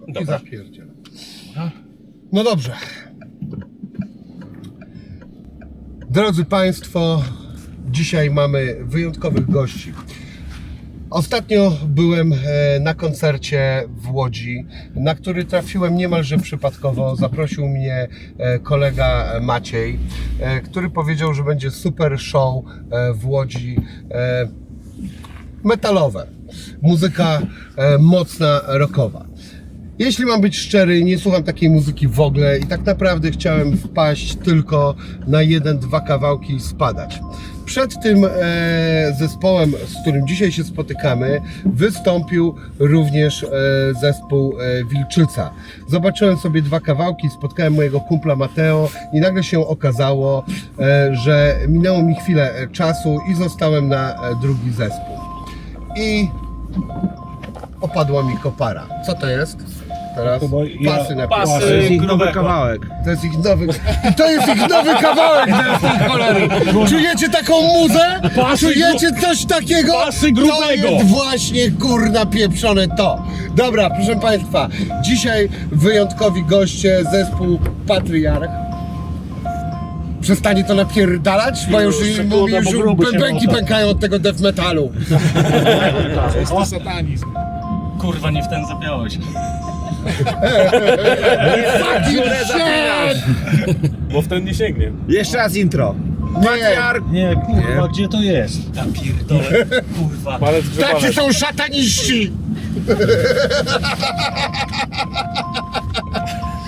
I zapierdziel. No dobrze. Drodzy Państwo, dzisiaj mamy wyjątkowych gości. Ostatnio byłem na koncercie w Łodzi, na który trafiłem niemalże przypadkowo. Zaprosił mnie kolega Maciej, który powiedział, że będzie super show w Łodzi metalowe. Muzyka mocna, rockowa. Jeśli mam być szczery, nie słucham takiej muzyki w ogóle i tak naprawdę chciałem wpaść tylko na 1-2 kawałki i spadać. Przed tym zespołem, z którym dzisiaj się spotykamy, wystąpił również zespół Wilczyca. Zobaczyłem sobie 2 kawałki, spotkałem mojego kumpla Mateo i nagle się okazało, że minęło mi chwilę czasu i zostałem na drugi zespół. I opadła mi kopara. Co to jest? Teraz pasy na Pasy, To jest ich nowy grubego. kawałek. To jest ich nowy. I to jest ich nowy kawałek teraz tej cholery. Czujecie taką muzę? Czujecie coś takiego? Pasy grubego. To jest właśnie kurna pieprzone to. Dobra, proszę Państwa, dzisiaj wyjątkowi goście, zespół Patriarch. Przestanie to napierdalać? Bo już sekundę, bo gruby się bębenki mota. pękają od tego death metalu. To jest to satanizm. Kurwa, nie w ten zapiąłeś. Fucking shit! Bo w ten nie sięgnie. Jeszcze raz intro. Nie, Nie, kurwa, gdzie to jest? Ja pierdolę, kurwa. Palec takie grzebany. są szataniści!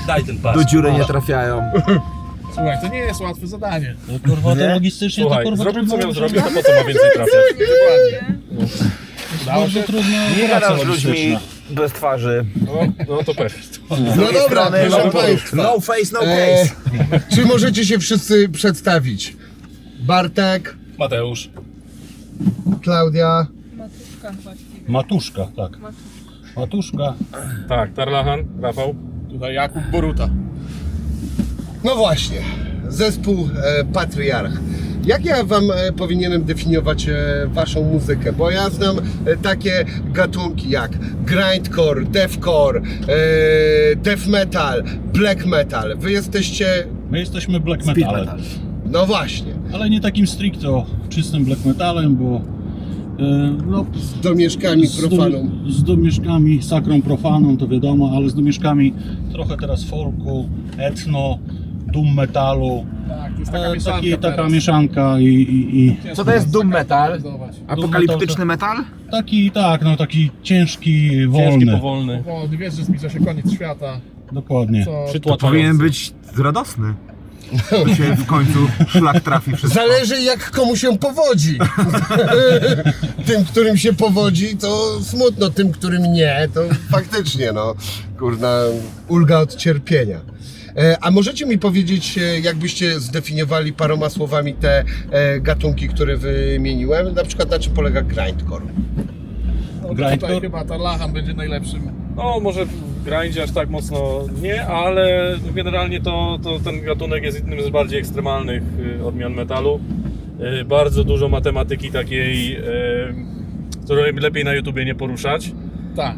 Daj ten pas. Do dziury nie trafiają. Słuchaj, to nie jest łatwe zadanie. No, kurwa, to logistycznie Słuchaj, to kurwa zrobił co trudno miał użyć. zrobić, to po co ma więcej trafiać? Dokładnie. Bardzo trudno Nie praca gadam z ludźmi logistyczna. bez twarzy. No to perfekt. No dobra, proszę Państwa. No face, no case. Czy możecie się wszyscy przedstawić? Bartek, Mateusz. Klaudia, Matuszka właściwie. Matuszka, tak. Matuszka. Tak, Tarlachan, Rafał. Tutaj Jakub Boruta. no właśnie, zespół Patriarch. Jak ja Wam powinienem definiować Waszą muzykę? Bo ja znam takie gatunki jak grindcore, deathcore, death metal, black metal. Wy jesteście, My jesteśmy black Speed metalem. metal. no właśnie, Ale nie takim stricto czystym black metalem, bo no, z domieszkami profaną. z domieszkami, sakrą profaną, to wiadomo, ale z domieszkami trochę teraz folku, etno, doom metalu. Tak, to jest Taka mieszanka i Co to jest doom metal? Apokaliptyczny metal? taki, tak, no taki ciężki, Ciężki, wolny. powolny. O, wiesz, że zbliża się koniec świata, Dokładnie. co To powinien być radosny. To się w końcu szlak trafi wszystko. Zależy jak komu się powodzi. Tym, którym się powodzi, to smutno, tym, którym nie, to faktycznie, no, kurna, ulga od cierpienia. A możecie mi powiedzieć, jakbyście zdefiniowali paroma słowami te gatunki, które wymieniłem? Na przykład na czym polega grindcore? Grindcore? tutaj chyba Tarlachan będzie najlepszym. No może w grindzie aż tak mocno nie, ale generalnie to ten gatunek jest jednym z bardziej ekstremalnych odmian metalu. Bardzo dużo matematyki takiej, której lepiej na YouTubie nie poruszać. Tak.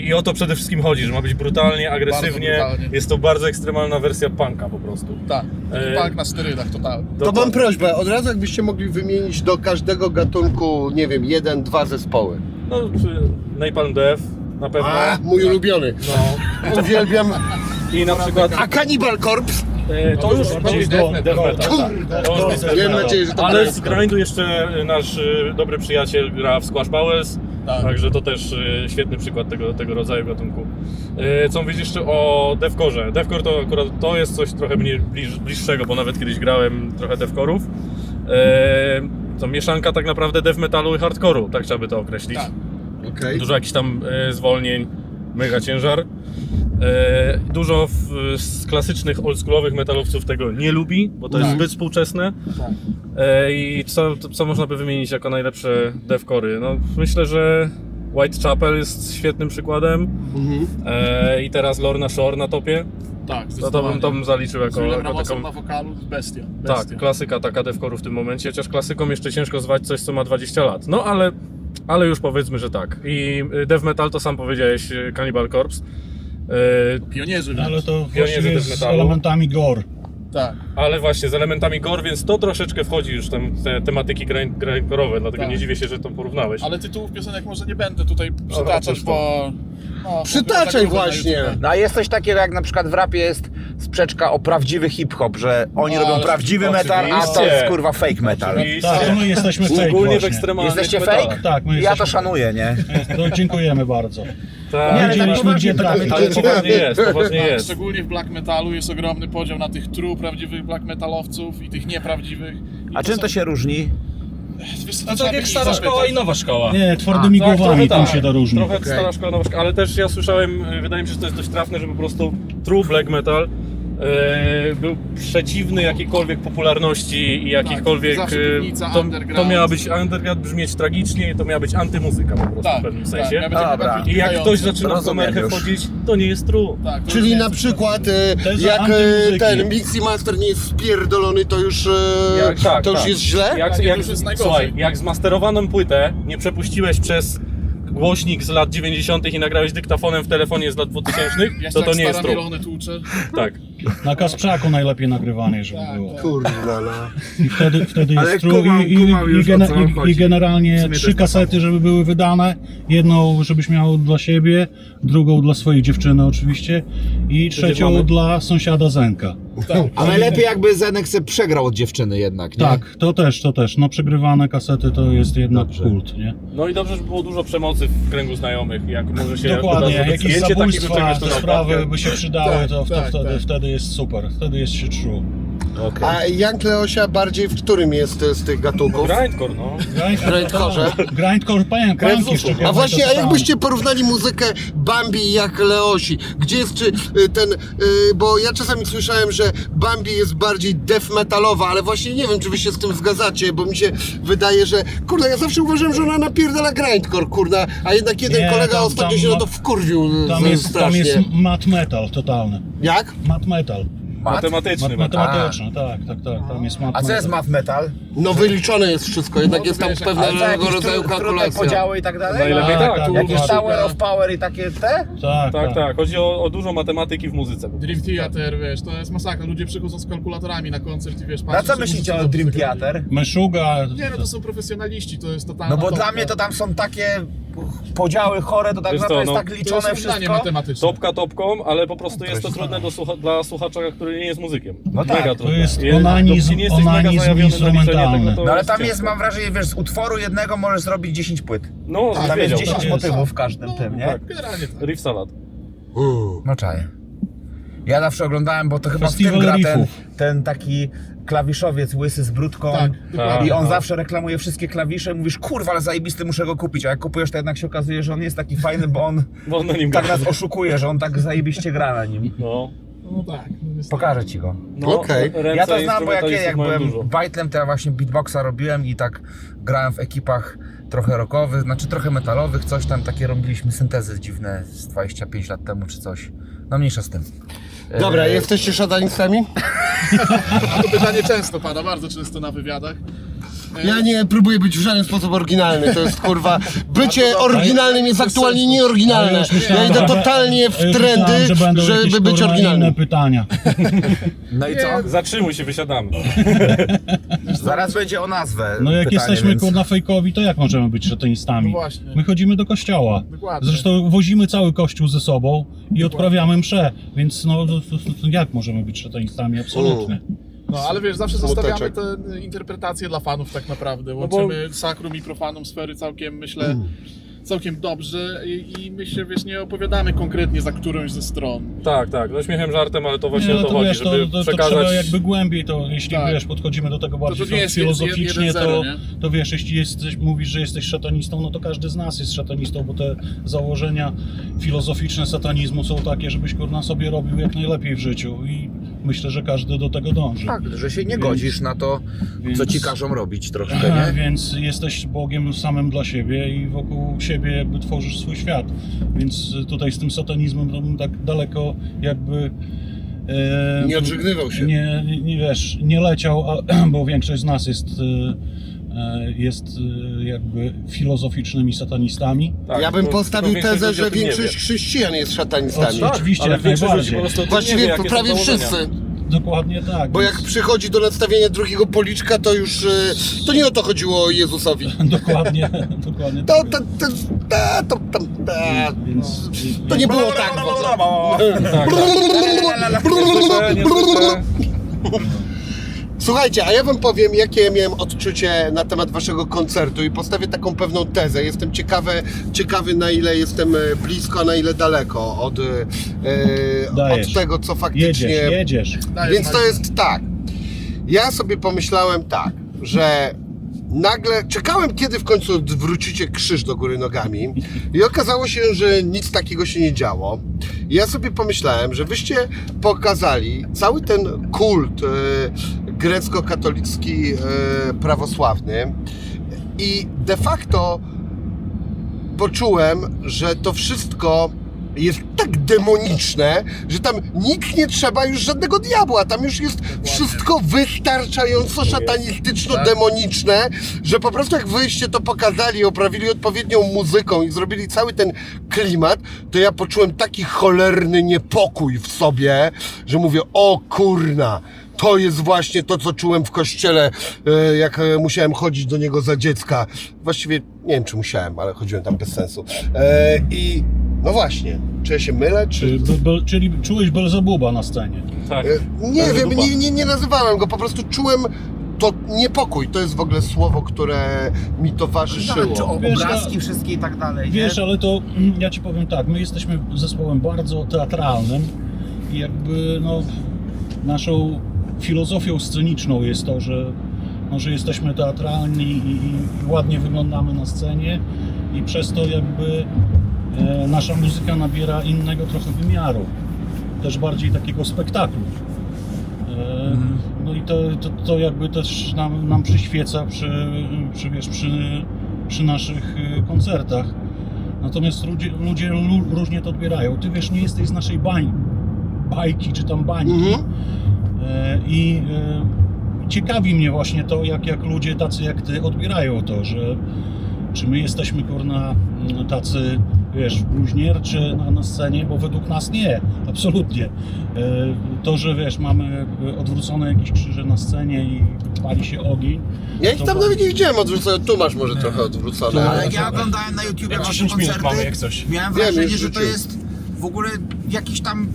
I o to przede wszystkim chodzi, że ma być brutalnie, agresywnie. brutalnie. Jest to bardzo ekstremalna wersja punka po prostu. Tak, punk na sterydach totalnie. To mam prośbę, od razu jakbyście mogli wymienić do każdego gatunku, nie wiem, 1-2 zespoły. No, Napalm Death na pewno. A, mój ulubiony. No. Uwielbiam. I na przykład A Cannibal Corpse? to już bardziej death metal. Miałem nadzieję, że to Ale będzie. z grindu jeszcze nasz dobry przyjaciel gra w Squash Powers, także to też świetny przykład tego rodzaju gatunku. Co mówić jeszcze o deathcore? Deathcore to akurat to jest coś trochę mniej bliższego, bo nawet kiedyś grałem trochę deathcorów. To mieszanka tak naprawdę death metalu i hardcore'u, tak trzeba by to określić. Tak. Okej. Dużo jakichś tam zwolnień, mega ciężar. Dużo z klasycznych, oldschoolowych metalowców tego nie lubi, bo to jest zbyt współczesne. I co można by wymienić jako najlepsze deathcore'y? No, myślę, że Whitechapel jest świetnym przykładem. I teraz Lorna Shore na topie. Tak, To bym zaliczył Z jako Willem taką... Ramosem na wokalu, bestia. Tak, klasyka taka deathcore'u w tym momencie, chociaż klasyką jeszcze ciężko zwać coś, co ma 20 lat. No ale już powiedzmy, że tak. I death metal to sam powiedziałeś, Cannibal Corpse. Pionierzy. Ale to Pionierzy właściwie też z metalu. elementami gore. Tak. Ale właśnie z elementami gore, więc to troszeczkę wchodzi już tam te tematyki grindcore'owe, dlatego Tak. nie dziwię się, że to porównałeś. Ale tytułów piosenek może nie będę tutaj przytaczać, bo... No, Przytaczaj bo było tak właśnie. na YouTube. No a jest coś takiego, jak na przykład w rapie jest sprzeczka o prawdziwy hip-hop, że oni No, robią ale prawdziwy metal, a to oczywiście. jest kurwa fake metal. Oczywiście. Tak, to my jesteśmy fake Ogólnie w właśnie. ekstremalnych Jesteście metalach. fake? Tak, my Ja jesteśmy to szanuję, nie? No, dziękujemy bardzo. Tak. Nie, ale tak Wiedzieliśmy, poważnie gdzie pytamy, trafić. Ale poważnie jest, poważnie Tak, jest. szczególnie w black metalu jest ogromny podział na tych true, prawdziwych black metalowców i tych nieprawdziwych. I A czym są- to się różni? Wiesz co, No trzeba tak jak by stara ich szkoła zapytać. i nowa szkoła. Nie, twardymi Tak, głowami trochę tam tak. się da różnić. Trochę stara szkoła, nowa szkoła, ale też ja słyszałem, wydaje mi się, że to jest dość trafne, że po prostu true black metal był przeciwny jakiejkolwiek popularności i jakichkolwiek... zawsze piwnica, to underground. miała być underground, brzmieć tragicznie i to miała być antymuzyka po prostu Tak, w pewnym tak, sensie. miał być Dobra. akurat I jak ktoś wypijający. zaczyna w Rozumiem komerchę już. wchodzić, to nie jest true. Tak, to Czyli już na jest- przykład Teza jak antymuzyki. ten Mixi Master nie jest spierdolony, to już, to już jest źle? Jak, Tak, jak, już jest najgorzej. słuchaj, jak zmasterowaną płytę nie przepuściłeś przez głośnik z lat 90. i nagrałeś dyktafonem w telefonie z lat 2000, Jeszcze to jak nie jest stara true. mielone tłucze. Tak. Na Kasprzaku najlepiej nagrywanej, żeby Tak, było. tak. Kurwa, no. I wtedy Ale jest true kumam już, o co wam i chodzi. generalnie W sumie to 3 jest to kasety, żeby były wydane. Jedną, żebyś miał dla siebie, drugą dla swojej dziewczyny oczywiście i trzecią mamy? dla sąsiada Zenka. A najlepiej jakby Zenek se przegrał od dziewczyny jednak, nie? Tak, to też. No przegrywane kasety to jest jednak kult, nie? No i dobrze, że było dużo przemocy w kręgu znajomych. Jak może się Dokładnie, uda zrobić jakieś zdjęcie takiego zabójstwa, czegoś, to te na sprawy okładkę. by się przydały, Tak, to tak, tak. wtedy jest super, wtedy jest się true. A Jank Leosia bardziej w którym jest z tych gatunków? Grindcore, no. Grindcore. Grindcore, punki szczególnie. A właśnie, to a tam. jakbyście porównali muzykę Bambi i Jak Leosi? Gdzie jest czy ten, bo ja czasami słyszałem, że Bambi jest bardziej death metalowa, ale właśnie nie wiem, czy wy się z tym zgadzacie, bo mi się wydaje, że, kurde, ja zawsze uważałem, że ona napierdala grindcore, kurde, a jednak jeden Nie, kolega tam- ostatnio tam się na ma- to wkurwił Tam jest strasznie. mat metal totalny. Jak? Mat metal. Matematyczny. Matematyczny, tak. Tam jest mat A co metal. jest math metal? No wyliczone jest wszystko, jednak No, jest tam wiesz, Ale co, pewnego jakieś rodzaju trudne kalkulacja. podziały i tak dalej? Najlepiej Tak, tak. tak, Jakieś tak. Tower of Power i takie te? Tak, tak. Chodzi o dużo matematyki w muzyce. po Dream prostu. Theater, wiesz, to jest masakra. Ludzie przychodzą z kalkulatorami na koncert i wiesz, Na patrzą, co że myślicie muzycy o Dream dobrze Theater? Meszuga. Nie, no to są profesjonaliści, to jest totalna No bo topka. dla mnie to tam są takie podziały chore, to tak Wiesz naprawdę co, jest no, tak To liczone jest zdanie wszystko. matematyczne. Topka topką, ale po prostu jest to trudne dla słuchacza, który nie jest muzykiem. No tak, Mega to trudne. jest Jeśli onanizm- nie jesteś mega onanizm zajawiony na liczenie instrumentalny. tego, to No ale tam ciężko. jest, mam wrażenie, wiesz, z utworu jednego możesz zrobić 10 płyt. No, Tam jest wiedział. 10 tak. motywów w każdym tym, nie? tak. Generalnie tak. Riff Salad. No czaję. Ja zawsze oglądałem, bo to chyba w tym Festiwal gra riffów. ten taki klawiszowiec łysy z brudką. Tak, dokładnie. I on Tak. zawsze reklamuje wszystkie klawisze i mówisz, kurwa, ale zajebisty, muszę go kupić. A jak kupujesz, to jednak się okazuje, że on jest taki fajny, bo on Bo on na nim tak gra. nas oszukuje, że on tak zajebiście gra na nim. No. No tak. No niestety. Pokażę ci go. No, Okej. ręce Ja to znam, bo jak instrumentalistów mają byłem dużo. bajtlem, to ja właśnie beatboxa robiłem i tak grałem w ekipach trochę rockowych, znaczy trochę metalowych, coś tam, takie robiliśmy syntezy dziwne z 25 lat temu czy coś. No mniejsza z tym. Dobra, jesteście szatanistami? A to pytanie często pada, bardzo często na wywiadach. Ja nie próbuję być w żaden sposób oryginalny, to jest kurwa, bycie oryginalnym jest aktualnie nieoryginalne. Ja idę totalnie w trendy, że będą jakieś, żeby być kurwa, oryginalnym. inne pytania. No i co? Zatrzymuj się, wysiadamy. Zaraz będzie o nazwę. No jak pytanie, jesteśmy więc- kurna fejkowi, to jak możemy być szatanistami? No właśnie. My chodzimy do kościoła. Dokładnie. Zresztą wozimy cały kościół ze sobą i odprawiamy mszę, więc no to jak możemy być szatanistami? Absolutnie. No ale wiesz, zawsze Smuteczek. zostawiamy te interpretacje dla fanów tak naprawdę. bo- Łączymy sakrum i profanum sfery całkiem, myślę, całkiem dobrze i my się, wiesz, nie opowiadamy konkretnie za którąś ze stron. Tak, tak. No śmiechem, żartem, ale to właśnie Nie, o no to to chodzi, wiesz, żeby to przekazać... trzeba jakby głębiej, to jeśli Tak. wiesz, podchodzimy do tego bardziej nie jest filozoficznie, 1-0, nie? to wiesz, jeśli mówisz, że jesteś szatanistą, no to każdy z nas jest szatanistą, bo te założenia filozoficzne satanizmu są takie, żebyś kurna sobie robił jak najlepiej w życiu i myślę, że każdy do tego dąży. Tak, że się nie godzisz na to, Więc- co ci każą robić troszkę, Aha, nie? więc jesteś Bogiem samym dla siebie i wokół siebie jakby tworzysz swój świat. Więc tutaj z tym satanizmem to bym tak daleko jakby Nie odżegnywał się. nie wiesz, nie leciał, bo większość z nas jest jest jakby filozoficznymi satanistami. Tak, Ja bym to- postawił tylko większość tezę, ludzi o że tym nie większość wie. chrześcijan jest szatanistami. Tak. Oczywiście, Ale jak większość ludzi po najbardziej. prostu o tym nie wie, Właściwie jakie są prawie założenia. wszyscy. Dokładnie tak. Bo jak przychodzi do nadstawienia drugiego policzka, to już to nie o to chodziło Jezusowi. Dokładnie To, tak. to, to, to, to, Więc, to nie było tak. w ogóle. Tak, tak. Nie słyszę. Słuchajcie, a ja wam powiem, jakie ja miałem odczucie na temat waszego koncertu i postawię taką pewną tezę. Jestem ciekawy na ile jestem blisko, a na ile daleko od Dajesz. tego, co faktycznie... Jedziesz. Więc to jest tak. Ja sobie pomyślałem tak, że nagle czekałem, kiedy w końcu wrócicie krzyż do góry nogami i okazało się, że nic takiego się nie działo. I ja sobie pomyślałem, że wyście pokazali cały ten kult grecko-katolicki prawosławny i de facto poczułem, że to wszystko jest tak demoniczne, że tam nikt nie trzeba już żadnego diabła, tam już jest wszystko wystarczająco szatanistyczno-demoniczne, że po prostu jak wyście to pokazali, oprawili odpowiednią muzyką i zrobili cały ten klimat, to ja poczułem taki cholerny niepokój w sobie, że mówię, o kurna, to jest właśnie to, co czułem w kościele, jak musiałem chodzić do niego za dziecka. Właściwie nie wiem, czy musiałem, ale chodziłem tam bez sensu. I no właśnie, czy ja się mylę, czy... Czyli czułeś Belzebuba na scenie. Tak. Nie wiem, nie nazywałem go, po prostu czułem to niepokój. To jest w ogóle słowo, które mi Czy towarzyszyło. obrazki wszystkie i tak dalej, Wiesz, nie? ale to ja ci powiem tak, my jesteśmy zespołem bardzo teatralnym i jakby no naszą filozofią sceniczną jest to, że jesteśmy teatralni i ładnie wyglądamy na scenie i przez to jakby nasza muzyka nabiera innego trochę wymiaru, też bardziej takiego spektaklu. No i to jakby też nam przyświeca przy naszych koncertach. Natomiast ludzie różnie to odbierają. Ty wiesz, nie jesteś z naszej bajki czy tam bańki. I ciekawi mnie właśnie to, jak ludzie tacy jak ty odbierają to, że czy my jesteśmy kurna tacy, wiesz, bluźnierczy na scenie, bo według nas nie, absolutnie. To, że wiesz, mamy odwrócone jakieś krzyże na scenie i pali się ogień. Ja ich tam nawet nie widziałem odwrócone, tu masz może trochę odwrócone. Ale jak ja oglądałem na YouTubie Jak wasze 10 minut koncerty, mamy, jak coś. miałem Wiem, wrażenie, już że to rzuciłem. jest w ogóle jakiś tam,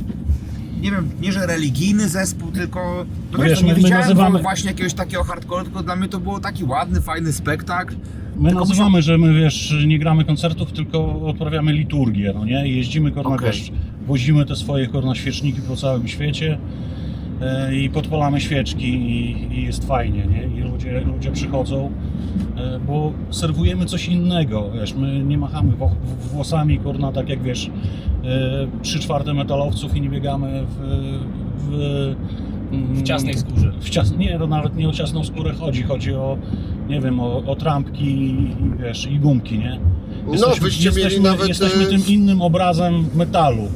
nie wiem, nie że religijny zespół, tylko no Wiesz, wiesz, nie my widziałem nazywamy- właśnie jakiegoś takiego hardcore, tylko dla mnie to było taki ładny, fajny spektakl. My nazywamy, że my wiesz, nie gramy koncertów, tylko odprawiamy liturgię, no nie? Jeździmy korna, Okej. wiesz, wozimy te swoje korna świeczniki po całym świecie i podpalamy świeczki i jest fajnie, nie? I ludzie przychodzą, bo serwujemy coś innego, wiesz, my nie machamy włosami, korna, tak jak wiesz, 3/4 metalowców i nie biegamy W ciasnej skórze. Nie, to nawet nie o ciasną skórę chodzi o, nie wiem, o trampki i wiesz, i gumki, nie? Wyście mieli nawet... Jesteśmy tym innym obrazem metalu,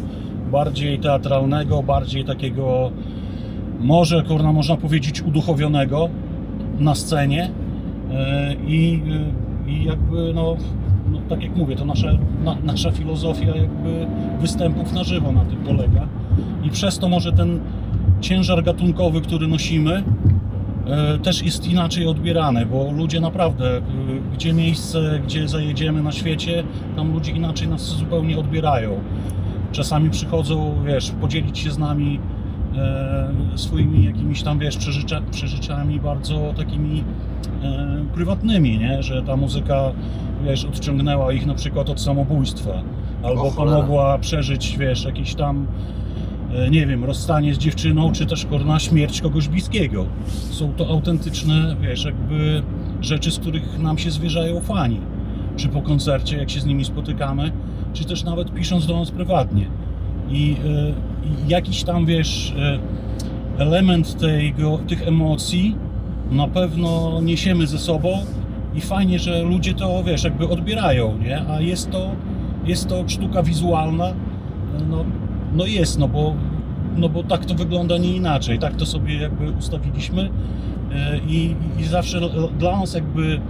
bardziej teatralnego, bardziej takiego, może, kurna, można powiedzieć uduchowionego na scenie i jakby, no tak jak mówię, to nasza filozofia jakby występów na żywo na tym polega i przez to może ten ciężar gatunkowy, który nosimy, też jest inaczej odbierany, bo ludzie naprawdę, gdzie miejsce, gdzie zajedziemy na świecie, tam ludzie inaczej nas zupełnie odbierają. Czasami przychodzą, wiesz, podzielić się z nami swoimi jakimiś tam, wiesz, przeżyczami bardzo takimi prywatnymi, nie? Że ta muzyka, wiesz, odciągnęła ich na przykład od samobójstwa, albo pomogła przeżyć, wiesz, jakiś tam, nie wiem, rozstanie z dziewczyną, czy też korna śmierć kogoś bliskiego. Są to autentyczne, wiesz, jakby rzeczy, z których nam się zwierzają fani. Czy po koncercie, jak się z nimi spotykamy, czy też nawet pisząc do nas prywatnie. I jakiś tam, wiesz, element tych emocji na pewno niesiemy ze sobą i fajnie, że ludzie to, wiesz, jakby odbierają, nie? A jest to sztuka wizualna, no jest, no bo no bo tak to wygląda, nie inaczej, tak to sobie jakby ustawiliśmy i zawsze dla nas jakby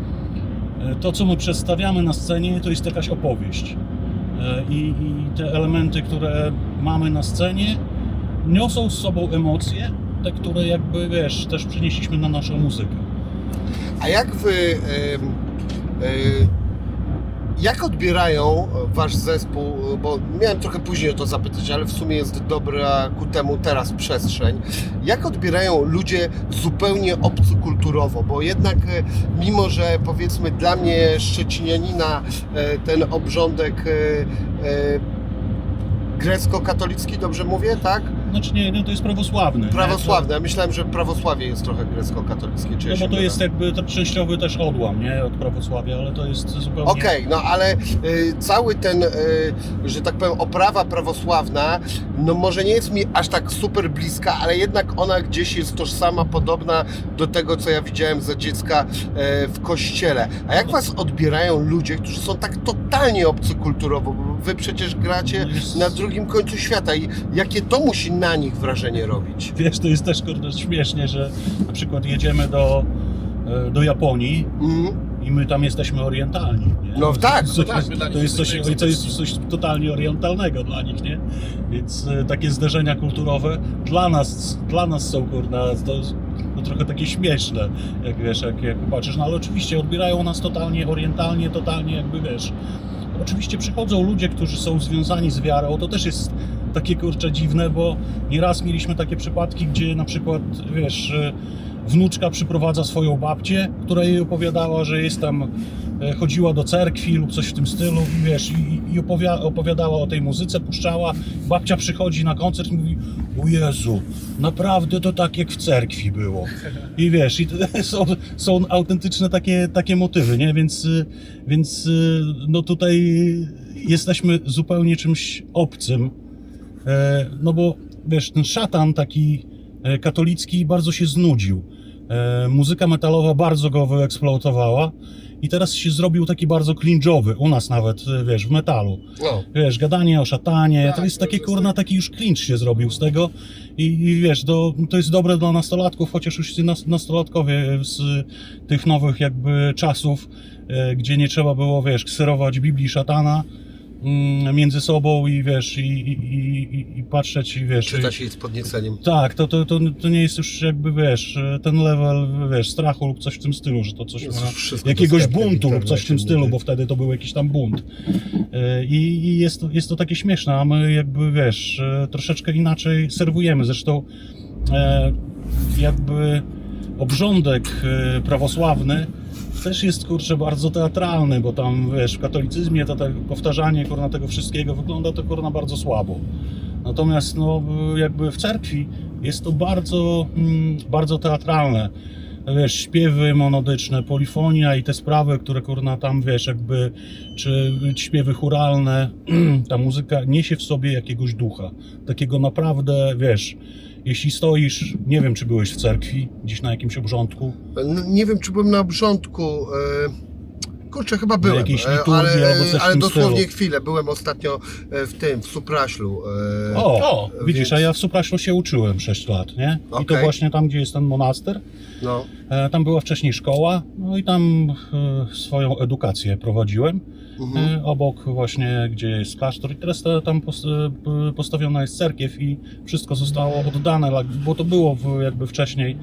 to, co my przedstawiamy na scenie, to jest jakaś opowieść i te elementy, które mamy na scenie, niosą z sobą emocje, te, które jakby, wiesz, też przenieśliśmy na naszą muzykę. A jak wy... jak odbierają wasz zespół, bo miałem trochę później o to zapytać, ale w sumie jest dobra ku temu teraz przestrzeń. Jak odbierają ludzie zupełnie obcokulturowo? Bo jednak mimo, że powiedzmy dla mnie szczecinianina ten obrządek grecko-katolicki, dobrze mówię, tak? Znaczy nie, no to jest prawosławny. Prawosławny. Ja myślałem, że prawosławie jest trochę grecko-katolickie. Czy ja No się bo to mylę? jest jakby to częściowy też odłam, nie? Od prawosławia, ale to jest zupełnie... Okej, no ale cały ten, że tak powiem, oprawa prawosławna, no może nie jest mi aż tak super bliska, ale jednak ona gdzieś jest tożsama, podobna do tego, co ja widziałem za dziecka w kościele. A jak was odbierają ludzie, którzy są tak totalnie obcokulturowo, bo wy przecież gracie na drugim końcu świata i jakie to musi na nich wrażenie robić? Wiesz, to jest też kurde śmiesznie, że na przykład jedziemy do Japonii i my tam jesteśmy orientalni. Nie? No tak, to, tak. to jest coś totalnie orientalnego dla nich, nie? Więc takie zderzenia kulturowe dla nas są kurna, to trochę takie śmieszne, jak wiesz, jak patrzysz, no ale oczywiście odbierają nas totalnie orientalnie, totalnie jakby wiesz. Oczywiście przychodzą ludzie, którzy są związani z wiarą, to też jest takie kurcze dziwne, bo nieraz mieliśmy takie przypadki, gdzie na przykład, wiesz, wnuczka przyprowadza swoją babcię, która jej opowiadała, że jest tam, chodziła do cerkwi lub coś w tym stylu, wiesz, i opowiadała o tej muzyce, puszczała. Babcia przychodzi na koncert i mówi: o Jezu, naprawdę to tak jak w cerkwi było. I wiesz, i są autentyczne takie motywy, nie? Więc no tutaj jesteśmy zupełnie czymś obcym. No bo wiesz, ten szatan taki katolicki bardzo się znudził. Muzyka metalowa bardzo go wyeksploatowała i teraz się zrobił taki bardzo cringe'owy, u nas nawet, wiesz, w metalu. No. Wiesz, gadanie o szatanie, Tak, to jest takie to jest kurna, taki już cringe się zrobił z tego i wiesz, to jest dobre dla nastolatków, chociaż już nastolatkowie z tych nowych jakby czasów, gdzie nie trzeba było, wiesz, kserować Biblii szatana między sobą i wiesz, i patrzeć, i wiesz... Czyta się z podnieceniem. Tak, to nie jest już jakby, wiesz, ten level, wiesz, strachu lub coś w tym stylu, że to coś Jest ma wszystko jakiegoś dostępne w buntu lub coś w tym internecie, stylu, nie? bo wtedy to był jakiś tam bunt. I jest to takie śmieszne, a my jakby, wiesz, troszeczkę inaczej serwujemy. Zresztą jakby obrządek prawosławny też jest, kurczę, bardzo teatralny, bo tam, wiesz, w katolicyzmie to tak powtarzanie, kurna, tego wszystkiego wygląda to, kurna, bardzo słabo. Natomiast, no, jakby w cerkwi jest to bardzo teatralne. Wiesz, śpiewy monodyczne, polifonia i te sprawy, które, kurna, tam, wiesz, jakby, czy śpiewy chóralne, ta muzyka niesie w sobie jakiegoś ducha. Takiego naprawdę, wiesz, jeśli stoisz, nie wiem, czy byłeś w cerkwi, gdzieś na jakimś obrządku. No, nie wiem, czy byłem na obrządku. Kurczę, chyba byłem, jakiejś liturgii albo coś w ale tym dosłownie stylu. chwilę. Byłem ostatnio w Supraślu. O, widzisz, więc- a ja w Supraślu się uczyłem 6 lat, nie? I to Okej. właśnie tam, gdzie jest ten monaster. No. Tam była wcześniej szkoła, no i tam swoją edukację prowadziłem. Obok właśnie, gdzie jest klasztor i teraz tam postawiona jest cerkiew i wszystko zostało oddane, bo to było jakby wcześniej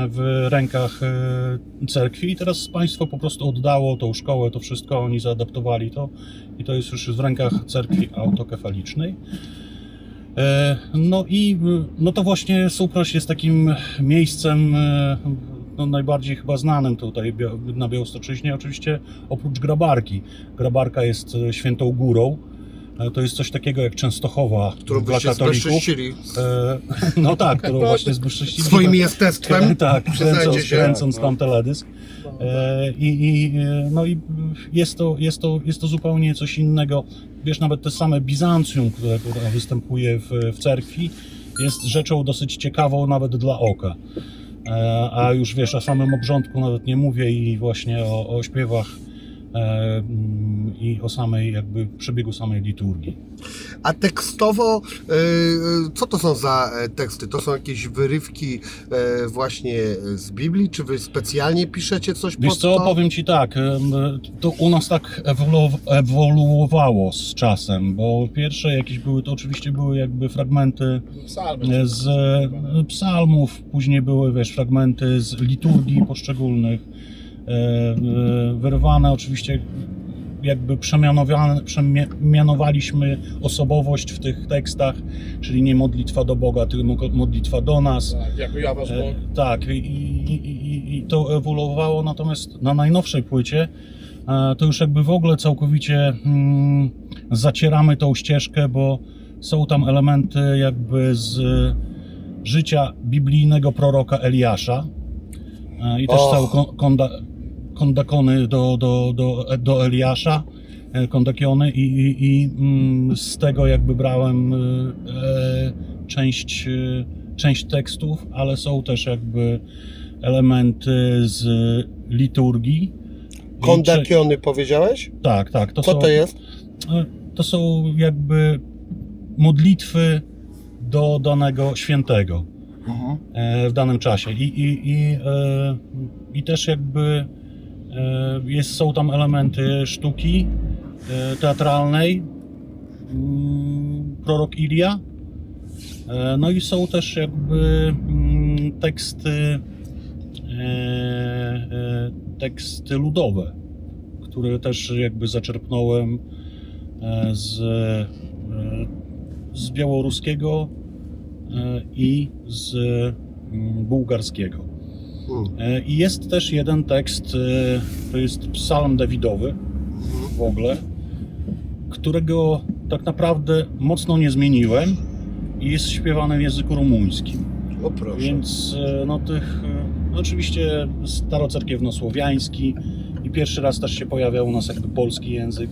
w rękach cerkwi i teraz państwo po prostu oddało tą szkołę, to wszystko, oni zaadaptowali to i to jest już w rękach cerkwi autokefalicznej. No i no to właśnie Supraś jest takim miejscem no najbardziej chyba znanym tutaj na Białostoczyźnie, oczywiście oprócz Grabarki. Grabarka jest świętą górą. To jest coś takiego jak Częstochowa Którą dla byście katolików. zbezcześcili No tak, którą właśnie zbezcześcili. swoim jestestwem. Tak, Przyznajcie się. kręcąc tam teledysk. No i jest to zupełnie coś innego. Wiesz, nawet te same Bizancjum, które występuje w cerkwi, jest rzeczą dosyć ciekawą nawet dla oka. A już wiesz, o samym obrządku nawet nie mówię i właśnie o śpiewach i o samej jakby przebiegu samej liturgii. A tekstowo, co to są za teksty? To są jakieś wyrywki właśnie z Biblii? Czy wy specjalnie piszecie coś Wiesz pod co, to? powiem Ci tak, to u nas tak ewoluowało z czasem, bo pierwsze jakieś były, to oczywiście były jakby fragmenty Psalmy. z psalmów, później były, wiesz, fragmenty z liturgii poszczególnych, wyrwane oczywiście jakby przemianowaliśmy osobowość w tych tekstach, czyli nie modlitwa do Boga, tylko modlitwa do nas. Tak, jako ja wasz Bog. Tak, i to ewoluowało, natomiast na najnowszej płycie to już jakby w ogóle całkowicie zacieramy tą ścieżkę, bo są tam elementy jakby z życia biblijnego proroka Eliasza i też są kondakony do Eliasza, kondakiony i z tego jakby brałem część tekstów, ale są też jakby elementy z liturgii. Kondakiony powiedziałeś? Tak. Co to jest? To są jakby modlitwy do danego świętego w danym czasie. I też jakby są tam elementy sztuki teatralnej, prorok Ilia. No i są też jakby teksty ludowe, które też jakby zaczerpnąłem z białoruskiego i z bułgarskiego. I jest też jeden tekst, to jest psalm Dawidowy w ogóle, którego tak naprawdę mocno nie zmieniłem i jest śpiewany w języku rumuńskim. O proszę. Więc no oczywiście starocerkiewnosłowiański i pierwszy raz też się pojawia u nas jakby polski język,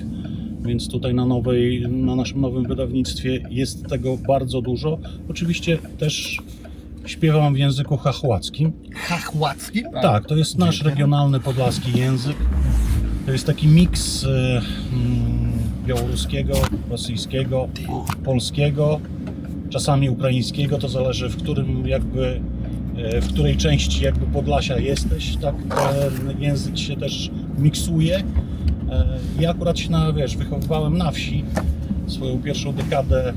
więc tutaj na naszym nowym wydawnictwie jest tego bardzo dużo. Oczywiście też śpiewam w języku chachłackim. Chachłackim? Tak, to jest nasz regionalny podlaski język. To jest taki miks białoruskiego, rosyjskiego, polskiego, czasami ukraińskiego, to zależy w której części jakby Podlasia jesteś, tak ten język się też miksuje. Ja akurat się wychowywałem na wsi, swoją pierwszą dekadę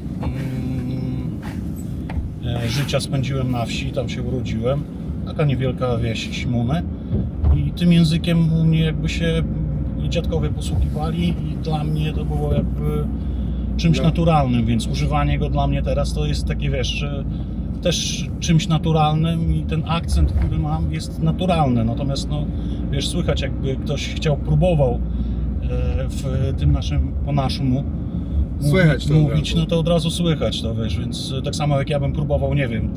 życia spędziłem na wsi, tam się urodziłem, taka niewielka wieś Simuny i tym językiem u mnie jakby się dziadkowie posługiwali i dla mnie to było jakby czymś naturalnym, więc używanie go dla mnie teraz to jest takie, też czymś naturalnym i ten akcent, który mam, jest naturalny, natomiast słychać jakby ktoś próbował w tym naszym, po naszemu Słychać to mówić, od razu. to od razu słychać to, więc tak samo jak ja bym próbował, nie wiem,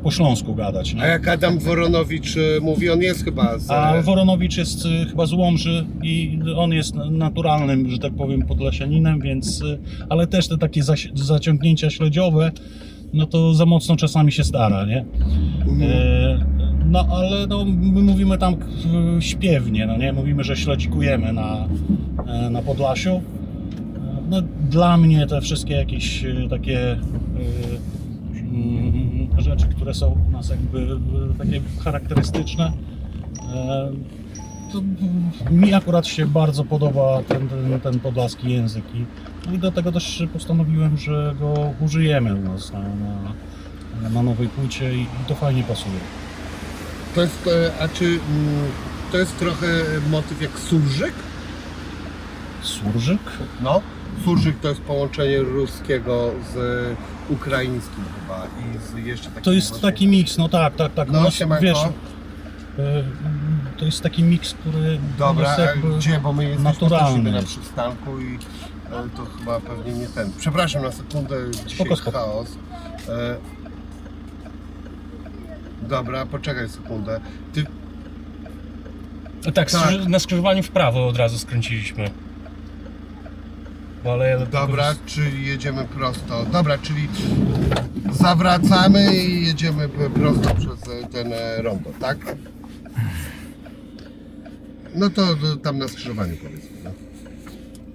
po śląsku gadać. A jak Adam Woronowicz mówi, on jest chyba z... A Woronowicz jest chyba z Łomży i on jest naturalnym, że tak powiem, podlasianinem, więc, ale też te takie zaciągnięcia śledziowe, no to za mocno czasami się stara, nie? Ale my mówimy tam śpiewnie, nie? Mówimy, że śledzikujemy na Podlasiu. Dla mnie te wszystkie jakieś takie rzeczy, które są u nas jakby takie charakterystyczne, to mi akurat się bardzo podoba ten podlaski język i dlatego też postanowiłem, że go użyjemy u nas na nowej płycie i to fajnie pasuje. To jest, czy to jest trochę motyw jak surżyk? Surżyk? No. Surżyk to jest połączenie ruskiego z ukraińskim chyba i z jeszcze takim... To jest taki miks, tak. No, siemanko. Wiesz, to jest taki miks, który Dobra, jest jakby gdzie? Bo my jesteśmy naturalny. też na przystanku i to chyba pewnie nie ten. Przepraszam na sekundę, dzisiaj Spoko. chaos. Dobra, poczekaj sekundę. Ty... Tak, Tak. na skrzyżowaniu w prawo od razu skręciliśmy. Ale Dobra, czyli jedziemy prosto. Dobra, czyli zawracamy i jedziemy prosto przez ten rondo, tak? No to tam na skrzyżowaniu powiedzmy.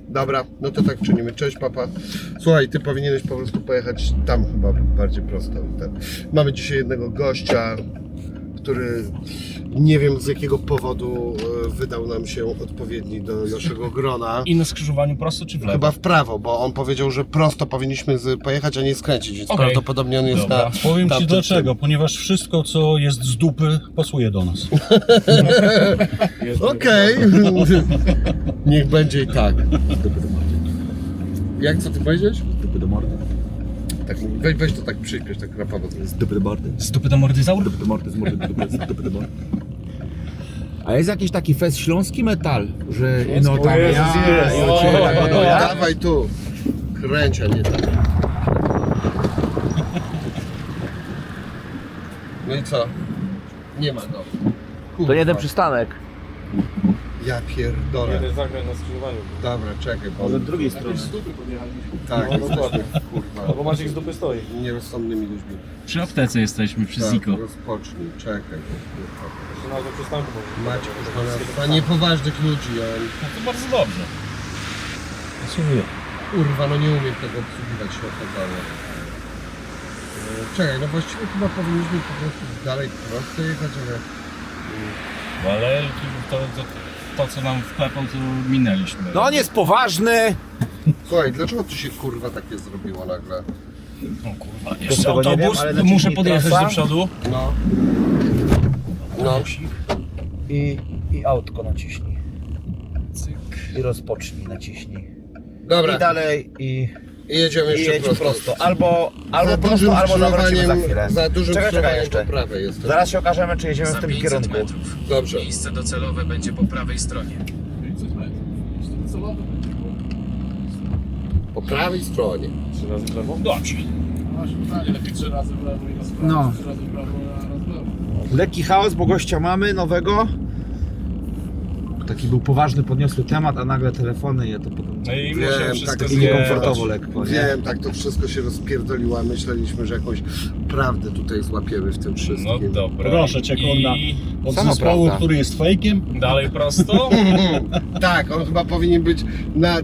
Dobra, no to tak czynimy. Cześć, papa. Słuchaj, ty powinieneś po prostu pojechać tam chyba bardziej prosto. Mamy dzisiaj jednego gościa, który nie wiem z jakiego powodu wydał nam się odpowiedni do Joszego grona. I na skrzyżowaniu prosto czy w lewo? Chyba w prawo, bo on powiedział, że prosto powinniśmy pojechać, a nie skręcić, więc Okej. prawdopodobnie on jest Dobra. na... Powiem Ci tamtym dlaczego, ponieważ wszystko co jest z dupy pasuje do nas. Okej. Niech będzie i tak. Jak, co ty powiedziałeś? Dupy do mordy. Tak, weź to tak przyśpiesz, tak rapowo. Z dupy do mordy. Z dupy do mordyzaur? Dupy do mordy, z mordy do dupy, z dupy do mordy. A jest jakiś taki fest śląski metal, że no tam Jezus, jest. i od ciebie tak do ja? Dawaj tu. Kręcia, nie tak. No i co? Nie ma go. To jeden przystanek. Ja pierdolę. Jeden zagraj na skrzyżowaniu. Dobra, czekaj. Bo... Może z drugiej strony. Tak, No, dokładnie. kurwa. Bo Maciek z dupy stoi. Nierozsądnymi ludźmi. Przy aptece jesteśmy, przy Tak, Ziko. rozpocznij, czekaj. Jeszcze nazwę przystanku może. Macie kurwa niepoważnych ludzi, a on... No to bardzo dobrze. Kurwa, no nie umiem tego obsługiwać się okazało. Czekaj, no właściwie chyba powinniśmy po prostu dalej prosto jechać, ale... Ale to co nam wklepał, to minęliśmy. No on jest poważny. Słuchaj, dlaczego to się kurwa takie zrobiło nagle? O kurwa, jeszcze tego nie autobus, wiem, ale muszę naciśnij podjechać trasa. do przodu. No. No. I autko naciśnij. Cyk. I rozpocznij, naciśnij. Dobra, I dalej i jedziemy jeszcze jedź prosto. prosto. Albo Za dużym prosto, albo zawrócimy za skrzyżowaniem- chwilę. Za dużym Czekaj, skrzyżowaniem jeszcze. po prawej jestem. Zaraz się okażemy, czy jedziemy w tym kierunku. Dobrze. Miejsce docelowe będzie po prawej stronie. Po prawej stronie. 3 razy w lewo. Dobrze. Lepiej 3 razy w lewo i raz w prawo, No. 3 razy w prawo, a raz w lewo. Lekki chaos, bo gościa mamy nowego. Taki był poważny, podniosły temat, a nagle telefony je to potem... No i Wiem, muszę tak wszystko jest I zjechać. niekomfortowo lekko, nie? Wiem, tak to wszystko się rozpierdoliło, a myśleliśmy, że jakąś prawdę tutaj złapiemy w tym No wszystkim. dobra. Proszę cię, kurna. I Od Sama zespołu, prawda. który jest fejkiem, dalej prosto. Tak, on chyba powinien być,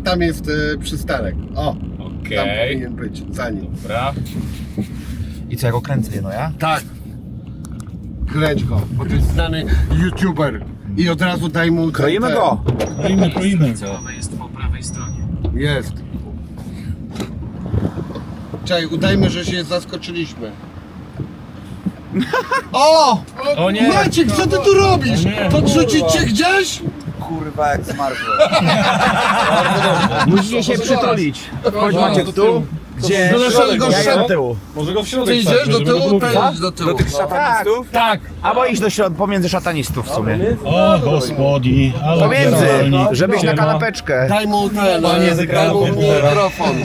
tam jest przystanek. O, tam Okej. powinien być, za nim. Dobra. I co, ja go kręcę, no ja? Tak. Kręć go, bo to jest znany youtuber. I od razu daj mu... Kroimy ten- go! kroimy. Docelowe jest po prawej stronie. Jest. Czekaj, udajmy, że się zaskoczyliśmy. O! O nie! Maciek, co ty tu robisz? O nie. Podrzucić cię gdzieś? Kurwa, jak zmarzłem. Musicie się przytulić. Chodź Maciek tu. Gdzie? Do naszego Ja szat- do tyłu. Może go w środek Ty idziesz wstawmy, do żeby tyłu, go to było idź do tyłu. Do tych szatanistów? Tak! Albo iść do środka, pomiędzy szatanistów w sumie. O gospodi, ale Pomiędzy, pierdolnik. żebyś na kanapeczkę. Daj mu ten, Panie z daj mu ekranu, mikrofon.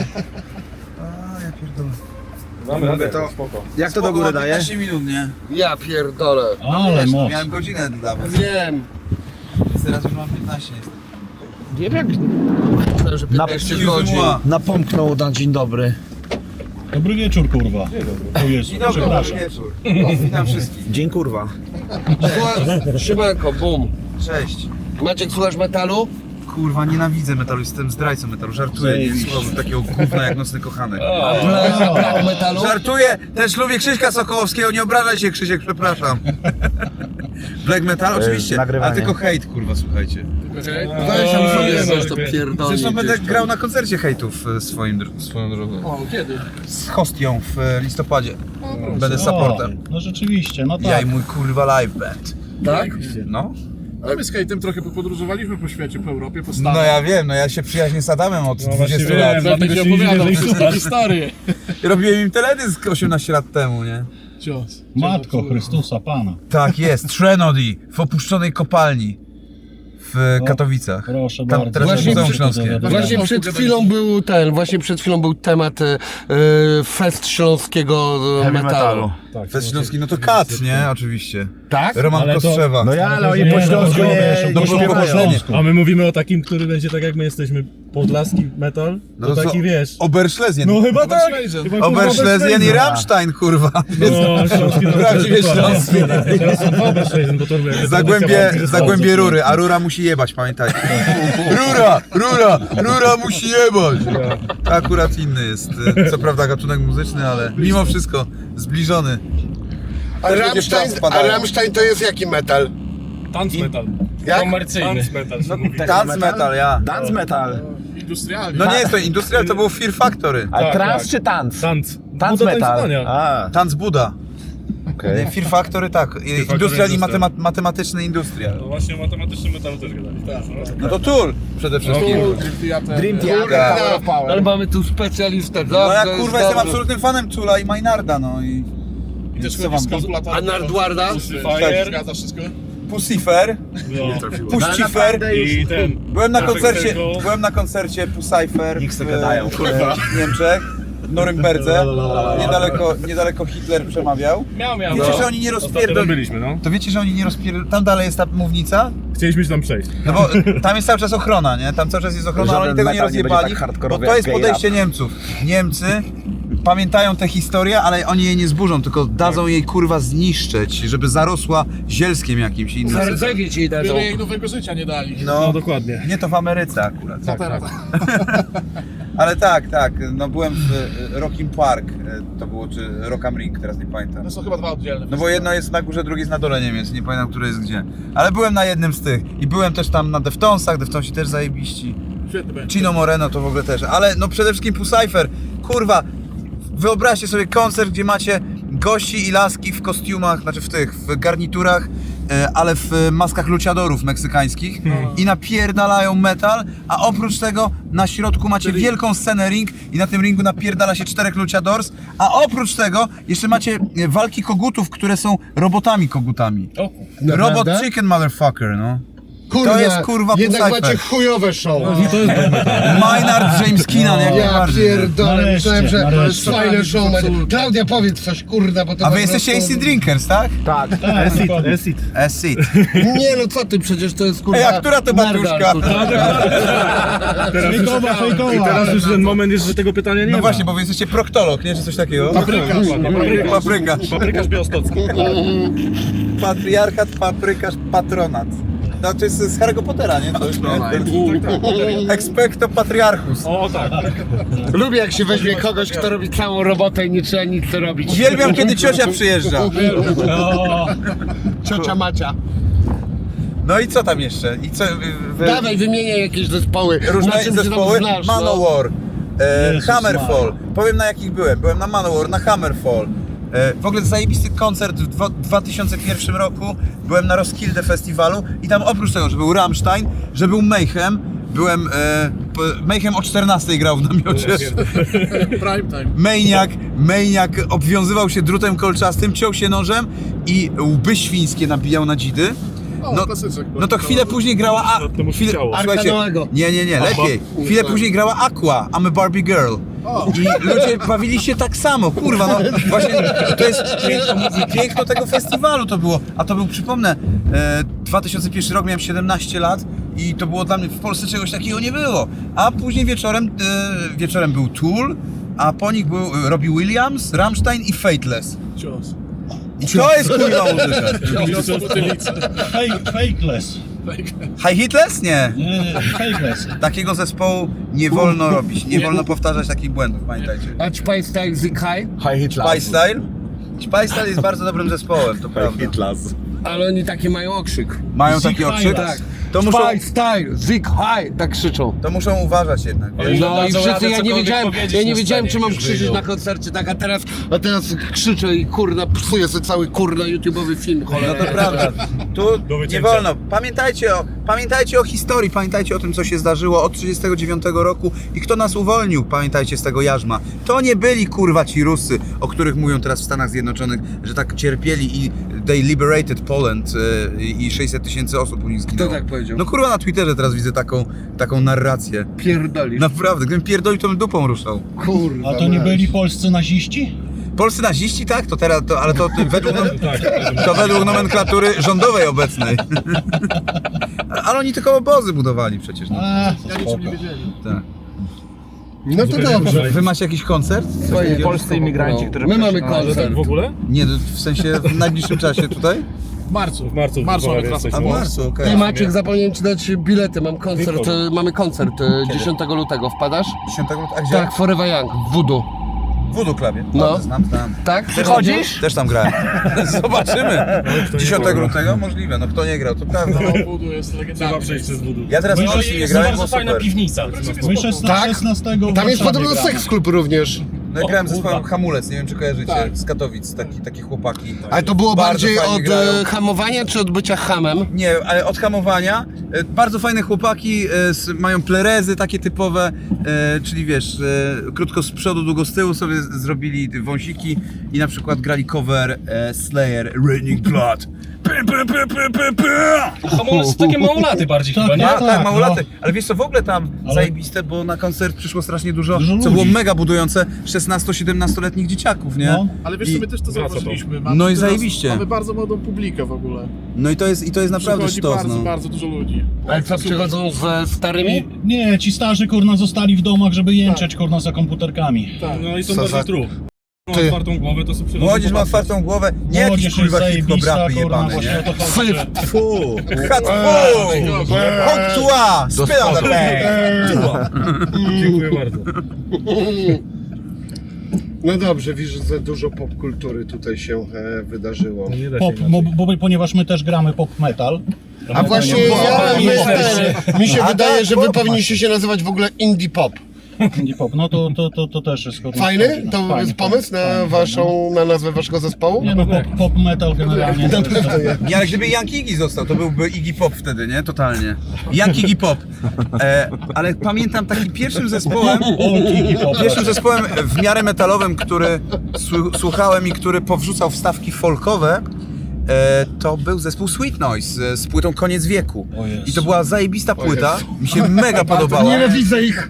Mamy radę, to- spoko. Jak to do góry daje? 15 minut, nie? Ja pierdolę. Ale moc. Miałem godzinę dla was. Wiem. Teraz już mam 15 niestety. Nie wiem, Myślałem, że 15 godzin. napomknął na dzień dobry. Dobry wieczór, kurwa. O Jezu, Dzień dobry, przepraszam. dobry wieczór. Witam wszystkich. Dzień kurwa. Szymanko, bum. Cześć. Maciek, słuchasz metalu? Kurwa, nienawidzę metalu, jestem zdrajcą metalu. Żartuję, nie słucham takiego gówna jak Nocny Kochanek. Black metalu? Żartuję, też lubię Krzyśka Sokołowskiego, nie obrażaj się Krzysiek, przepraszam. Black metal oczywiście, nagrywanie. a tylko hejt, kurwa, słuchajcie. Weź tam sobie coś to pierdolnie. Zresztą będę gdzieś tam. grał na koncercie hejtów swoją drogą. O, kiedy? Z Hostią w listopadzie. Będę supportem. No rzeczywiście, no Ja i tak. mój kurwa live band. Tak? No. A my z hejtem trochę podróżowaliśmy po świecie, po Europie, po No Stanach. ja wiem, no ja się przyjaźnię z Adamem od 20 lat. Dlatego ci opowiadam wszystkie historie. Robiłem im teledysk 18 lat temu, nie? Cios. Matko Chrystusa Pana. Tak jest, Trenody w opuszczonej kopalni w No, Katowicach. Proszę Tam bardzo. teraz Właśnie Muzeum przy- Śląskie. Właśnie przed chwilą był temat Fest Śląskiego metalu. Fest Śląski, no to Kat, nie? Oczywiście. Tak? Roman Ale to- Kostrzewa. No ja, ale oni Nie, po no, śląsku no, nie no, śpiewają. pośledzenie. A my mówimy o takim, który będzie tak jak my jesteśmy podlaski metal, No to to taki co? wiesz. Oberschlesien. No chyba tak! Chyba, kurwa, Oberschlesien i Rammstein, kurwa. No, śląski no, Prawdziwie śląski. Teraz są dwa Oberschlesien, bo to jakby Zagłębie rury, a rura musi jebać, pamiętajcie. Rura musi jebać. To akurat inny jest, co prawda gatunek muzyczny, ale mimo wszystko zbliżony. A Też Rammstein, ludzie w trans Rammstein to jest jaki metal? Tanz metal. Jak? Komercyjny. Tanz metal się mówi. Dance metal, ja. Dance metal. Industrialnie. No nie jest to industrial, to był Fear Factory. A Tak, trans tak. czy tanc? Tanz. Tanc Buda metal. tańcowania. A, Tanz Buda. okej. Fear Factory tak, industrial i industrial. matematyczny industrial. No właśnie o matematycznym metalu też gadali. No to Tool przede wszystkim. Dream Theater, Tak. Power of Power. Ale mamy tu specjalistę. No ja kurwa jestem absolutnym fanem Toola i Maynarda, no i... I też Co chodzi z wam- kalkulatorem. A Nardwarda? Fire. Zgadza wszystko? Pussifer, No. Puścifer. I ten. Byłem na koncercie Pussifer Niech se w gadają, w Niemczech, w Norymberdze. Niedaleko Hitler przemawiał. Miał. Wiecie, że oni nie Ostatnio rozpierdolą. byliśmy, no. To wiecie, że oni nie rozpierdolą. Tam dalej jest ta mównica? Chcieliśmy się tam przejść. No bo tam jest cały czas ochrona, nie? Tam cały czas jest ochrona, ale oni Żaden tego nie metal nie będzie rozjebali, tak bo hardkorowy to jak jest gay podejście rap. Niemców. Niemcy pamiętają tę historię, ale oni jej nie zburzą, tylko dadzą jej kurwa zniszczyć, żeby zarosła zielskiem jakimś innym. Zardzewieć jej dadzą. Byle jej nowego życia nie dali. No dokładnie. Nie to w Ameryce akurat. Co teraz? Ale tak, no byłem w Rockin Park, to było, czy Rock am Ring, teraz nie pamiętam. To są chyba dwa oddzielne. No bo jedno jest na górze, drugie jest na dole Niemiec, nie pamiętam, które jest gdzie. Ale byłem na jednym z tych i byłem też tam na Deftonesach, Deftonesi też zajebiści. Świetny będzie. Chino Moreno to w ogóle też, ale no przede wszystkim Pussifer, kurwa, wyobraźcie sobie koncert, gdzie macie gości i laski w kostiumach, znaczy w garniturach, ale w maskach luciadorów meksykańskich i napierdalają metal, a oprócz tego na środku macie wielką scenę ring i na tym ringu napierdala się 4 luchadors, a oprócz tego jeszcze macie walki kogutów, które są robotami kogutami. Robot Naprawdę? chicken motherfucker, no. Kurwa, To jest, kurwa, jednak Pussifer. macie chujowe show. Maynard James Keenan, jak Ja najbardziej. pierdolę, Nareszcie, myślałem, że to jest nareszcie. fajne show. Klaudia, powiedz coś, kurda, bo to A po wy jesteście prostu- AC Drinkers, tak? Tak. Esit. Acid. Nie no, co ty, przecież to jest kurwa... Ej, a która to batuszka? Teraz już, I teraz już ten moment jest, że tego pytania nie No ma. właśnie, bo wy jesteście proktolog, nie? Czy coś takiego? Paprykarz. Paprykarz białostocki. Patriarchat, paprykarz, patronat. No to jest z Harry'ego Pottera, nie? Coś, nie? Expecto patriarchus. O tak. Lubię, jak się weźmie kogoś, kto robi całą robotę i nie trzeba nic robić. Uwielbiam, kiedy ciocia przyjeżdża. Ciocia Macia. No i co tam jeszcze? I co? Dawaj, wymieniaj jakieś zespoły. Na Różne czym się tam zespoły? znasz, no. Manowar, Jezus Hammerfall. Powiem na jakich byłem. Byłem na Manowar, na Hammerfall. W ogóle zajebisty koncert w 2001 roku. Byłem na Roskilde Festiwalu i tam oprócz tego, że był Rammstein, że był Mayhem, byłem... Mayhem o 14 grał w namiocie. Prime time. Maniak obwiązywał się drutem kolczastym, ciął się nożem i łby świńskie nabijał na dzidy. O, klasyczek. No to chwilę później grała... To mu się chciało. Słuchajcie, Noego. nie, lepiej. Chwilę później grała Aqua, I'm a Barbie Girl. I ludzie bawili się tak samo, kurwa, no właśnie to jest piękno tego festiwalu to było. A to był, przypomnę, 2001 rok, miałem 17 lat i to było dla mnie, w Polsce czegoś takiego nie było. A później wieczorem był Tool, a po nich był Robbie Williams, Rammstein i Fateless. Cios. I to jest kurwa muzyka. Cios po butylicy. Fakeless. High Hitless? Nie. Nie, fakeless. Takiego zespołu nie wolno robić, nie wolno powtarzać takich błędów, pamiętajcie. A Spice Style Zik High? High Hitler. Spy Style? Spy Style jest bardzo dobrym zespołem, to prawda. Ale oni taki mają okrzyk. Mają Zik taki High, okrzyk? tak. To muszą, Spice Style Zik High, tak krzyczą. to muszą uważać jednak. No i dadzą wszyscy, radę ja nie cokolwiek wiedziałem, powiedzieć ja nie na wiedziałem, scenie, czy mam już krzyczeć wyjdą. na koncercie, tak, a teraz krzyczę i kurna, psuję sobie cały kurna YouTube'owy film, No cholera. to prawda. Tu Do nie wycięcia. wolno. Pamiętajcie o historii, pamiętajcie o tym, co się zdarzyło od 1939 roku i kto nas uwolnił, pamiętajcie z tego jarzma. To nie byli kurwa ci Rusy, o których mówią teraz w Stanach Zjednoczonych, że tak cierpieli i they liberated Poland i 600 000 osób u nich zginęło. tak powiedział? No kurwa na Twitterze teraz widzę taką narrację. Pierdolisz. Naprawdę, gdybym pierdolił, to bym dupą ruszał. Kurwa. A to nie mać. byli polscy naziści? Polscy naziści, tak? To teraz, ale to według nomenklatury rządowej obecnej. Ale oni tylko obozy budowali przecież. No. A, Ja niczym nie wiedzieli. Tak. No to dobrze. Wy macie jakiś koncert? Polscy imigranci, którzy My mamy przyszli na- koncert. W ogóle? Nie, w sensie w najbliższym czasie tutaj? W marcu. W marcu mamy mamy teraz A w marcu, okej. Ty Maciek, zapomniałem ci dać bilety, mamy koncert 10 lutego, wpadasz? 10 lutego? A gdzie? Tak, Forever Young, w Voodoo. W Voodoo Clubie. No. Znam. Tak? Wychodzisz? Też tam grałem. Zobaczymy. kto nie 10 grał. lutego? Możliwe, no kto nie grał, to prawda. No, Voodoo jest Trzeba legendarny. przejść przez budu. Ja teraz No i w Olsztyn nie Jest grałem, bardzo bo fajna super. piwnica. my 16 Tak? 16 w Tam jest Warszawie podobno gramy. seks klub również. No, grałem ze kurwa. swoim Hamulec, nie wiem czy kojarzycie, Tak. z Katowic, taki chłopaki. Ale to było Bardzo bardziej fajnie od grają. hamowania czy od bycia hamem? Nie, ale od hamowania. Bardzo fajne chłopaki, mają plerezy takie typowe, czyli wiesz, krótko z przodu, długo z tyłu sobie zrobili wąsiki i na przykład grali cover Slayer, Raining Blood. Hamulec takie małolaty bardziej Tak, chyba, nie? tak. Tak, małolaty. Ale wiesz co, w ogóle tam Ale- zajebiste, bo na koncert przyszło strasznie dużo, Dużo co ludzi. było mega budujące, 16-17-letnich dzieciaków, nie? No. Ale wiesz co, my też to wraca to. zauważyliśmy. No i teraz- zajebiście. Mamy bardzo młodą publikę w ogóle. No i to jest naprawdę Przychodzi sztos, bardzo, no. bardzo dużo ludzi. Ale co, przychodzą ze starymi? Nie, ci starzy kurna zostali w domach, żeby jęczeć kurna za komputerkami. Tak. No i są Co bardzo za- trup. Mam Ty. otwartą głowę, to są przychodzą Młodzież ma popatrzeć. otwartą głowę, nie jakiś Młodzież jest kurwa zajebista, hip-hop-rapy kurna, jebane, właśnie nie? o to chodzi. że- Fu! Hot spit on the bag! Dziękuję bardzo. No dobrze, widzisz, że dużo popkultury tutaj się wydarzyło. Nie da się Pop, inaczej. ponieważ my też gramy pop metal. A właśnie mi się wydaje, że wy powinniście się nazywać w ogóle indie pop. Indie pop, no to też jest kurna. Fajny? To Fajny, jest pomysł na fajny, waszą, na nazwę waszego zespołu? Nie no, pop metal generalnie. To jest, Nie, ale gdyby Young Iggy został, to byłby Iggy Pop wtedy, nie? Totalnie. Young Iggy Pop. Ale pamiętam takim pierwszym zespołem, w miarę metalowym, który słuchałem i który powrzucał wstawki folkowe, to był zespół Sweet Noise z płytą Koniec Wieku. O Jezu. I to była zajebista płyta, mi się mega podobała. Nienawidzę ich!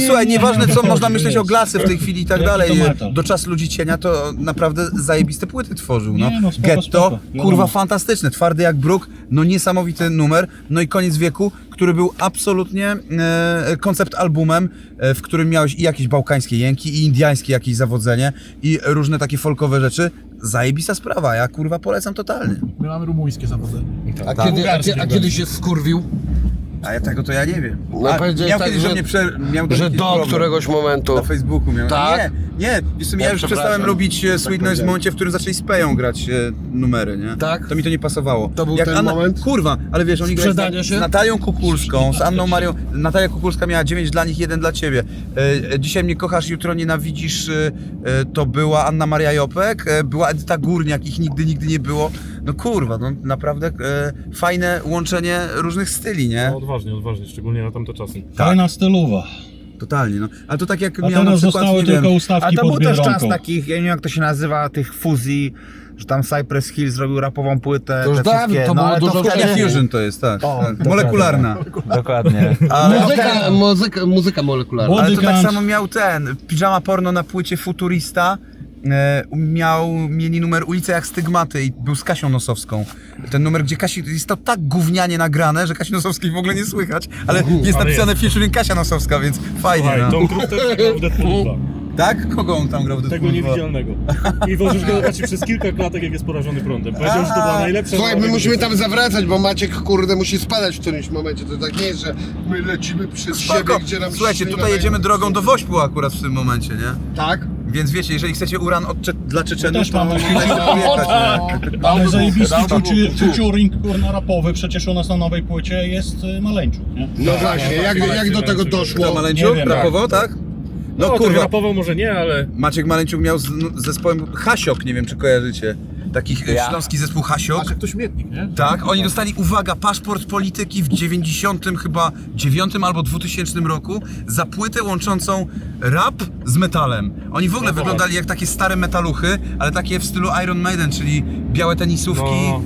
Słuchaj, nieważne co można myśleć o Glasy w tej chwili i tak Jaki dalej, to metal? do Czasu Ludzi Cienia to naprawdę zajebiste płyty tworzył, no. Nie, no, spoko, Getto, spoko, wiadomo. kurwa fantastyczny, Twardy jak bruk, no niesamowity numer, no i Koniec Wieku, który był absolutnie koncept albumem, w którym miałeś i jakieś bałkańskie jęki, i indiańskie jakieś zawodzenie, i różne takie folkowe rzeczy. Zajebista sprawa, ja kurwa polecam totalnie. My mamy rumuńskie zawodzenie. A kiedy się skurwił? A ja tego to ja nie wiem. No, A, powiedziałeś miał tak, kiedyś, że- że mnie miał Że jakiś do problem. któregoś momentu. Na Facebooku miałem. Tak? Nie, wiesz co, ja już przestałem lubić Sweet Noise w momencie, w którym zaczęli z Peją grać numery, nie? Tak? To mi to nie pasowało. To był ten moment? Kurwa, ale wiesz, oni grali Sprzedania się? z Natalią Kukulską, z Anną Marią. Natalia Kukulska miała 9 dla nich, 1 dla ciebie. Dzisiaj mnie kochasz, jutro nienawidzisz, to była Anna Maria Jopek, była Edyta Górniak, ich nigdy nie było. No kurwa, no naprawdę fajne łączenie różnych styli, nie? No, odważnie, szczególnie na tamte czasy. Fajna stylowa. Totalnie, no. Ale to tak jak A miał na teraz przykład, zostały nie tylko wiem, A ustawki to pod był też czas Biedronką. takich, ja nie wiem jak to się nazywa, tych fuzji, że tam Cypress Hill zrobił rapową płytę. To już te dawno, wszystkie, to było ale dużo wtedy- wcześniej. Fusion to jest, tak. O, tak. dokładnie. Molekularna. Dokładnie. Muzyka molekularna. Ale to tak Bodykant. samo miał ten, Pijama Porno na płycie Futurista. Mieli numer Ulice jak stygmaty i był z Kasią Nosowską. Ten numer, gdzie Kasi, jest to tak gównianie nagrane, że Kasi Nosowskiej w ogóle nie słychać, ale jest Ale napisane featuring Kasia Nosowska, więc fajnie, Słuchaj, no. Tom Cruise też grał w Deadpoolu 2. Tak? Kogo on tam grał w Tego Deadpoolu 2? niewidzialnego. I możesz go zobaczyć przez kilka klatek, jak jest porażony prądem. Powiedział, że to była najlepsza... Słuchaj, my rola musimy jego tam zawracać, bo Maciek, kurde, musi spadać w którymś momencie. To tak nie jest, że my lecimy przez Spoko. siebie, gdzie nam Słuchajcie, ślina tutaj daje. jedziemy drogą do Wośpu akurat w tym momencie, nie? Tak? Więc wiecie, jeżeli chcecie uran dla Czeczenów, Też to mamy. dajcie pojechać, nie? Ale zajebisty featuring kurna rapowy, przecież u nas na nowej płycie jest Maleńczuk, nie? No właśnie, jak do tego Kto, doszło? Maleńczuk? Nie wiem, Rapował, tak? No, No tak kurwa, rapował może nie, ale... Maciek Maleńczuk miał z zespołem Hasiok, nie wiem czy kojarzycie. Takich śląski zespół Hasiok. A to śmietnik, nie? Tak, oni dostali, uwaga, paszport polityki w 90 chyba 9 albo 2000 roku za płytę łączącą rap z metalem. Oni w ogóle wyglądali jak takie stare metaluchy, ale takie w stylu Iron Maiden, czyli białe tenisówki, No.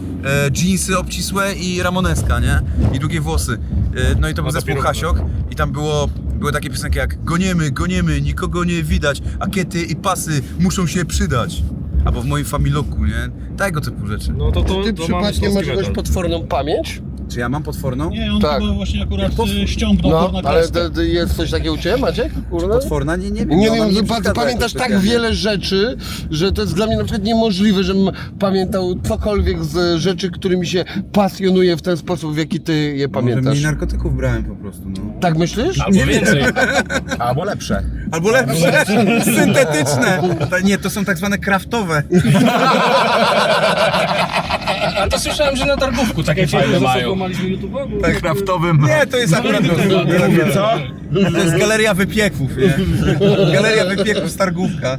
dżinsy obcisłe i ramoneska, nie? I długie włosy. No i to był A zespół dopiero- Hasiok i tam były takie piosenki jak goniemy, nikogo nie widać, a kiety i pasy muszą się przydać. Albo w moim familoku, nie? Tego typu rzeczy. No to Ty mamy przypadkiem śląski masz jakąś metal. potworną pamięć? Czy ja mam potworną? Nie, on Tak. chyba właśnie akurat ściągnął No, na ale kreskę. jest coś takiego u Ciebie, Maciek? Kurde? Potworna? Nie wiem. Nie ona wiem, mnie przeszkadza pamiętasz jakoś tak specjalnie. wiele rzeczy, że to jest dla mnie na przykład niemożliwe, żebym pamiętał cokolwiek z rzeczy, którymi się pasjonuję w ten sposób, w jaki Ty je Może pamiętasz. mniej narkotyków brałem po prostu, no. Tak myślisz? Albo więcej. Albo lepsze. Albo lepsze, syntetyczne. Nie, to są tak zwane kraftowe. A to słyszałem, że na targówku takie fajne mają. Złamaliśmy YouTube'a, bo... Tak. Kraftowym. Nie, to jest akurat co? To jest galeria wypieków, nie? Galeria wypieków, Stargówka.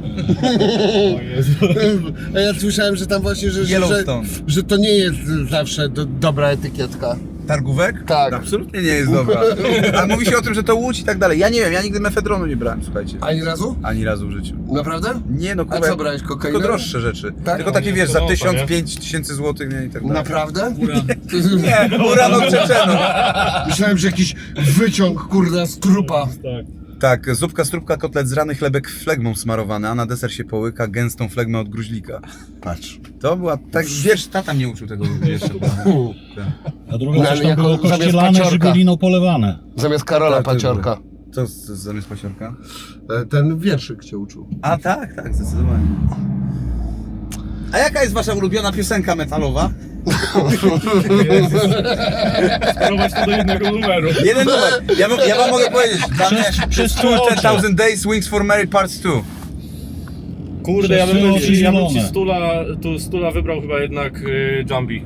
A ja słyszałem, że tam właśnie, Yellowstone. że to nie jest zawsze dobra etykietka. Targówek? Tak. Absolutnie nie jest dobra. A mówi się o tym, że to łódź i tak dalej. Ja nie wiem, ja nigdy mefedronu nie brałem, słuchajcie. Ani razu? Ani razu w życiu. Naprawdę? Nie no, A kurwa. co brałeś, kokainę? Tylko droższe rzeczy. Tak? Tylko takie, wiesz, za No, 1000-5000 złotych, nie? I tak dalej. Naprawdę? Nie, urano Czeczeno. Myślałem, że jakiś wyciąg, kurde, z trupa. Tak, zupka, strupka, kotlet z rany, chlebek flegmą smarowany, a na deser się połyka gęstą flegmę od gruźlika. Patrz. To była, tak, wiesz, tata mnie uczył tego wiersza. A druga No, coś ale tam jako było zamiast kościelane, paciorka. żygoliną polewane. Zamiast Karola Tak, to jest Paciorka. Co zamiast pasiorka? Ten wierszyk cię uczył. A tak, zdecydowanie. A jaka jest wasza ulubiona piosenka metalowa? Sparować to do jednego numeru. Jeden numer. Ja wam mogę powiedzieć, dla mnie przez Tour te oczy. 10,000 Days, Wings for Mary Parts 2. Kurde, ja bym Przez ci zielone. Stula wybrał chyba jednak Jambi.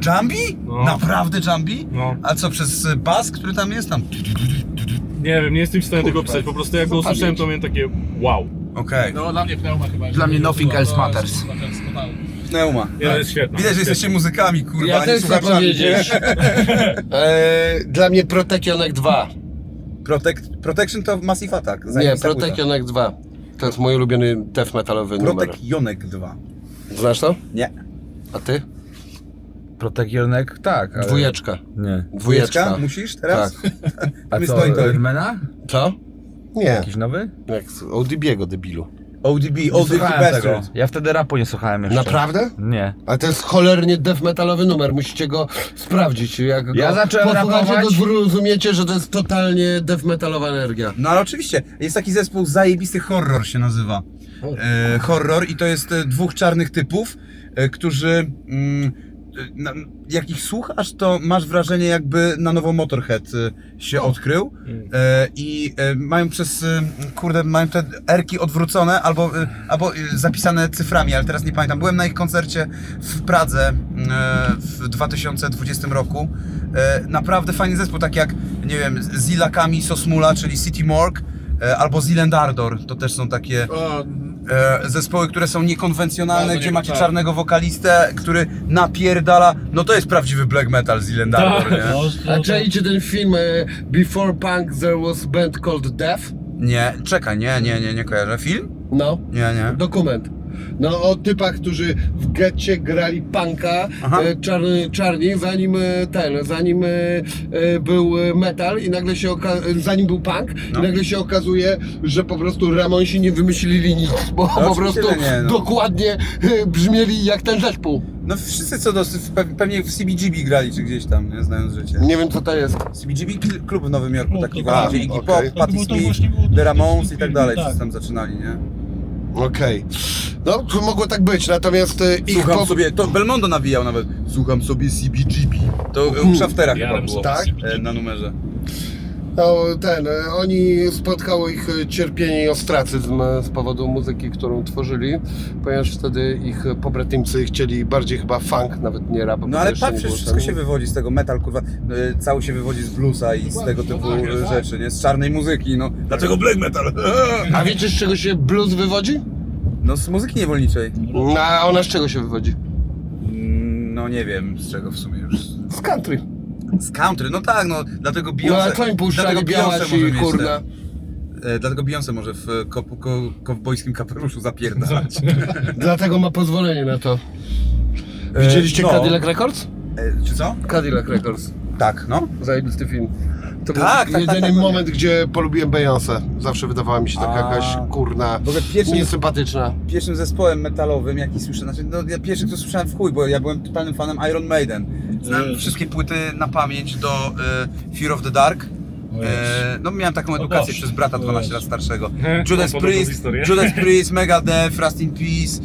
Jambi? No. Naprawdę Jambi? No. A co, przez bas, który tam jest tam? Nie wiem, nie jestem w stanie tego opisać, po prostu jak go usłyszałem, to miałem takie wow. Okej. No dla mnie pneuma chyba. Dla mnie nothing else matters. Pneuma. Ja, jest świetna. Widać, że jesteście muzykami, kurwa, Ja a nie też chcę słuchaczami. powiedzieć. Dla mnie Protekionek 2. Protection to Massive Attack. Nie, zajebista płyta. Protekionek 2. To jest mój ulubiony death metalowy numer. Protekionek 2. Znasz to? Nie. A ty? Protekionek, tak. Ale... Dwójeczka. Nie. Dwójeczka. Musisz teraz? Tak. A My co, stoi to. Ironmana? Co? Nie. Jakiś nowy? Jak z ODB'ego, debilu. ODB, Nie Old Dirty słuchałem tego. Bastard. Ja wtedy rapu nie słuchałem jeszcze. Naprawdę? Nie. Ale to jest cholernie death metalowy numer, musicie go sprawdzić. Jak Ja go zacząłem posłuchacie, rapować. to zrozumiecie, że to jest totalnie death metalowa energia. No ale oczywiście, jest taki zespół Zajebisty Horror się nazywa. Horror i to jest dwóch czarnych typów, którzy jak ich słuchasz, to masz wrażenie, jakby na nowo Motorhead się odkrył i mają mają te erki odwrócone albo zapisane cyframi, ale teraz nie pamiętam. Byłem na ich koncercie w Pradze w 2020 roku. Naprawdę fajny zespół, tak jak, nie wiem, Zilakami Sosmula, czyli City Morgue, albo Zealand Ardor, to też są takie zespoły, które są niekonwencjonalne, Bardzo gdzie macie tak. czarnego wokalistę, który napierdala, no to jest prawdziwy black metal Zealand Ardor, nie? A czajcie ten film Before Punk There Was Band Called Death? Nie, czekaj, nie kojarzę. Film? No. Nie. Dokument. No o typach, którzy w getcie grali punka, Aha. czarni, zanim był metal i nagle się zanim był punk No. i nagle się okazuje, że po prostu Ramonsi nie wymyślili nic, bo po oczywiście, prostu że nie, no. dokładnie brzmieli jak ten zespół. No wszyscy pewnie w CBGB grali, czy gdzieś tam, nie znając życie. Nie wiem co to jest. CBGB klub w Nowym Jorku, No, taki to- gdzie Iggy okej. Pop, Patti To Smith, właśnie było The Ramones i tak film, dalej, tak. wszyscy tam zaczynali, nie? Okej. No, to mogło tak być, natomiast ich Słucham sobie, to Belmondo nawijał nawet, słucham sobie CBGB. To u Shaftera chyba Jarem było, tak? na numerze. No, oni spotkało ich cierpienie i ostracyzm z powodu muzyki, którą tworzyli, ponieważ wtedy ich pobratymcy chcieli bardziej chyba funk, nawet nie rap. bo No to ale jeszcze patrz, nie było wszystko ten- się wywodzi z tego, metal, kurwa, cały się wywodzi z bluesa i z tego typu rzeczy, nie? Z czarnej muzyki, no. Dlaczego black metal? A wiecie z czego się blues wywodzi? No z muzyki niewolniczej. No, a ona z czego się wywodzi? No nie wiem z czego w sumie już. Z country. Z country, no tak, no dlatego No a Beyoncé... co im puszczali dlatego białać Beyoncé może i mieć kurna? Dlatego Beyoncé może w kowbojskim kapeluszu zapierdalać. Dlatego ma pozwolenie na to. Widzieliście no. Cadillac Records? Czy co? Cadillac Records. Tak, no. Zajebisty film. To był Tak, tak, jedyny tak, tak. moment, gdzie polubiłem Beyoncé. Zawsze wydawała mi się taka A. jakaś kurna, W ogóle niesympatyczna. Pierwszym zespołem metalowym, jaki słyszę, znaczy, no ja pierwszy, kto słyszałem w chuj, bo ja byłem totalnym fanem Iron Maiden. Znam wszystkie płyty na pamięć do Fear of the Dark. No miałem taką edukację Boże. przez brata 12 lat starszego. Mam Judas Priest, Megadeth, Rust in Peace,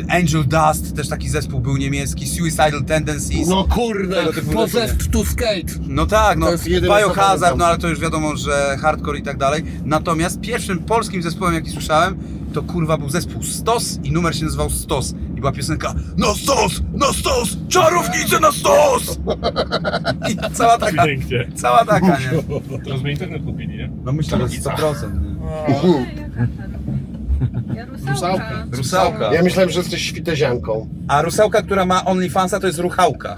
Angel Dust, też taki zespół był niemiecki, Suicidal Tendencies. No kurde, Tego typu Possessed to Skate. No tak, no To jest jedyny Biohazard, zawód. no ale to już wiadomo, że hardcore i tak dalej. Natomiast pierwszym polskim zespołem, jaki słyszałem, to kurwa był zespół Stos i numer się nazywał Stos. I była piosenka na stos, czarownice na stos! I cała taka, Pięknie. cała taka, nie? Teraz my internet kupili, nie? No myślę, że 100%. Nie? Rusałka. Rusałka. Ja myślałem, że jesteś świtezianką. A rusałka, która ma OnlyFansa, to jest ruchałka.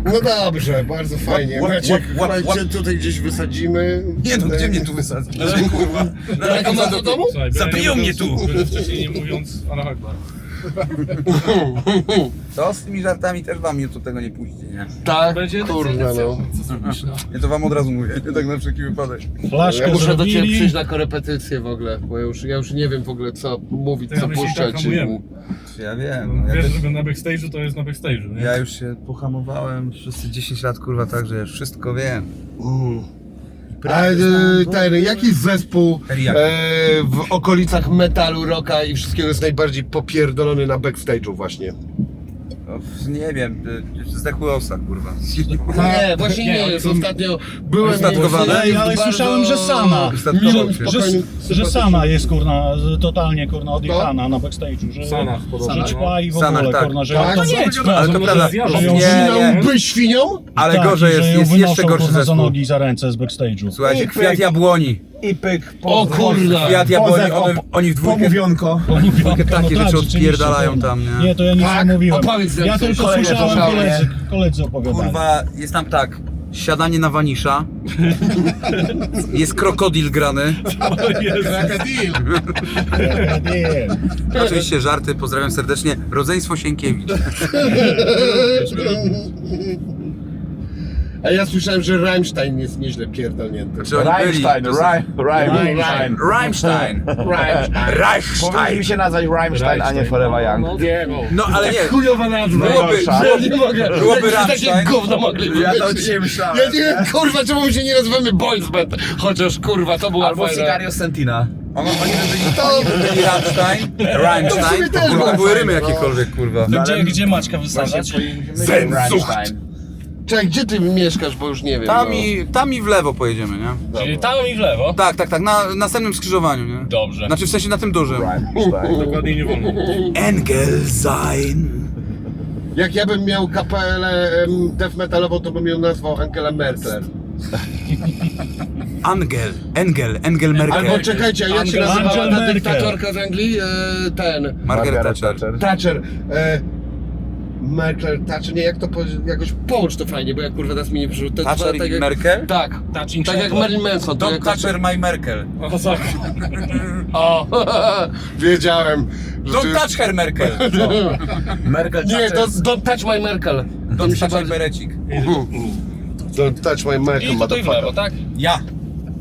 No dobrze, bardzo fajnie. Maciek, słuchajcie, tutaj gdzieś wysadzimy. Nie no, gdzie mnie tu wysadzić? Kurwa. Daleko masz do domu? Słuchaj, Zabiją byle mnie tu. byle wcześniej nie mówiąc Allah Akbar. To z tymi żartami też wam YouTube tego nie puści, nie? Tak, Będzie kurde no. Ja to wam od razu mówię, nie tak na wszelki wypadek. Flaszkę Ja muszę do ciebie zrobili. przyjść na korepetycję w ogóle, bo ja już nie wiem w ogóle co mówić, To ja co myślę, puszczać. tak hamujemy. Ja wiem, No, ja, wiesz, że na backstage'u to jest na backstage'u, nie? ja już się pohamowałem przez te 10 lat, kurwa, tak, że już wszystko wiem. A ten, jaki zespół Teriyaki. w okolicach metalu, rocka i wszystkiego jest najbardziej popierdolony na backstage'u właśnie? No, nie wiem, zdechły osa, kurwa. Nie, właśnie nie jest. Ostatnio byłem Ustatkowane? Ej, ale słyszałem, że Sana. Ustatkował się. Że Sana jest kurna, totalnie kurna odjechana na backstage'u, że, Sanach podobno, że no. ćpa i w Sanach, ogóle tak. kurna, że Tak? to To nie, ćpa, Ale to prawda, że ją nie, Ścinał nie. by świnią? Ale tak, gorzej że jest, ją jest wynoszą, jeszcze gorszy kurna, za zespół. nogi za ręce z backstage'u. Słuchajcie, Kwiat Jabłoni. I pyk, O kurwa! Kwiat Jabłoni, Pozew, oni w dwójkę pomówionko. takie No tak, rzeczy rzeczywiście, odpierdalają tak. tam, nie? Nie, to ja nic Tak, nie mówiłem. opowiedz nam Ja coś. tylko Kolejne słyszałem, pożałuję. koledzy opowiadali. Kurwa, jest tam tak, siadanie na wanisza, jest krokodyl grany, Krakadil! Nie. oczywiście żarty, pozdrawiam serdecznie, rodzeństwo Sienkiewicz. A ja słyszałem, że Rammstein jest nieźle pierdolnięty. Czy oni byli? Rammstein. Rammstein. Powinniśmy Rammstein. się nazwać Rammstein, a nie Forever Young. Wiem. No ale nie, Chujowa nazwa. Byłoby- Ja nie mogę. byłoby Jakieś takie Rammstein. gówno mogli Ja to wymyślić. dzisiaj myślałem. Ja nie wiem, kurwa, czemu my się nie nazywamy Boys Band. Chociaż, kurwa, to była Albo fajna. Sicario Sentina. oni by byli Rammstein, To w sumie też kurwa, była były rymy fajna, jakiekolwiek, kurwa. To gdzie Maćka wysadzać? Rammstein. Czekaj, gdzie ty mieszkasz, bo już nie wiem. Tam i w lewo pojedziemy, nie? Czyli tam i w lewo? Tak, na następnym skrzyżowaniu, nie? Dobrze. Znaczy w sensie na tym dużym. Rammstein. Dokładnie nie wolno. Engelsein. Jak ja bym miał kapelę death metalową, to bym ją nazwał Angela Merkel. Engel Merkel. Albo czekajcie, a jak się Angela nazywała ta Merkel. dyktatorka z Anglii? Margaret Thatcher. Thatcher. Merkel, Thatcher, nie, jak to jakoś połącz to fajnie, bo jak kurwa teraz mi nie przyszło. To Thatcher tak i jak, Merkel? Tak, Touching tak jak Shadow. Marilyn Manson. To Don't jakoś... Thatcher my Merkel. O, wiedziałem. Że to Don't jest... touch her Merkel. Merkel Nie, to Don't Touch My Merkel. To mi Don't się touch her bardziej... Berecik. Don't Touch My Merkel, I tutaj w lewo, tak? Ja.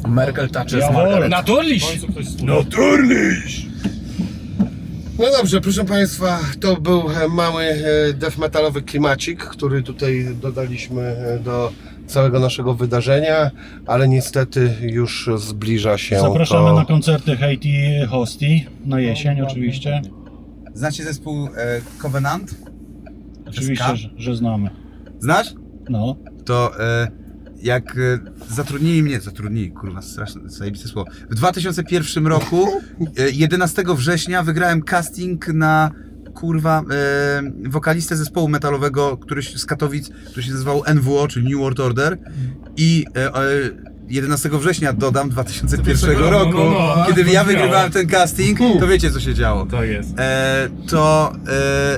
Merkel Thatcher Ja z Margaret. wolę. Naturliś! No dobrze, proszę Państwa, to był mały death metalowy klimacik, który tutaj dodaliśmy do całego naszego wydarzenia, ale niestety już zbliża się Zapraszamy to... na koncerty Haiti Hostii na jesień oczywiście. Znacie zespół Covenant? Oczywiście, że znamy. Znasz? No. To jak zatrudnili, kurwa, straszne, zajebiste słowo. W 2001 roku, 11 września wygrałem casting na, kurwa, wokalistę zespołu metalowego, z Katowic, który się nazywał NWO, czyli New World Order i 11 września, dodam, 2001 roku, kiedy ja wygrywałem ten casting, to wiecie co się działo. Tak jest.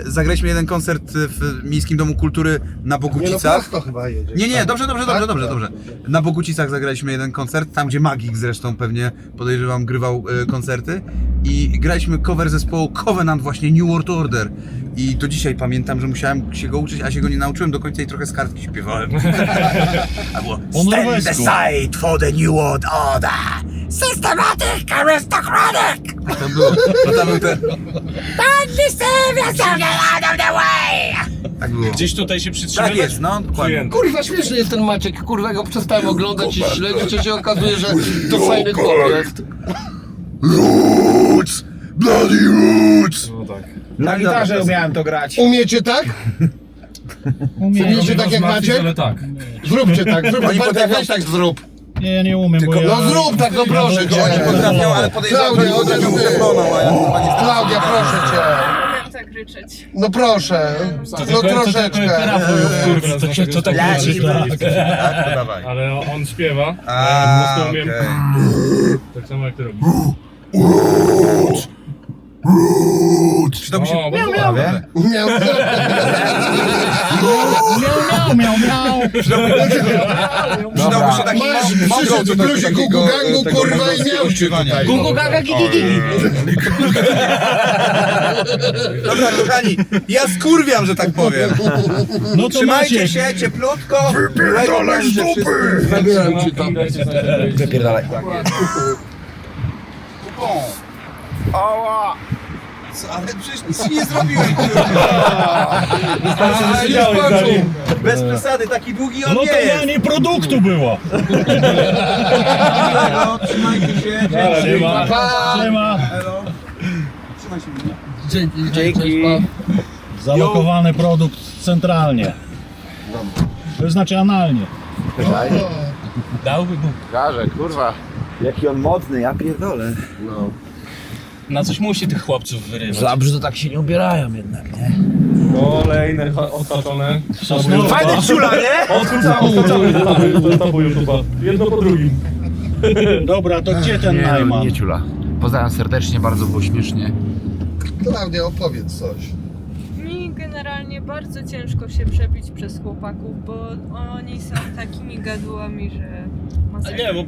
Zagraliśmy jeden koncert w Miejskim Domu Kultury na Nie no, Bogucicach. prosto chyba jedzie. Nie, dobrze. Na Bogucicach zagraliśmy jeden koncert, tam gdzie Magik zresztą pewnie, podejrzewam, grywał koncerty. I graliśmy cover zespołu Covenant, właśnie New World Order. I do dzisiaj pamiętam, że musiałem się go uczyć, a się go nie nauczyłem do końca i trochę z kartki śpiewałem. A było Po Stand norwesku. aside for the New World Order. Systematic aristocratic! To było, bo tam był ten... Tak było. Gdzieś tutaj się przytrzymać. Tak jest, no, dokładnie. Kurwa, śmieszny jest ten Maciek, kurwa, go przestałem oglądać i śledzić, a się okazuje, że to fajny chłop jest. Roots! Bloody roots! No tak. Na gitarze umiałem to grać. Umiecie tak? Umiecie tak jak Maciek? Ale tak. Zróbcie tak, zróbcie, Oni Bartek, potrafią weź tak zrób. Nie, ja nie umiem, bo ja... No zrób tak, no proszę cię. Oni potrafią, ale podejrzewam, że Klaudia, potrafią chociaż ty. Tefloną, a ja chyba nie Klaudia, proszę cię. Umiem tak ryczeć. No proszę, no troszeczkę. To tak Leci, tak. tak, to dawaj. Ale on śpiewa. A, Ja po prostu umiem okej. tak samo jak ty robisz. Czy to musi... O, bardzo Miał. Miał, miał. Przydałby się taki Masz, mądry przyszedł do bluzie takiego- Gugu Gangu, tego kurwa, i mongolskiego miał cię śpiewania. tutaj. Gungu gaga gigi gigi. Dobra, kochani, ja skurwiam, że tak powiem. No to Trzymajcie Maciek, się cieplutko. Wypierdolę z dupy! Zabieram ci tam. Wypierdalaj. Ała! Co, ale przecież nic ci nie zrobiłem, kurwa. Bez przesady, taki długi on no nie to jest. ja nie produktu było. No, trzymajcie się. Siema. Siema. Hello. Trzymaj się. Dzięki. Zalokowany produkt centralnie. To znaczy analnie. Dałby Bóg. Jaki on mocny, ja pierdolę. Na coś musi tych chłopców wyrywać. Dobrze, to tak się nie ubierają jednak, nie? Kolejne odhaczone. Fajny ciula, nie? Odhaczamy etapu YouTube'a. Jedno po drugim. Dobra, to gdzie ten Nie, Najman? nie ciula. Pozdrawiam serdecznie, bardzo było śmiesznie. Klaudia, opowiedz coś. Mi generalnie bardzo ciężko się przebić przez chłopaków, bo oni są takimi gadułami, że A masakra. nie, bo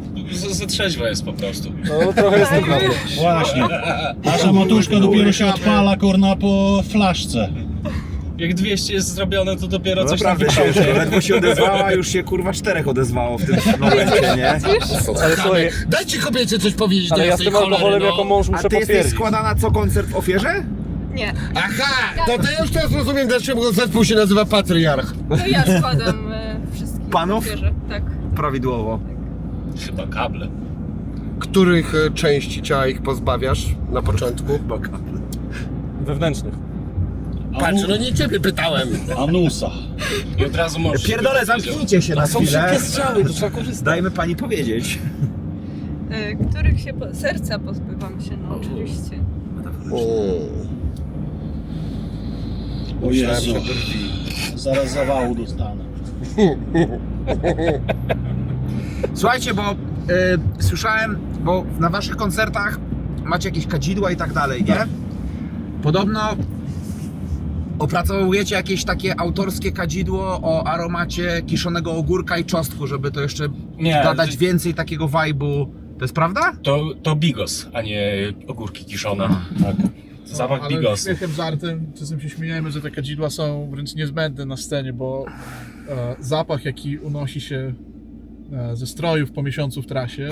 za trzeźwa jest po prostu. No trochę jest to prawda. Właśnie. Nasza matuszka dopiero się odpala, kurna, po flaszce. Jak 200 jest zrobione, to dopiero coś tam Naprawdę się wykształci. ledwo się odezwała, już się kurwa 4 odezwało w tym momencie, nie? Ale słuchaj, Dajcie kobiecie coś powiedzieć. ale ja z tej tym cholery, alkoholem no. jako mąż A muszę ty jesteś potwierdzić. składana co koncert w ofierze? Nie, Aha, to ty już teraz rozumiem, dlaczego zespół się nazywa Patriarch. to ja składam wszystkich Panów? ofierze. Tak. Prawidłowo. Chyba kable. Których części ciała ich pozbawiasz na początku? Wewnętrznych. Patrz, no nie ciebie pytałem. Anusa. I od razu możesz... Pierdolę, zamknijcie się na Są chwilę. szybkie strzały, to trzeba korzystać. Dajmy pani powiedzieć. Których się serca pozbywam się, no oczywiście. O Jezu. Zaraz zawału dostanę. Słuchajcie, bo słyszałem, bo na waszych koncertach macie jakieś kadzidła i tak dalej, nie? Podobno opracowujecie jakieś takie autorskie kadzidło o aromacie kiszonego ogórka i czosnku, żeby to jeszcze Nie, dodać więcej takiego vibe'u. To jest prawda? To bigos, a nie ogórki kiszone. Tak. Zapach Ale bigosu. śmiechem, żartem, czasem się śmiejemy, że te kadzidła są wręcz niezbędne na scenie, bo zapach, jaki unosi się ze strojów po miesiącu w trasie,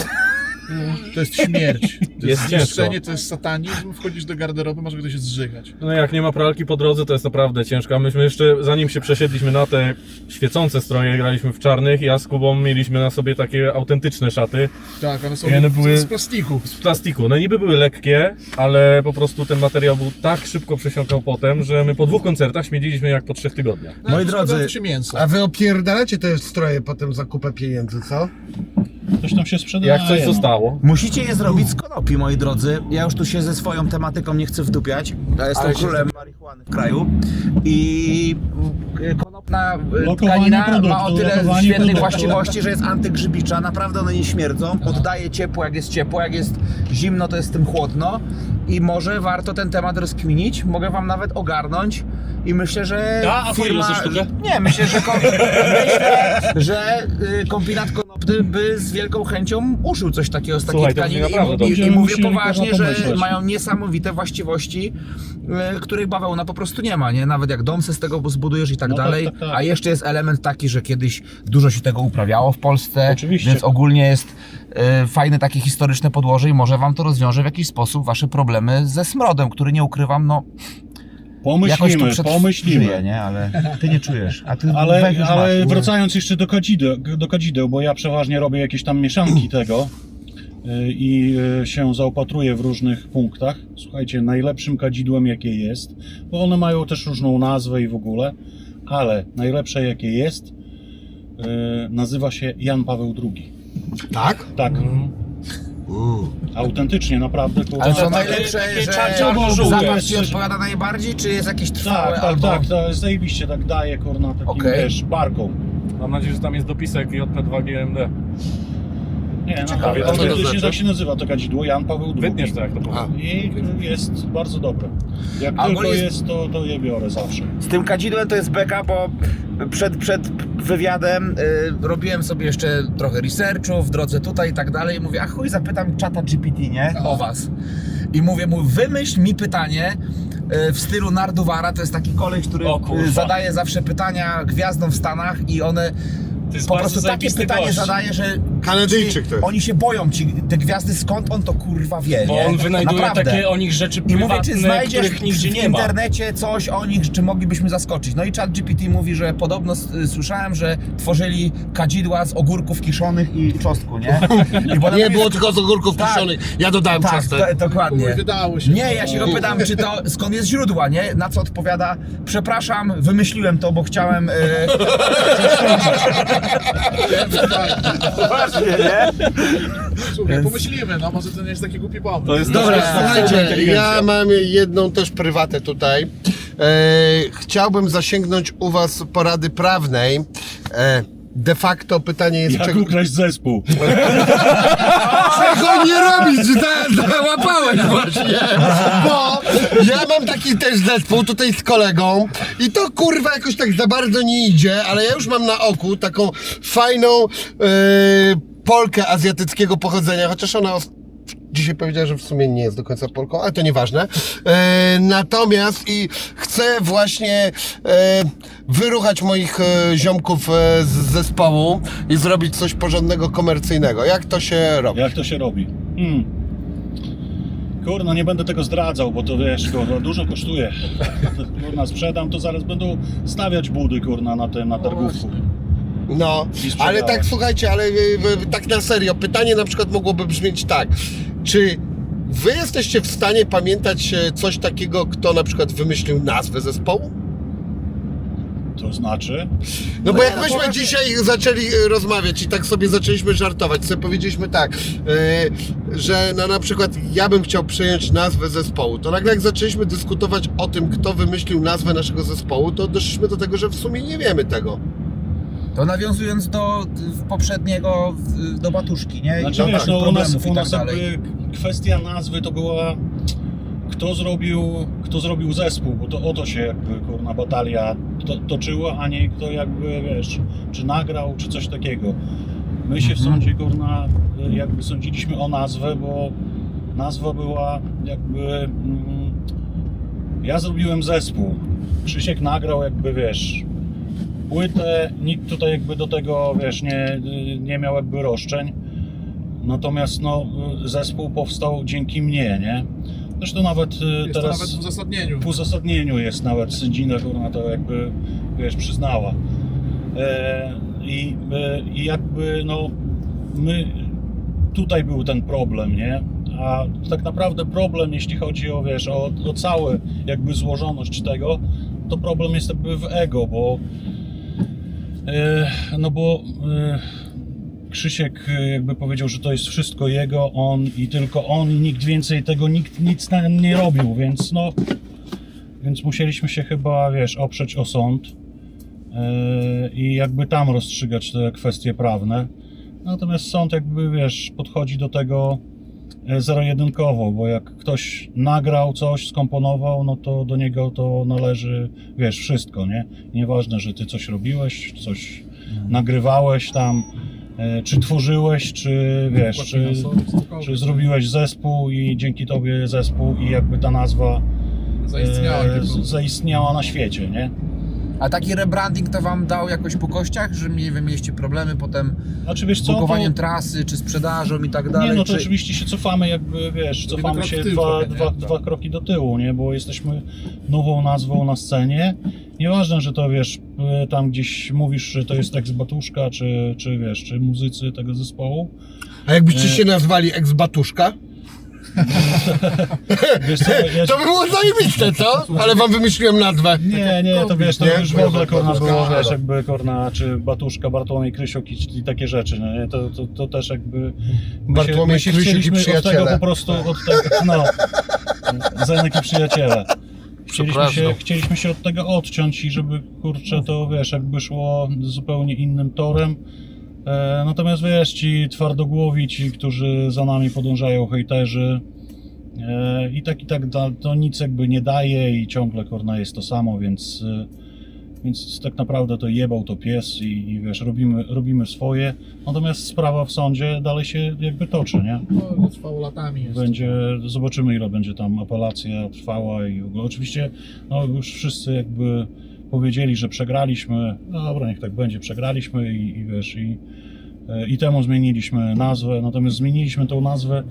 to jest śmierć. To Jest jest ciężko. zniszczenie, to jest satanizm. Wchodzisz do garderoby, masz gdzieś się zżygać. No jak nie ma pralki po drodze, to jest naprawdę ciężko. A myśmy jeszcze, zanim się przesiedliśmy na te świecące stroje, graliśmy w czarnych, ja z Kubą mieliśmy na sobie takie autentyczne szaty Tak, one są I one były- z plastiku. z plastiku. No niby były lekkie, ale po prostu ten materiał był tak szybko przesiąkał potem, że my po 2 koncertach śmierdziliśmy jak po 3 tygodniach. No, Moi szkoda drodzy, to się mięso. A wy opierdalacie te stroje potem za kupę pieniędzy, co? Coś tam się sprzedaje. Jak coś no. zostało. Musicie je zrobić z konopi, moi drodzy. Ja już tu się ze swoją tematyką nie chcę wdupiać. Ja jestem królem marihuany w kraju. I konopna Lokowanie tkanina produktu, ma o tyle lokowanie świetnych produktu. właściwości, że jest antygrzybicza. Naprawdę one nie śmierdzą. Oddaje ciepło, jak jest ciepło. Jak jest zimno, to jest tym chłodno. I może warto ten temat rozkminić. Mogę wam nawet ogarnąć. I myślę, że Da, a po ile firma... za sztukę? Nie, myślę, że kombinat konopny naprawdę by z wielką chęcią uszył coś takiego z takiej Słuchaj, to tkaniny brzmi naprawdę i dobrze. mówię Musieli poważnie, kurwa że pomyśleć. mają niesamowite właściwości, których bawełna po prostu nie ma, nie? Nawet jak dom se z tego zbudujesz i tak No tak, dalej, tak, tak. a jeszcze jest element taki, że kiedyś dużo się tego uprawiało w Polsce, Oczywiście. więc ogólnie jest fajne takie historyczne podłoże i może wam to rozwiąże w jakiś sposób wasze problemy ze smrodem, który nie ukrywam, no jakoś tu Pomyślimy. żyje, nie? Ale ty nie czujesz, a ty Ale, weź już ale masz. wracając jeszcze do kadzideł, bo ja przeważnie robię jakieś tam mieszanki tego i się zaopatruję w różnych punktach. Słuchajcie, najlepszym kadzidłem jakie jest, bo one mają też różną nazwę i w ogóle, ale najlepsze jakie jest nazywa się Jan Paweł II. Tak? Tak. Autentycznie, naprawdę. kurwa. Ale co Tak, najlepsze, że czarno-żółte zapach jest ci coś- odpowiada najbardziej, czy jest jakiś trwały tak, albo... tak, to jest zajebiście, tak daje kurna takim, Okej. wiesz, barką. Mam nadzieję, że tam jest dopisek JP2 GMD. Nie, Ciekawe, no, a co to autentycznie znaczy? tak się nazywa to kadzidło, Jan Paweł II. Wytniesz to, jak to powiem. I jest bardzo dobre. Jak A tylko ogólnie jest, to je biorę zawsze. Z tym kadzidłem to jest beka, bo przed wywiadem robiłem sobie jeszcze trochę researchu w drodze tutaj i tak dalej i mówię, a chuj, zapytam czata GPT, nie? O was. I mówię mu, wymyśl mi pytanie w stylu Narduwara, to jest taki koleś, który O kurwa. zadaje zawsze pytania gwiazdom w Stanach i one To jest po bardzo prostu takie zajebisty pytanie gość. zadaje, że Kanadyjczyk to jest. oni się boją, te gwiazdy, skąd on to kurwa wie, Bo nie? on wynajduje Naprawdę. takie o nich rzeczy I mówię, prywatne, czy znajdziesz których nigdzie w nie ma. internecie coś o nich, czy moglibyśmy zaskoczyć? No i ChatGPT mówi, że podobno słyszałem, że tworzyli kadzidła z ogórków kiszonych i czosnku, nie? I potem Nie mówi, było tylko z ogórków Tak. kiszonych. Ja dodałem tak, czosnek. dokładnie. Wydało się. Nie, ja się go pytam, czy to skąd jest źródła, nie? Na co odpowiada, przepraszam, wymyśliłem to, bo chciałem... Właśnie, nie? Słuchaj, pomyślimy, no może to nie jest taki głupi pomysł. To jest Dobra, sztuczna słuchajcie, inteligencja. ja mam jedną też prywatę tutaj. Chciałbym zasięgnąć u was porady prawnej. De facto pytanie jest, Jak ukraść zespół? czego nie robić? Załapałeś właśnie. Bo ja mam taki też zespół tutaj z kolegą i to kurwa jakoś tak za bardzo nie idzie, ale ja już mam na oku taką fajną Polkę azjatyckiego pochodzenia, chociaż ona dzisiaj powiedziała, że w sumie nie jest do końca Polką, ale to nieważne. Natomiast i chcę właśnie wyruchać moich ziomków z zespołu i zrobić coś porządnego, komercyjnego. Jak to się robi? Jak to się robi? Kurna, nie będę tego zdradzał, bo to wiesz, kurwa, dużo kosztuje. Kurna, sprzedam, to zaraz będą stawiać budy, kurna, na targówku. No, I sprzedałem. ale tak słuchajcie, ale tak na serio, pytanie na przykład mogłoby brzmieć tak. Czy wy jesteście w stanie pamiętać coś takiego, kto na przykład wymyślił nazwę zespołu? To znaczy? No bo jak myśmy dzisiaj zaczęli rozmawiać i tak sobie zaczęliśmy żartować, sobie powiedzieliśmy tak, że na przykład ja bym chciał przejąć nazwę zespołu, to nagle jak zaczęliśmy dyskutować o tym, kto wymyślił nazwę naszego zespołu, to doszliśmy do tego, że w sumie nie wiemy tego. To nawiązując do poprzedniego, do Batuszki, nie? Znaczy, I wiesz, do no, u problemów i nas tak dalej. jakby kwestia nazwy to była kto zrobił zespół, bo to o to się jakby kurna batalia toczyła, a nie kto jakby, wiesz, czy nagrał, czy coś takiego. My się w sądzie kurna jakby sądziliśmy o nazwę, bo nazwa była jakby ja zrobiłem zespół, Krzysiek nagrał jakby, wiesz, płytę, nikt tutaj jakby do tego, wiesz, nie miał jakby roszczeń. Natomiast no, zespół powstał dzięki mnie, nie? Zresztą nawet Jest to teraz nawet w uzasadnieniu. w uzasadnieniu jest nawet sędzina, która to jakby, wiesz, przyznała. I jakby, no, tutaj był ten problem, nie? A tak naprawdę problem, jeśli chodzi o, wiesz, o całą jakby złożoność tego, to problem jest jakby w ego, bo Krzysiek jakby powiedział, że to jest wszystko jego, on i tylko on i nikt więcej tego, nikt nic nie robił, więc musieliśmy się chyba, wiesz, oprzeć o sąd i jakby tam rozstrzygać te kwestie prawne. Natomiast sąd jakby, wiesz, podchodzi do tego zero-jedynkowo, bo jak ktoś nagrał coś, skomponował, no to do niego to należy, wiesz, wszystko, nie? Nieważne, że ty coś robiłeś, coś nagrywałeś tam, czy tworzyłeś, czy wiesz, czy zrobiłeś zespół i dzięki tobie zespół i jakby ta nazwa zaistniała na świecie, nie? A taki rebranding to wam dał jakoś po kościach, że nie wiem, mieliście problemy potem Znaczy wiesz z co, bukowaniem trasy, czy sprzedażą i tak dalej? nie, no to czy... oczywiście się cofamy jakby, wiesz, cofamy krok się w tył trochę, nie? dwa kroki do tyłu, nie? Bo jesteśmy nową nazwą na scenie. Nieważne, że to wiesz, tam gdzieś mówisz, że to jest ex-Batuszka, czy wiesz, czy muzycy tego zespołu. A jakbyście się nazwali ex-Batuszka? Wiesz co, ja... To by było zajebiste, co? Ale wam wymyśliłem nazwę. Nie, to wiesz, to Nie? już w ogóle korna było, Batuszka. wiesz, jakby korna, czy Batuszka, Bartłomiej Krysiok i takie rzeczy, no nie? To też jakby... Bartłomiej Krysiuk i chcieliśmy od tego przyjaciele. po prostu, od tego, no, Zenek i przyjaciele. Chcieliśmy się od tego odciąć i żeby, kurczę, to wiesz, jakby szło zupełnie innym torem. Natomiast wiesz, ci twardogłowi, ci, którzy za nami podążają, hejterzy, i tak to nic jakby nie daje i ciągle korna jest to samo, więc tak naprawdę to jebał to pies i wiesz, robimy swoje. Natomiast sprawa w sądzie dalej się jakby toczy, nie? No, trwało latami jeszcze. Zobaczymy, ile będzie tam apelacja trwała i oczywiście no, już wszyscy jakby powiedzieli, że przegraliśmy. No dobra, niech tak będzie, przegraliśmy i wiesz, i temu zmieniliśmy nazwę. Natomiast zmieniliśmy tą nazwę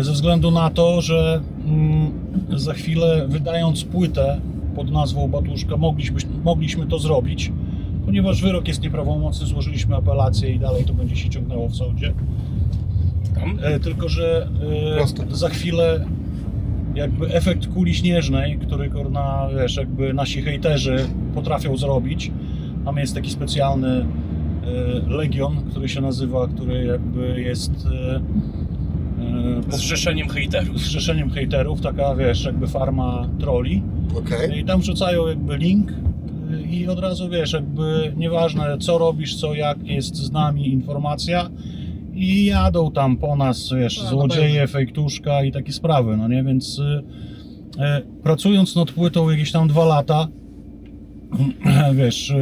ze względu na to, że za chwilę, wydając płytę pod nazwą Batuszka, mogliśmy to zrobić, ponieważ wyrok jest nieprawomocny, złożyliśmy apelację i dalej to będzie się ciągnęło w sądzie. Tylko że za chwilę jakby efekt kuli śnieżnej, który korna, wiesz, jakby nasi hejterzy potrafią zrobić. Tam jest taki specjalny legion, który się nazywa, który jakby jest zrzeszeniem hejterów, taka wiesz, jakby farma trolli. Okej. I tam wrzucają jakby link i od razu wiesz, jakby nieważne co robisz, co jak, jest z nami informacja i jadą tam po nas, wiesz, złodzieje, fejktuszka i takie sprawy, no nie, więc pracując nad płytą jakieś tam 2 lata, wiesz,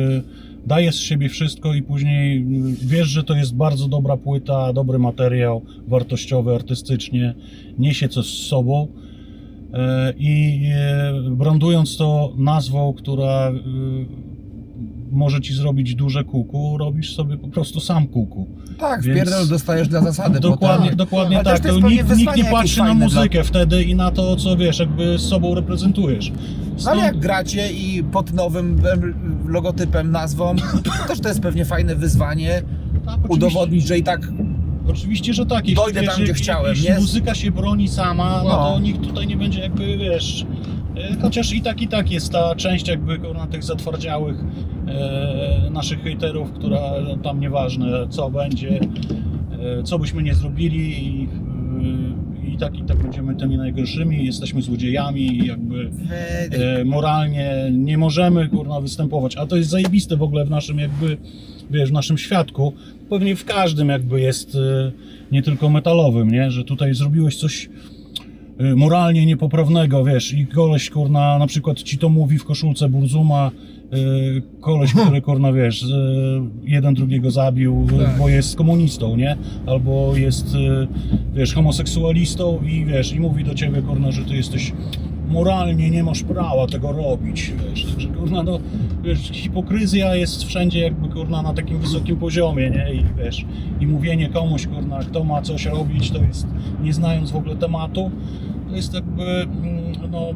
dajesz z siebie wszystko i później wiesz, że to jest bardzo dobra płyta, dobry materiał, wartościowy, artystycznie, niesie coś z sobą i brandując to nazwą, która może ci zrobić duże kuku, robisz sobie po prostu sam kuku. Tak, Więc wpierdol dostajesz dla zasady. Dokładnie Ale tak. też to jest To pewnie nikt nie wyzwanie patrzy jakieś na fajne muzykę wtedy i na to, co wiesz, jakby z sobą reprezentujesz. Ale jak gracie i pod nowym logotypem, nazwą, też to jest pewnie fajne wyzwanie, Tak, udowodnić, że i tak Oczywiście, że tak. Dojdę tam, gdzie chciałem, jeśli nie? muzyka się broni sama, no to No. nikt tutaj nie będzie jakby, wiesz... Chociaż i tak jest ta część jakby na tych zatwardziałych naszych hejterów, która tam nieważne co będzie, co byśmy nie zrobili i tak będziemy tymi najgorszymi, jesteśmy złodziejami i jakby moralnie nie możemy występować, a to jest zajebiste w ogóle w naszym jakby, wiesz, w naszym świadku, pewnie w każdym jakby jest, nie tylko metalowym, nie, że tutaj zrobiłeś coś moralnie niepoprawnego, wiesz, i koleś, na przykład ci to mówi w koszulce Burzuma, koleś, który, wiesz, jeden drugiego zabił, bo jest komunistą, nie? Albo jest, wiesz, homoseksualistą i wiesz, i mówi do ciebie, że ty jesteś moralnie, nie masz prawa tego robić, wiesz, także, no, wiesz, hipokryzja jest wszędzie jakby, na takim wysokim poziomie, nie? I wiesz, i mówienie komuś, kto ma coś robić, to jest, nie znając w ogóle tematu, to jest jakby, no,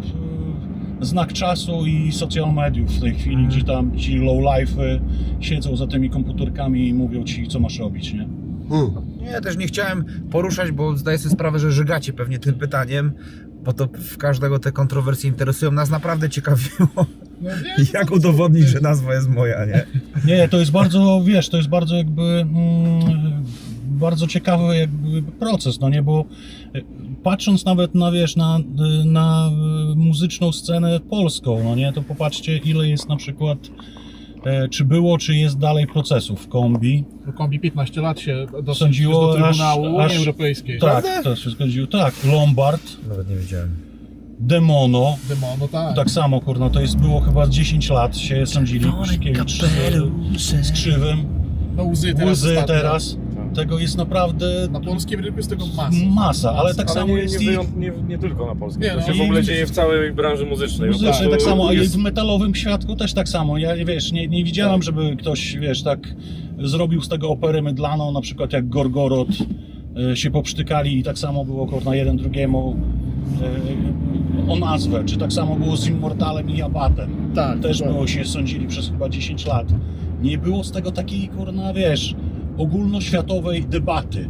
znak czasu i social mediów w tej chwili, gdzie tam ci low-life'y siedzą za tymi komputerkami i mówią ci, co masz robić, nie? Nie, też nie chciałem poruszać, bo zdaję sobie sprawę, że żygacie pewnie tym pytaniem, bo to w każdego te kontrowersje interesują. Nas naprawdę ciekawiło, jak udowodnić, że nazwa jest moja, nie? Nie, to jest bardzo, wiesz, to jest bardzo jakby, bardzo ciekawy jakby proces, no nie, bo patrząc nawet na, wiesz, na muzyczną scenę polską, no nie, to popatrzcie, ile jest na przykład, czy było, czy jest dalej procesów w Kombi. W Kombi 15 lat się Sądziło do Trybunału Unii aż- Europejskiej. Tak, to się zgodziło, tak, Lombard, Nawet nie wiedziałem. Demono, No tak. tak samo, było chyba 10 lat się sądzili, Krzykiewicz z Krzywym. No łzy teraz. łzy ostatnio. teraz. Tego jest naprawdę Na polskim rynku jest tego masa. masa, ale tak Ale samo nie, jest nie, i nie tylko na polskim. Nie, To no się i- w ogóle dzieje w całej branży muzycznej. muzycznej, Po tak prostu samo, a jest- w metalowym świadku też tak samo. Ja wiesz, nie widziałem, żeby ktoś, wiesz, tak zrobił z tego operę mydlaną, na przykład jak Gorgorod się poprztykali i tak samo było kurna jeden drugiemu o nazwę, czy tak samo było z Immortalem i Abatem. Tak, Też dokładnie. było się sądzili przez chyba 10 lat. Nie było z tego takiej kurna, wiesz, ogólnoświatowej debaty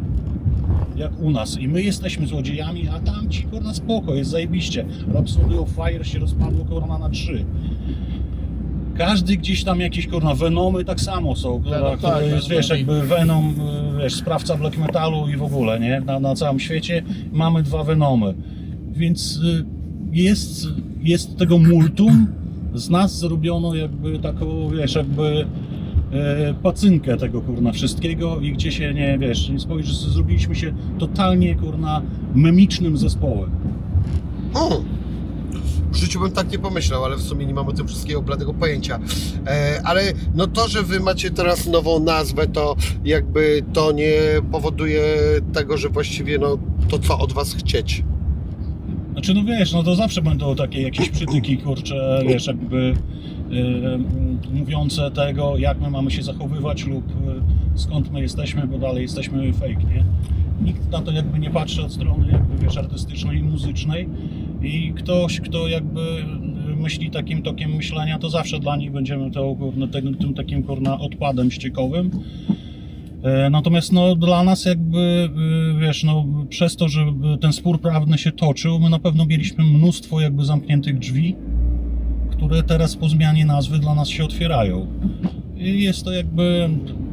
jak u nas. I my jesteśmy złodziejami, a tam ci kurna spoko, jest zajebiście. Rhapsody of Fire się rozpadło kurna na 3. Każdy gdzieś tam jakieś kurna Venomy tak samo są, kurwa, Venom, które tak, jest, Venom. wiesz, jakby Venom, wiesz, sprawca black metalu i w ogóle, nie? Na całym świecie mamy 2 Venomy. Więc jest tego multum. Z nas zrobiono jakby taką, wiesz, jakby pacynkę tego kurna wszystkiego i gdzie się nie, wiesz, nie spojrzysz, zrobiliśmy się totalnie kurna memicznym zespołem. W życiu bym tak nie pomyślał, ale w sumie nie mam o tym wszystkiego bladego pojęcia. Ale no to, że wy macie teraz nową nazwę, to jakby to nie powoduje tego, że właściwie no to co od was chcieć. Znaczy, no wiesz, no to zawsze będą takie jakieś przytyki, kurcze, wiesz, jakby mówiące tego, jak my mamy się zachowywać lub skąd my jesteśmy, bo dalej jesteśmy fake, nie? Nikt na to jakby nie patrzy od strony jakby, wiesz, artystycznej i muzycznej i ktoś, kto jakby myśli takim tokiem myślenia, to zawsze dla nich będziemy tym takim kurna odpadem ściekowym. Natomiast no, dla nas jakby, wiesz, no, przez to, że ten spór prawny się toczył, my na pewno mieliśmy mnóstwo jakby zamkniętych drzwi, które teraz po zmianie nazwy dla nas się otwierają. I jest to jakby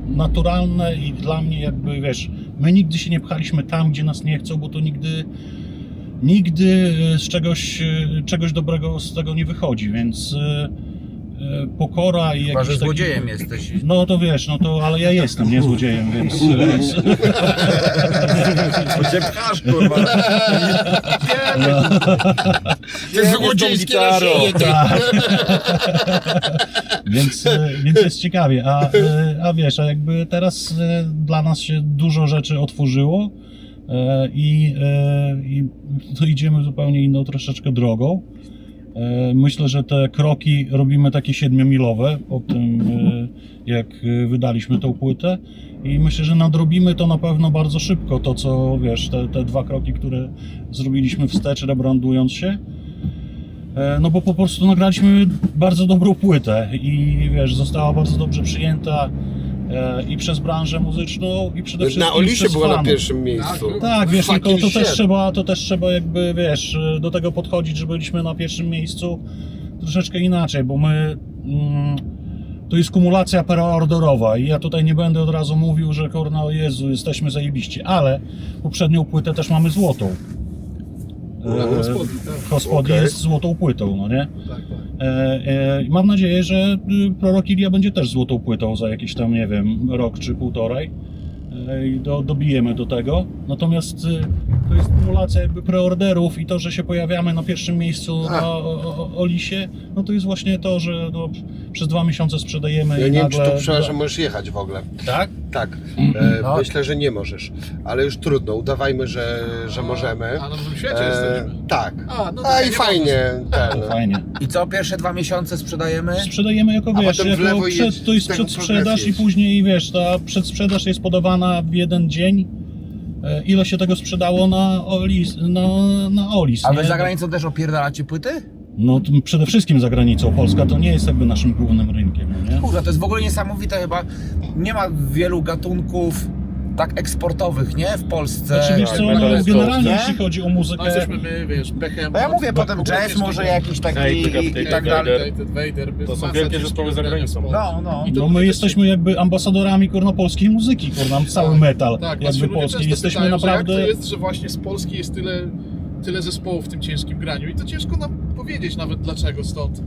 naturalne i dla mnie jakby, wiesz, my nigdy się nie pchaliśmy tam, gdzie nas nie chcą, bo to nigdy z czegoś dobrego z tego nie wychodzi, więc pokora i Chyba, jakiś że taki... złodziejem jesteś. No to wiesz, no to, ale ja jestem, nie złodziejem, więc... Bo się pchasz, kurwa. Jest złodziejskie naszyje, Więc jest ciekawie, a wiesz, a jakby teraz dla nas się dużo rzeczy otworzyło i to idziemy zupełnie inną troszeczkę drogą. Myślę, że te kroki robimy takie 7-milowe po tym, jak wydaliśmy tą płytę i myślę, że nadrobimy to na pewno bardzo szybko, to co, wiesz, te 2 kroki, które zrobiliśmy wstecz, rebrandując się. No bo po prostu nagraliśmy bardzo dobrą płytę i wiesz, została bardzo dobrze przyjęta i przez branżę muzyczną i przede wszystkim Na Olisie przez była na fanów. pierwszym miejscu. Tak, wiesz, no Fucking to shit. też trzeba jakby, wiesz, do tego podchodzić, że byliśmy na pierwszym miejscu troszeczkę inaczej, bo my to jest kumulacja preorderowa i ja tutaj nie będę od razu mówił, że kurna, o Jezu, jesteśmy zajebiści, ale poprzednią płytę też mamy złotą. Hospody Okej. jest złotą płytą, no nie? Tak, tak. Mam nadzieję, że Prorok Ilia będzie też złotą płytą za jakiś tam, nie wiem, rok czy półtorej i dobijemy do tego. Natomiast to jest kumulacja jakby preorderów i to, że się pojawiamy na pierwszym miejscu na Olisie, no to jest właśnie to, że no, przez 2 miesiące sprzedajemy Ja i nie wiem, czy nagle... tu przepraszam, możesz jechać w ogóle. Tak? Tak. No. Myślę, że nie możesz. Ale już trudno, udawajmy, że możemy. A na Nowym Świecie jesteśmy. Tak. A, no to A nie i fajnie. Ten. Fajnie. I co, pierwsze 2 miesiące sprzedajemy? Sprzedajemy jako, A wiesz, potem w lewo jedź, to jest z tego przedsprzedaż progresji i później, wiesz, ta przedsprzedaż jest podawana w jeden dzień. Ile się tego sprzedało na Olis, A nie? wy za granicą też opierdalacie płyty? No to przede wszystkim za granicą. Polska to nie jest jakby naszym głównym rynkiem, no nie? Kurwa, to jest w ogóle niesamowite chyba. Nie ma wielu gatunków tak eksportowych, nie? W Polsce. Znaczy, wiesz co, no, metalistów, generalnie nie? jeśli chodzi o muzykę, No jesteśmy my, wiesz, Behemoth. No ja mówię, potem w ogóle jazz może ciężko- jakiś taki Hej, i tak dalej. Vader, To są masa wielkie ciężkich zespoły za wybranych granicą. zespołów. No. I to no ludzie my też jesteśmy jakby ambasadorami kurno polskiej muzyki, kurno, cały metal Tak, jakby polski. Jesteśmy pytają, naprawdę... Że jak to jest, że właśnie z Polski jest tyle zespołów w tym ciężkim graniu i to ciężko nam powiedzieć nawet dlaczego stąd.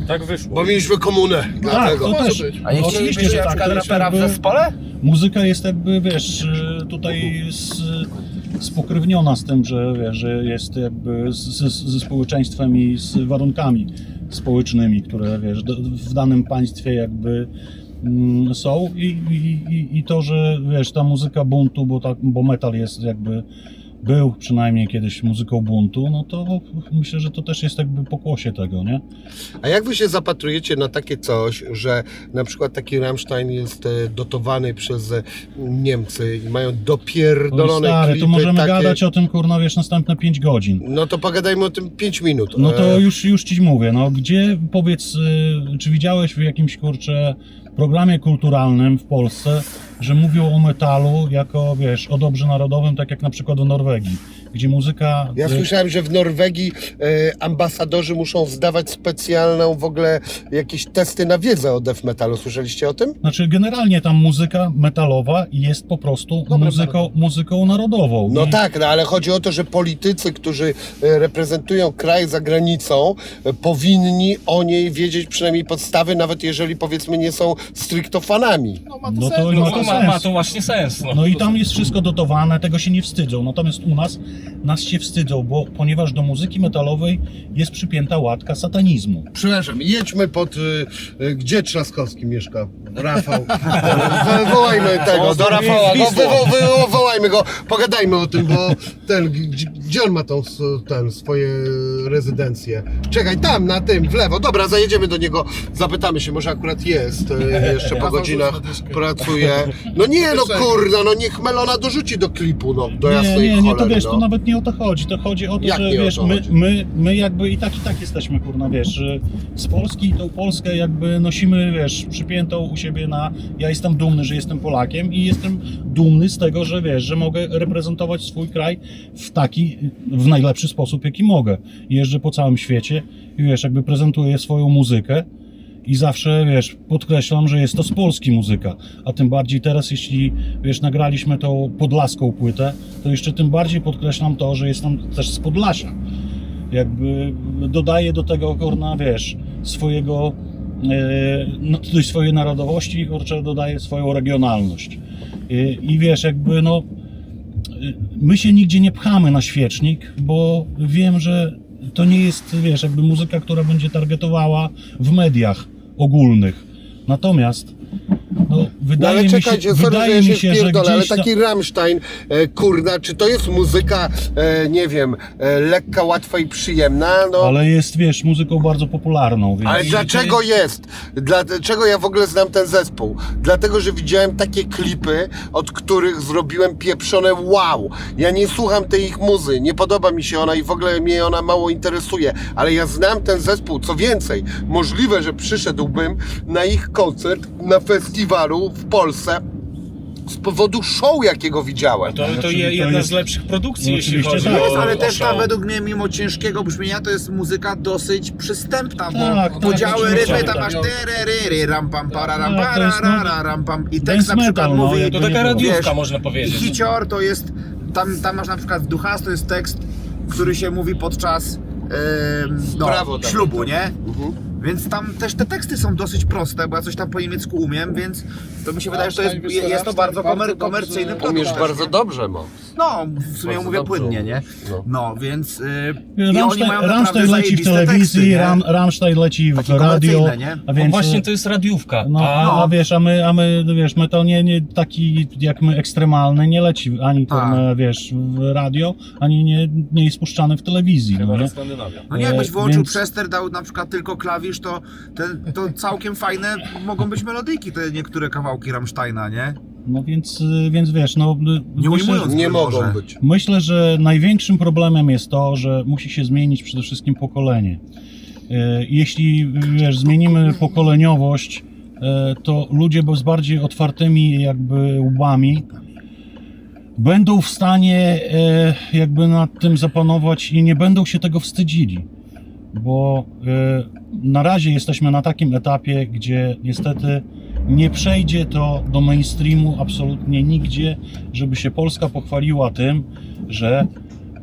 Tak wyszło. Bo mieliśmy komunę. Dlatego. to może też. być. A nie No, chcielibyście oczywiście, że na tak, przykład to jest rapera w jakby- zespole? Muzyka jest jakby, wiesz, tutaj spokrewniona z tym, że, wiesz, że jest jakby ze społeczeństwem i z warunkami społecznymi, które, wiesz, w danym państwie jakby są i to, że wiesz, ta muzyka buntu, bo metal jest jakby, był przynajmniej kiedyś muzyką buntu, no to myślę, że to też jest jakby pokłosie tego, nie? A jak wy się zapatrujecie na takie coś, że na przykład taki Rammstein jest dotowany przez Niemcy i mają Oj, dopierdolone stary, klipy to możemy takie... gadać o tym, kurna, wiesz, następne 5 godzin. No to pogadajmy o tym 5 minut. No to już ci mówię, no gdzie, powiedz, czy widziałeś w jakimś, kurczę, programie kulturalnym w Polsce, że mówią o metalu jako, wiesz, o dobrze narodowym, tak jak na przykład w Norwegii, gdzie muzyka... Ja słyszałem, że w Norwegii ambasadorzy muszą zdawać specjalną w ogóle jakieś testy na wiedzę o death metalu. Słyszeliście o tym? Znaczy generalnie tam muzyka metalowa jest po prostu muzyką narodową. No nie? tak, no ale chodzi o to, że politycy, którzy reprezentują kraj za granicą, powinni o niej wiedzieć przynajmniej podstawy, nawet jeżeli powiedzmy nie są stricto fanami. No to ma to Ma sens. to właśnie sens. No i tam jest wszystko dotowane, tego się nie wstydzą. Natomiast u nas się wstydzą, ponieważ do muzyki metalowej jest przypięta łatka satanizmu. Przepraszam, jedźmy pod... gdzie Trzaskowski mieszka? Rafał. Wołajmy tego, do Rafała. Wołajmy go, pogadajmy o tym, bo gdzie on ma swoje rezydencje? Czekaj, tam, na tym, w lewo. Dobra, zajedziemy do niego, zapytamy się, może akurat jest, jeszcze po godzinach pracuje. No nie, no kurna, no niech Melona dorzuci do klipu, no, do jasnej Nie, cholery, to wiesz, no. to nawet nie o to chodzi. To chodzi o to, Jak że nie o wiesz, to chodzi? my jakby i tak jesteśmy, kurna, wiesz, że z Polski tą Polskę jakby nosimy, wiesz, przypiętą u siebie ja jestem dumny, że jestem Polakiem i jestem dumny z tego, że wiesz, że mogę reprezentować swój kraj w najlepszy sposób, jaki mogę. Jeżdżę po całym świecie i wiesz, jakby prezentuję swoją muzykę. I zawsze, wiesz, podkreślam, że jest to z Polski muzyka, a tym bardziej teraz, jeśli, wiesz, nagraliśmy tą podlaską płytę, to jeszcze tym bardziej podkreślam to, że jestem też z Podlasia. Jakby dodaję do tego, kurna, wiesz, tej swojej narodowości, kurczę, dodaję swoją regionalność. I wiesz, jakby, no, my się nigdzie nie pchamy na świecznik, bo wiem, że to nie jest, wiesz, jakby muzyka, która będzie targetowała w mediach ogólnych. Natomiast no, wydaje ale mi czekajcie, się, sorry, wydaje że mi ja się się, że wpierdolę, ale gdzieś taki Rammstein, kurna, czy to jest muzyka, nie wiem, lekka, łatwa i przyjemna? No, ale jest, wiesz, muzyką bardzo popularną. Więc... ale dlaczego jest? Dlaczego ja w ogóle znam ten zespół? Dlatego, że widziałem takie klipy, od których zrobiłem pieprzone wow. Ja nie słucham tej ich muzy, nie podoba mi się ona i w ogóle mnie ona mało interesuje, ale ja znam ten zespół. Co więcej, możliwe, że przyszedłbym na ich koncert na festiwalu w Polsce z powodu show, jakiego widziałem. To jedna jest- z lepszych produkcji, No jeśli oczywiście chodzi tak. o Jest, ale też ta show. według mnie, mimo ciężkiego brzmienia, to jest muzyka dosyć przystępna, bo Tak, tak, podziały, oczywiście. rytmy, tam masz tereryry, ram pam pararam Tak, to jest, no, pararam pam i tekst dance na przykład metal, no, mówi, jakby To taka nie było. radiówka, Wiesz, można i powiedzieć. hicior to jest, tam masz na przykład Duchas, to jest tekst, który się mówi podczas Brawo, Dawid. ślubu, nie? Więc tam też te teksty są dosyć proste, bo ja coś tam po niemiecku umiem, więc to mi się wydaje, że to jest to bardzo komercyjny produkt. Umiesz też, bardzo nie? dobrze, Mo. No, w sumie Bardzo mówię dobrze płynnie, nie? no. No, więc i oni mają naprawdę Rammstein leci w zajebiste telewizji, teksty, nie? Rammstein leci w Takie radio, komercyjne, nie? a Bo więc... właśnie to jest radiówka. No, a wiesz, a my, wiesz, metal nie taki jak my ekstremalny nie leci ani wiesz, w radio, ani nie jest puszczany w telewizji. Chyba, No, nie? że Skandynawia. No nie, jakbyś włączył Więc- przester, dał na przykład tylko klawisz, to całkiem fajne mogą być melodyjki, te niektóre kawałki Rammsteina, nie? No więc wiesz, no Nie ujmując Nie może. mogą być. myślę, że największym problemem jest to, że musi się zmienić przede wszystkim pokolenie. Jeśli, wiesz, zmienimy pokoleniowość, to ludzie z bardziej otwartymi jakby łbami będą w stanie jakby nad tym zapanować i nie będą się tego wstydzili. Bo na razie jesteśmy na takim etapie, gdzie niestety nie przejdzie to do mainstreamu absolutnie nigdzie, żeby się Polska pochwaliła tym, że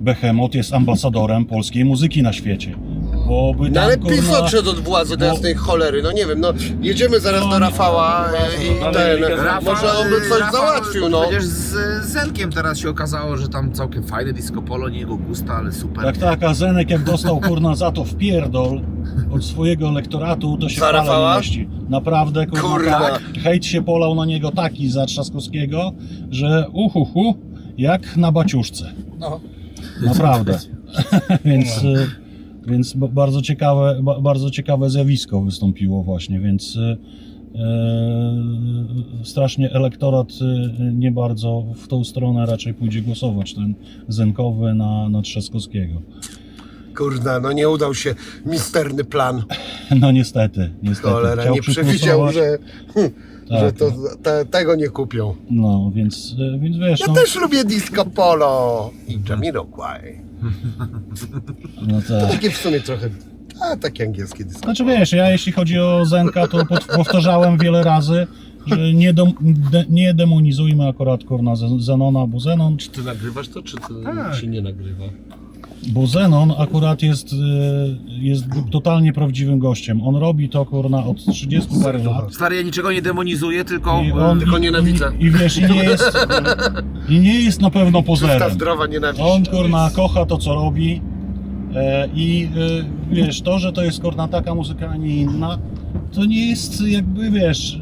Behemoth jest ambasadorem polskiej muzyki na świecie. Bo by No ale tam, PiS kurwa, odszedł od władzy teraz bo- tej cholery, no nie wiem, no jedziemy zaraz do Rafała i może on by coś załatwił, no. Przecież z Zenkiem teraz się okazało, że tam całkiem fajne disco polo, nie jego gusta, ale super. Tak, a Zenek jak dostał kurna za to w pierdol od swojego elektoratu, to się Za wcale Rafała? nie mieści. Naprawdę, kurwa, Kurwa. tak, hejt się polał na niego taki za Trzaskowskiego, że jak na baciuszce. No. Naprawdę. Więc bardzo ciekawe zjawisko wystąpiło właśnie, więc strasznie elektorat nie bardzo w tą stronę raczej pójdzie głosować, ten zenkowy na Trzaskowskiego. Kurde, no nie udał się misterny plan. No niestety. Cholera, Chciał nie przewidział, przypusować. że Tak. tego nie kupią. No, więc wiesz, Ja no, też lubię disco polo i Jamiroquai. no tak. Takie w sumie trochę, takie angielskie disco. Znaczy wiesz, ja jeśli chodzi o Zenka, to powtarzałem wiele razy, że nie demonizujmy akurat kurna Zenona, bo Zenon, Ty nagrywasz to, czy to się nie nagrywa? bo Zenon akurat jest totalnie prawdziwym gościem. On robi to kurna od 30 parę lat. Stary, ja niczego nie demonizuję, tylko... Tylko nienawidzę. I wiesz, i nie jest na pewno Czysta, pozerem. zdrowa nienawiść. On kurna kocha to co robi wiesz, to, że to jest kurna taka muzyka, a nie inna, to nie jest jakby, wiesz,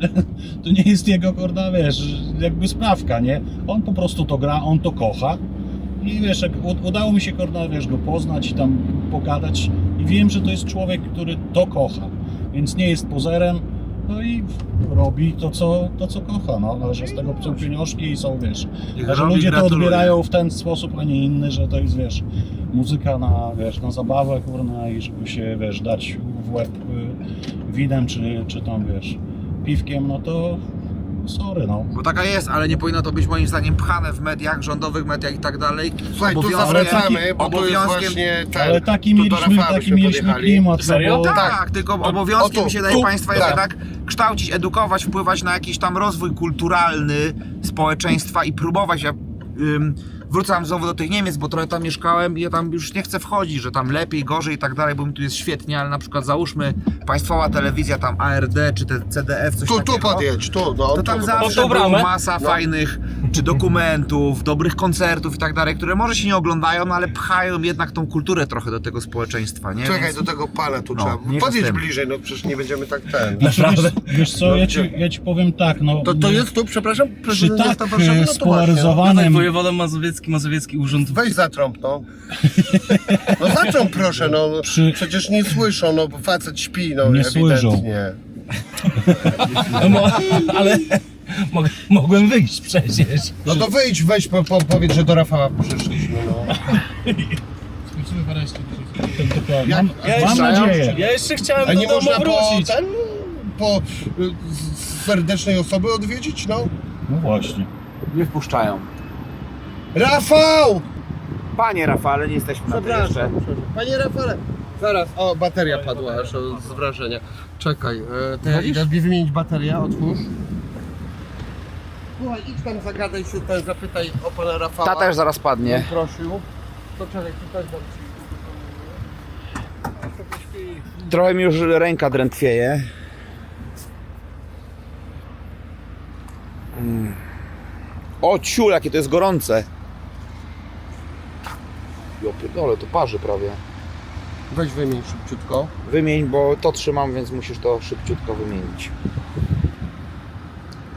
to nie jest jego kurna, wiesz, jakby sprawka, nie? On po prostu to gra, on to kocha i wiesz, jak udało mi się kurna, wiesz, go poznać i tam pogadać i wiem, że to jest człowiek, który to kocha, więc nie jest pozerem, no i robi to, co kocha, no, ale że z tego są pieniążki i są, wiesz, a że ludzie to odbierają w ten sposób, a nie inny, że to jest, wiesz, muzyka na zabawę, kurna, i żeby się, wiesz, dać w łeb winem, czy tam, wiesz, piwkiem, no to sorry, no. Bo taka jest, ale nie powinno to być moim zdaniem pchane w mediach, rządowych mediach i tak dalej. Słuchaj, tu Obowiązkiem- zawracamy, bo tu jest obowiązkiem- właśnie ten, Ale taki tu do mieliśmy Rafała byśmy podjechali. klimat, Serio? no bo... Tak, tylko obowiązkiem tu, się daje tu, państwa jest tak. jednak kształcić, edukować, wpływać na jakiś tam rozwój kulturalny społeczeństwa i próbować. Ja wrócam znowu do tych Niemiec, bo trochę tam mieszkałem i ja tam już nie chcę wchodzić, że tam lepiej, gorzej i tak dalej, bo mi tu jest świetnie, ale na przykład załóżmy państwowa telewizja tam ARD czy te CDF, coś Tu takiego. podjedź, tu, no. To tam tu, zawsze tą była bramę? masa fajnych czy dokumentów, dobrych koncertów i tak dalej, które może się nie oglądają, no ale pchają jednak tą kulturę trochę do tego społeczeństwa, nie? Czekaj, Więc- do tego pana tu No, trzeba. mniejsza z Podjedź tym. bliżej, no przecież nie będziemy tak ten. Naprawdę? Wiesz co, ja ci powiem tak, no... To jest tu, przepraszam, przy prezydent tak miasta Warszawy, no to właśnie. spolaryzowanym... Wojewoda Mazowiecki Urząd. Weź zatrąb, no. No zatrąb proszę, no. Przecież nie słyszą, no bo facet śpi, no Nie ewidentnie. Ale mogłem wyjść przecież. No to wyjdź, weź, powiedz, że do Rafała przyszliśmy, no. Skończymy w areszcie. Mam nadzieję. Ja jeszcze chciałem A do nie domu można wrócić. po serdecznej osoby odwiedzić, no? No właśnie. Nie wpuszczają. Rafał! Panie Rafale, nie jesteśmy na tym jeszcze. Panie Rafale, zaraz, o, bateria padła aż z wrażenia. Czekaj, to ja idę wymienić baterię, otwórz. Słuchaj, idź tam, zagadaj się, ten, zapytaj o pana Rafała. Ta też zaraz padnie. Prosił. To czekaj, tu też dam ci. Trochę mi już ręka drętwieje. O ciul, jakie to jest gorące. Jo pierdolę, to parzy prawie. Weź wymień szybciutko. Wymień, bo to trzymam, więc musisz to szybciutko wymienić.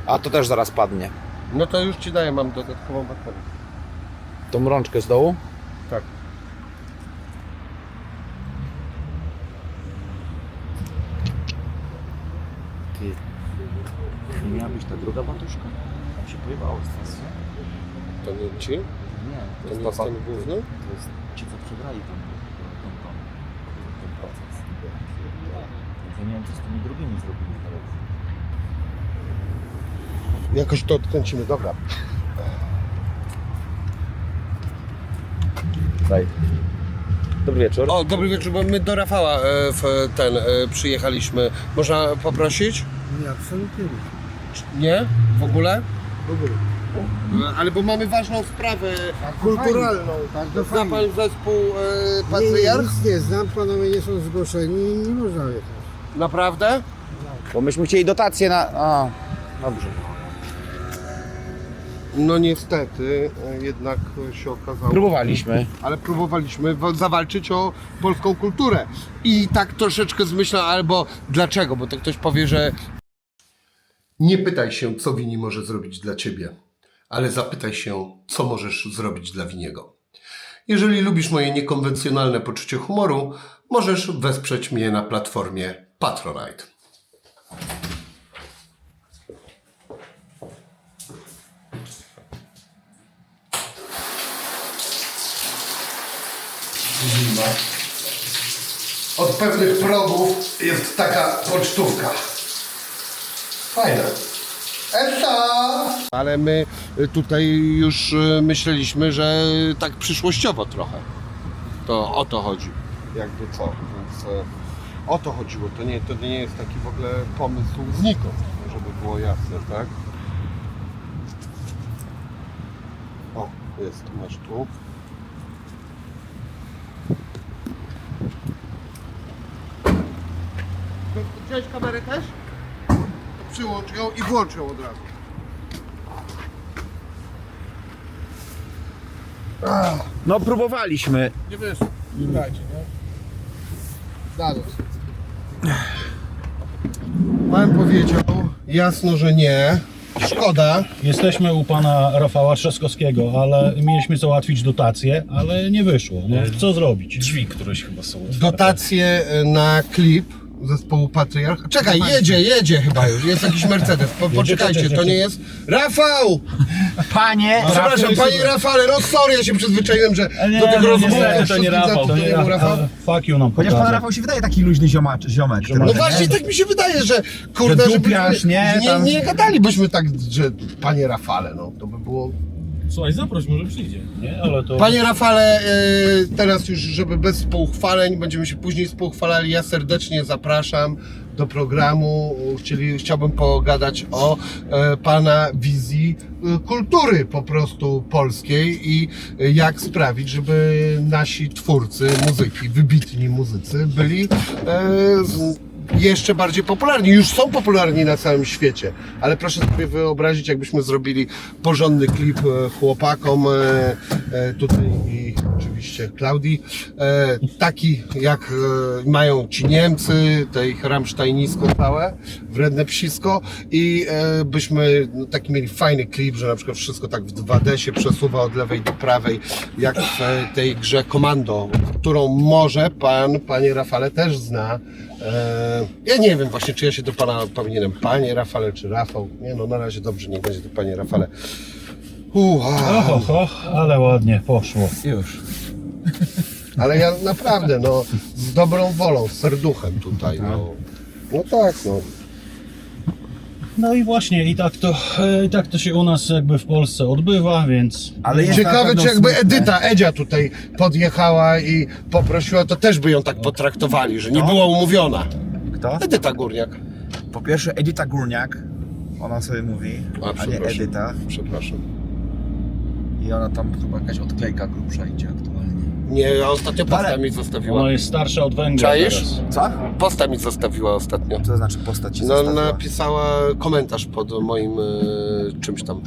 A to też zaraz padnie. No to już ci daję, mam dodatkową baterię. Tą rączkę z dołu? Tak. Ty, nie miała być ta druga batuszka? Tam się pojebało z nas, nie? To nie ci? Nie, To nie jest ten główny? To jest ci, co przegrali ten proces. Więc ja nie wiem, co z tymi drugimi zrobili teraz. Jakoś to odkręcimy, dobra. Daj. Dobry wieczór. O, dobry wieczór, bo my do Rafała przyjechaliśmy. Można poprosić? Nie, absolutnie nie. Nie? W ogóle? W ogóle. Ale bo mamy ważną sprawę kulturalną. Zna pan zespół Patriarch? Nic nie znam, panowie nie są zgłoszeni, nie można jechać. Naprawdę? Bo myśmy chcieli dotację na... A, dobrze. No niestety, jednak się okazało. Próbowaliśmy. Ale próbowaliśmy zawalczyć o polską kulturę. I tak troszeczkę zmyślam, albo dlaczego? Bo to ktoś powie, że nie pytaj się, co Wini może zrobić dla ciebie, ale zapytaj się, co możesz zrobić dla Winiego. Jeżeli lubisz moje niekonwencjonalne poczucie humoru, możesz wesprzeć mnie na platformie Patronite. Zima. Od pewnych progów jest taka pocztówka. Fajna. Ale my tutaj już myśleliśmy, że tak przyszłościowo trochę. To o to chodzi. Jakby co. Więc o to chodziło. To nie jest taki w ogóle pomysł znikąd, żeby było jasne, tak? O, jest, masz tu. Wziąłeś kamerę też? Przyłącz ją i włącz ją od razu. No próbowaliśmy. Nie wyszło. Słuchajcie, nie? Zdarza się. Pan powiedział jasno, że nie. Szkoda. Jesteśmy u pana Rafała Trzaskowskiego, ale mieliśmy załatwić dotację, ale nie wyszło. No, co zrobić? Drzwi któreś chyba są otwarte. Dotacje na klip zespołu Patriarch. Czekaj, jedzie chyba już. Jest jakiś Mercedes. Poczekajcie, to nie jest... Rafał! Panie! Przepraszam, panie Rafale, sorry, ja się przyzwyczaiłem, że do tego rozmowy to nie Rafał. to nie był Rafał. Fuck you nam Chociaż pan pokaże. Rafał się wydaje taki luźny ziomek. No właśnie, tak mi się wydaje, że kurde, Że dupiarz, nie? Tam- nie gadalibyśmy tak, że panie Rafale, no to by było... Słuchaj, zaproś, może przyjdzie. Nie, ale to... Panie Rafale, teraz już, żeby bez spochwaleń, będziemy się później spochwalali. Ja serdecznie zapraszam do programu. Chciałbym pogadać o pana wizji kultury po prostu polskiej i jak sprawić, żeby nasi twórcy muzyki, wybitni muzycy byli jeszcze bardziej popularni. Już są popularni na całym świecie, ale proszę sobie wyobrazić, jakbyśmy zrobili porządny klip chłopakom, tutaj i oczywiście Klaudii, taki jak mają ci Niemcy, te ich Rammsteinisko całe, wredne psisko i byśmy taki mieli fajny klip, że na przykład wszystko tak w 2D się przesuwa od lewej do prawej, jak w tej grze Komando, którą może panie Rafale, też zna. Ja nie wiem właśnie, czy ja się do pana powinienem panie Rafale, czy Rafał. Nie no, na razie dobrze, niech będzie to panie Rafale. Ale ładnie poszło. Już. Ale ja naprawdę, no, z dobrą wolą, z serduchem tutaj, no. No tak, no. No i właśnie, i tak to się u nas jakby w Polsce odbywa, więc... Ale jest na Ciekawe, pewno czy jakby smutne. Edzia tutaj podjechała i poprosiła, to też by ją tak potraktowali, że nie była umówiona. Kto? Edyta Górniak. Po pierwsze Edyta Górniak, ona sobie mówi, a nie przepraszam. Edyta. Przepraszam. I ona tam chyba jakaś odklejka grubsza idzie aktualnie. Nie, a ostatnio posta Ale mi zostawiła. Ona jest starsza od węgla Czaisz? teraz. Co? Posta mi zostawiła ostatnio. To znaczy postać ci No, zostawiła? napisała komentarz pod moim czymś tam.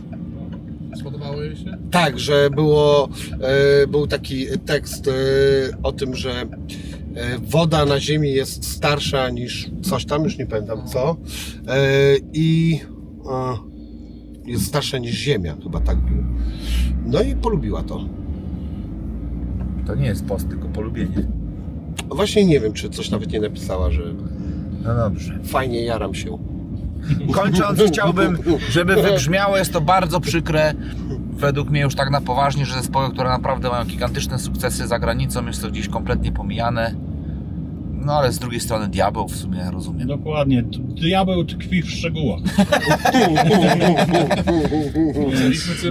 Spodobało jej się? Tak, że był taki tekst o tym, że woda na ziemi jest starsza niż coś tam, już nie pamiętam co, i jest starsza niż ziemia, chyba tak było. No i polubiła to. To nie jest post, tylko polubienie. Właśnie nie wiem, czy coś nawet nie napisała, że No dobrze. fajnie jaram się. Kończąc, chciałbym, żeby wybrzmiało, jest to bardzo przykre, według mnie już tak na poważnie, że zespoły, które naprawdę mają gigantyczne sukcesy za granicą, jest to gdzieś kompletnie pomijane. No ale z drugiej strony diabeł w sumie rozumiem. Dokładnie, diabeł tkwi w szczegółach.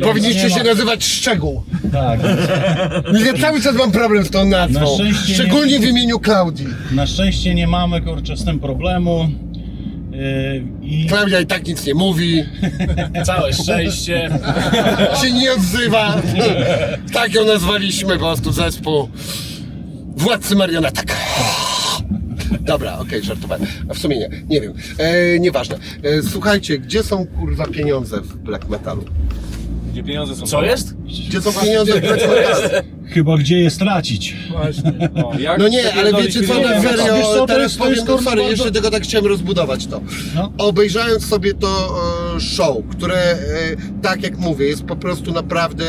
Powinniście się nazywać Szczegół. Tak, Ja cały czas mam problem z tą nazwą. Na szczęście Szczególnie w imieniu Klaudii. na szczęście nie mamy kurczę z tym problemu. I Klaudia i tak nic nie mówi, Całe szczęście. się nie odzywa. Tak ją nazwaliśmy po prostu zespół. Władcy marionetek. Dobra, okej, żartowałem. A w sumie nie wiem. Nieważne. Słuchajcie, gdzie są kurwa pieniądze w black metalu? Gdzie pieniądze są? Co jest? Gdzie są pieniądze w black metalu? chyba gdzie je stracić. Właśnie. No nie, ale wiecie co, na pieniądze? serio, Wiesz co, to teraz jest powiem, no kurwa sorry, bardzo- jeszcze tego tak chciałem rozbudować to. No. Obejrzałem sobie to show, które, tak jak mówię, jest po prostu naprawdę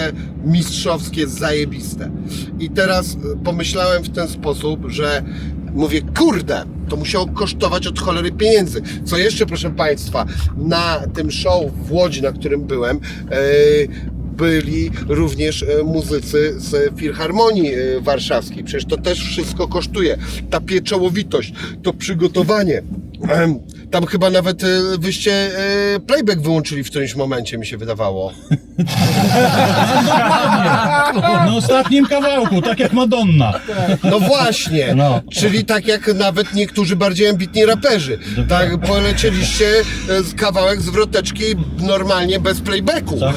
mistrzowskie, zajebiste. I teraz pomyślałem w ten sposób, że mówię, kurde, to musiało kosztować od cholery pieniędzy. Co jeszcze, proszę Państwa, na tym show w Łodzi, na którym byłem, byli również muzycy z Filharmonii Warszawskiej. Przecież to też wszystko kosztuje. Ta pieczołowitość, to przygotowanie. Tam chyba nawet wyście playback wyłączyli w którymś momencie, mi się wydawało. Na ostatnim kawałku, tak jak Madonna. No właśnie, No. czyli tak jak nawet niektórzy bardziej ambitni raperzy. Tak polecieliście z kawałek z wroteczki normalnie bez playbacku. Tak.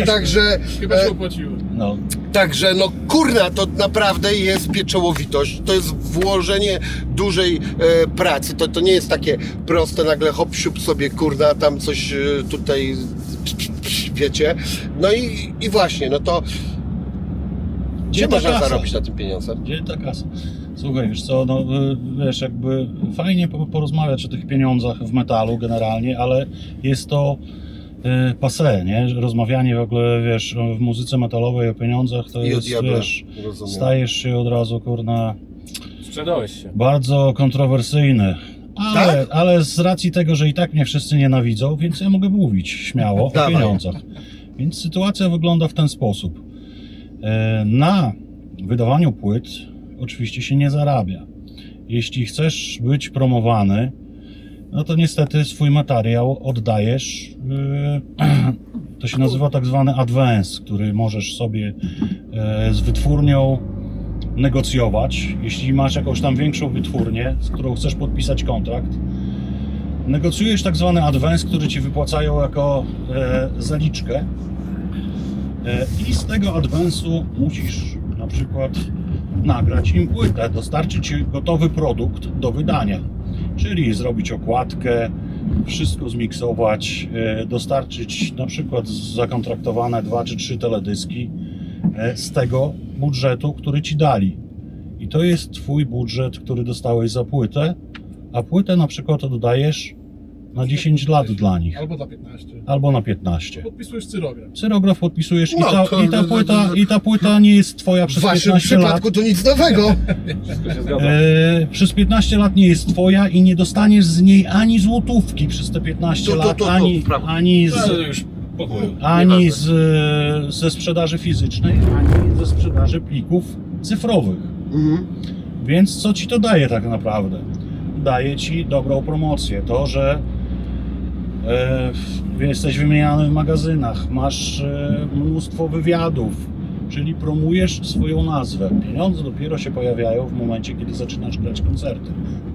Także, Chyba się opłaciło. No. także no kurna, to naprawdę jest pieczołowitość. To jest włożenie dużej pracy. To nie jest takie proste, nagle hop siup sobie kurna, tam coś tutaj wiecie. No i właśnie, no to gdzie ta można kasa? zarobić na tym pieniądze? Gdzie ta kasa? Słuchaj, wiesz co, no wiesz, jakby fajnie porozmawiać o tych pieniądzach w metalu generalnie, ale jest to passé, nie? Rozmawianie w ogóle, wiesz, w muzyce metalowej o pieniądzach to I o jest, diable, wiesz, rozumiem. stajesz się od razu, kurna, Sprzedałeś się. bardzo kontrowersyjny. Ale, Tak? ale z racji tego, że i tak mnie wszyscy nienawidzą, więc ja mogę mówić śmiało o Dawaj. pieniądzach. Więc sytuacja wygląda w ten sposób. Na wydawaniu płyt oczywiście się nie zarabia. Jeśli chcesz być promowany, no to niestety swój materiał oddajesz. To się nazywa tak zwany advance, który możesz sobie z wytwórnią negocjować. Jeśli masz jakąś tam większą wytwórnię, z którą chcesz podpisać kontrakt, negocjujesz tak zwany advance, który ci wypłacają jako zaliczkę. I z tego advance'u musisz na przykład nagrać im płytę, dostarczyć gotowy produkt do wydania. Czyli zrobić okładkę, wszystko zmiksować, dostarczyć na przykład zakontraktowane 2 czy 3 teledyski z tego budżetu, który ci dali. I to jest twój budżet, który dostałeś za płytę, a płytę na przykład oddajesz na 10 lat dla nich, Albo za 15. albo na 15. Podpisujesz cyrograf. Cyrograf podpisujesz No, i ta płyta nie jest twoja W przez waszym 15 lat. przypadku to nic nowego. Wszystko się zgadza. Przez 15 lat nie jest twoja i nie dostaniesz z niej ani złotówki przez te 15 lat, To już pokoju. ze sprzedaży fizycznej, ani ze sprzedaży plików cyfrowych. Mhm. Więc co ci to daje tak naprawdę? Daje ci dobrą promocję. To, że jesteś wymieniany w magazynach, masz mnóstwo wywiadów, czyli promujesz swoją nazwę. Pieniądze dopiero się pojawiają w momencie, kiedy zaczynasz grać koncerty.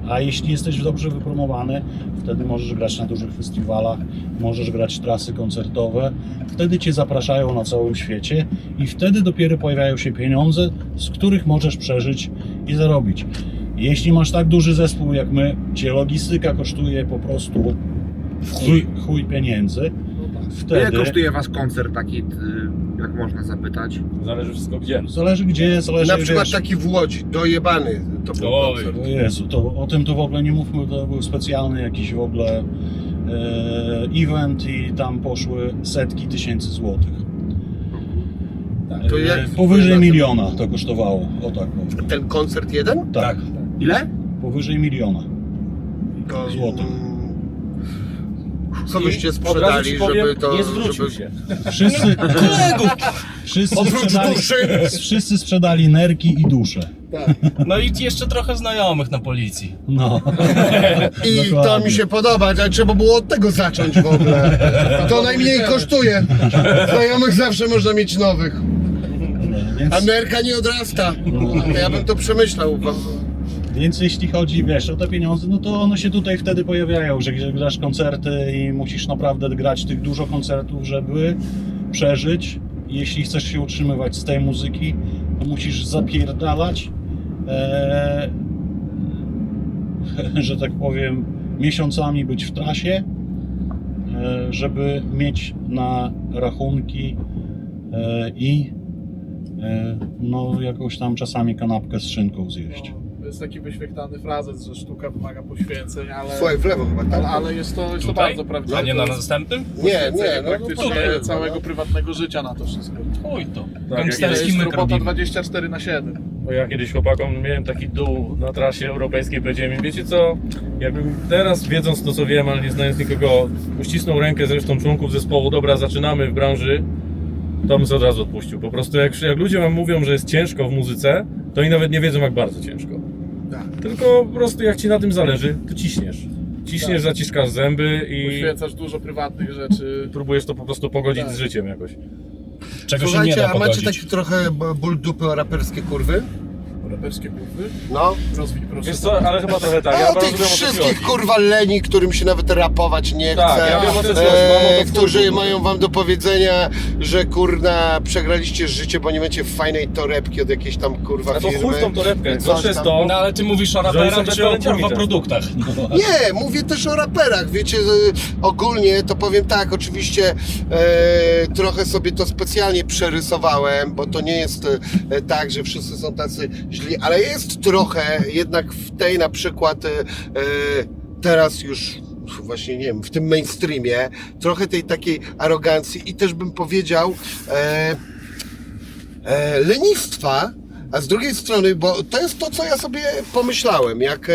A jeśli jesteś dobrze wypromowany, wtedy możesz grać na dużych festiwalach, możesz grać trasy koncertowe, wtedy cię zapraszają na całym świecie i wtedy dopiero pojawiają się pieniądze, z których możesz przeżyć i zarobić. Jeśli masz tak duży zespół jak my, gdzie logistyka kosztuje po prostu chuj pieniędzy, Ile wtedy kosztuje was koncert taki, jak można zapytać? Zależy wszystko gdzie. zależy gdzie, zależy Na przykład wiesz, taki w Łodzi, dojebany to był Oj. koncert. O Jezu, o tym to w ogóle nie mówmy, to był specjalny jakiś w ogóle event i tam poszły setki tysięcy złotych. To jak- Powyżej miliona to kosztowało, o tak powiem. Ten koncert jeden? Tak, Ile? powyżej miliona. To, Złotych. Co byście Od razu sprzedali, ci powiem, żeby to... nie zwrócił żeby... się. Wszyscy sprzedali nerki i dusze. No i jeszcze trochę znajomych na policji. No. I to Dokładnie. mi się podoba, ale trzeba było od tego zacząć w ogóle. To najmniej kosztuje. Znajomych zawsze można mieć nowych. Więc A nerka nie odrasta. Ja bym to przemyślał. Więc jeśli chodzi, wiesz, o te pieniądze, no to one się tutaj wtedy pojawiają, że grasz koncerty i musisz naprawdę grać tych dużo koncertów, żeby przeżyć. Jeśli chcesz się utrzymywać z tej muzyki, to musisz zapierdalać, że tak powiem, miesiącami być w trasie, żeby mieć na rachunki i no jakąś tam czasami kanapkę z szynką zjeść. To jest taki wyświechtany frazes, że sztuka wymaga poświęceń, ale... Słuchaj, w lewo chyba, tak? Ale jest to Tutaj? bardzo prawdziwe. A nie na To jest następnym? Nie, praktycznie tutaj. całego prywatnego życia na to wszystko. Oj to. Tak, Gangsterski jest myk robota robimy. 24/7. Bo ja kiedyś chłopakom miałem taki dół na trasie europejskiej, powiedziałem im, wiecie co, jakbym teraz, wiedząc to co wiem, ale nie znając nikogo, uścisnął rękę zresztą członków zespołu, dobra, zaczynamy w branży, to bym sobie od razu odpuścił. Po prostu jak ludzie wam mówią, że jest ciężko w muzyce, to oni nawet nie wiedzą jak bardzo ciężko. Tak. Tylko po prostu jak ci na tym zależy, to ciśniesz. Ciśniesz, zaciskasz zęby i Poświęcasz dużo prywatnych rzeczy. próbujesz to po prostu pogodzić Tak. z życiem jakoś. Czego się nie Słuchajcie, da a macie pogodzić. taki trochę ból dupy o raperskie kurwy? Raperskie kurwy. No. Rozwij proszę. Wiesz co, ale chyba trochę tak. Ja A bardzo tych wiem, o co ci wszystkich chodzi. kurwa leni, którym się nawet rapować nie Tak, chce, ja wiem, o co ci chodzi, mam o to którzy wpływu. mają wam do powiedzenia, że kurna przegraliście życie, bo nie macie fajnej torebki od jakiejś tam kurwa A to firmy. chuj w tą torebkę, Coś zawsze jest tam. to... No ale ty mówisz o Że oni raperach są czy o talentami kurwa często. produktach? No. Nie, mówię też o raperach, wiecie, ogólnie to powiem tak, oczywiście trochę sobie to specjalnie przerysowałem, bo to nie jest tak, że wszyscy są tacy źli, ale jest trochę, jednak w tej na przykład teraz już właśnie, nie wiem, w tym mainstreamie, trochę tej takiej arogancji i też bym powiedział lenistwa. A z drugiej strony, bo to jest to, co ja sobie pomyślałem, jak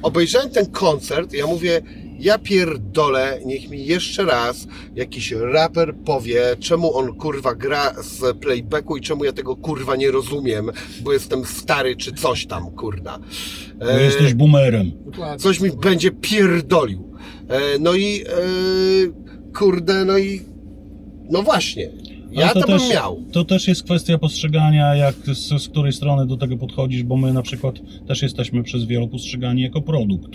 obejrzałem ten koncert, ja mówię, ja pierdolę, niech mi jeszcze raz jakiś raper powie, czemu on kurwa gra z playbacku i czemu ja tego kurwa nie rozumiem, bo jestem stary czy coś tam, kurna. Bo jesteś boomerem. Dokładnie. Coś mi będzie pierdolił. No i kurde, no właśnie. Ja Ale to bym miał. To też jest kwestia postrzegania, jak z której strony do tego podchodzisz, bo my na przykład też jesteśmy przez wielu postrzegani jako produkt.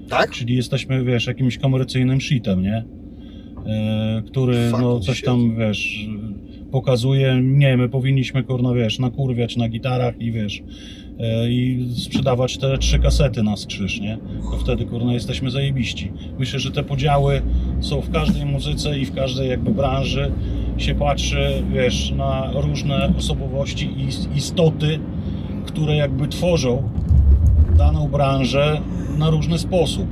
Tak? Czyli jesteśmy, wiesz, jakimś komercyjnym shitem, nie? Który Fuck, no coś tam, wiesz, pokazuje, nie, my powinniśmy, kurno, wiesz, nakurwiać na gitarach i wiesz, i sprzedawać te 3 kasety na skrzyż, nie? To wtedy, kurno, jesteśmy zajebiści. Myślę, że te podziały są w każdej muzyce i w każdej jakby branży. Się patrzy, wiesz, na różne osobowości i istoty, które jakby tworzą daną branżę na różny sposób.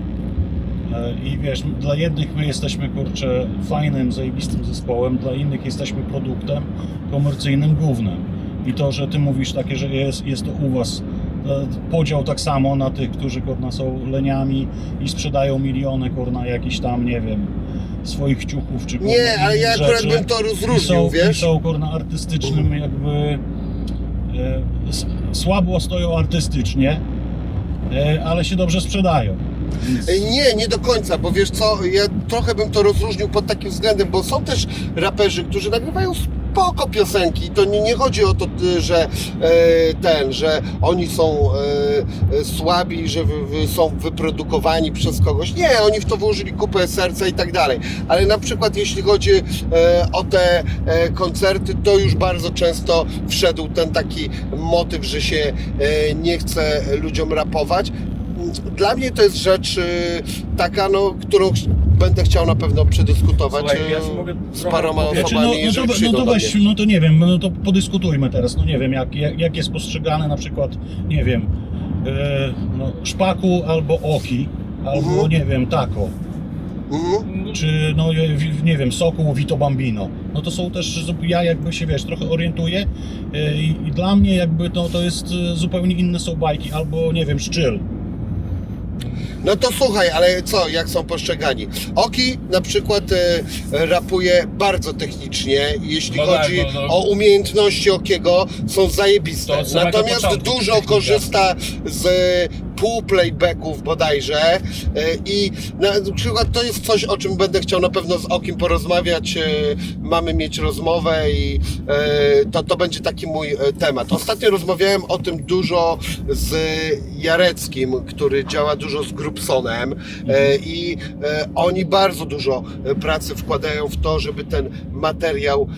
I wiesz, dla jednych my jesteśmy, kurczę, fajnym, zajebistym zespołem, dla innych jesteśmy produktem komercyjnym gównem. I to, że ty mówisz takie, że jest to u was podział tak samo na tych, którzy, kurna, są leniami i sprzedają miliony, kurna, jakichś tam, nie wiem, swoich ciuchów czy kurna, Nie, ale ja innych akurat rzeczy. bym to I rozróżnił, wiesz? są, kurna, artystycznym jakby słabo stoją artystycznie, ale się dobrze sprzedają. Nie do końca, bo wiesz co, ja trochę bym to rozróżnił pod takim względem, bo są też raperzy, którzy nagrywają spoko piosenki. To nie chodzi o to, że że oni są słabi, że są wyprodukowani przez kogoś. Nie, oni w to włożyli kupę serca i tak dalej. Ale na przykład jeśli chodzi o te koncerty, to już bardzo często wszedł ten taki motyw, że się nie chce ludziom rapować. Dla mnie to jest rzecz taka, no, którą będę chciał na pewno przedyskutować. Słuchaj, ja ci mogę z trochę paroma powiedzieć. osobami, jeżeli przyjdą do mnie. No to nie wiem, no to podyskutujmy teraz, no nie wiem, jak jest postrzegane na przykład, nie wiem, no, szpaku albo oki, albo nie wiem, taco. Czy no nie wiem, Sokół, Vito Bambino. No to są też, ja jakby się, wiesz, trochę orientuję i dla mnie jakby to jest zupełnie inne są bajki, albo nie wiem, Szczyl. No to słuchaj, ale co, jak są postrzegani? Oki na przykład rapuje bardzo technicznie, jeśli No tak, chodzi no. o umiejętności Okiego, są zajebiste. To od samego Natomiast początku dużo technika. korzysta z półplaybacków bodajże i na przykład to jest coś, o czym będę chciał na pewno z Okim porozmawiać. Mamy mieć rozmowę i to będzie taki mój temat. Ostatnio rozmawiałem o tym dużo z Jareckim, który działa dużo z Grubsonem i oni bardzo dużo pracy wkładają w to, żeby ten materiał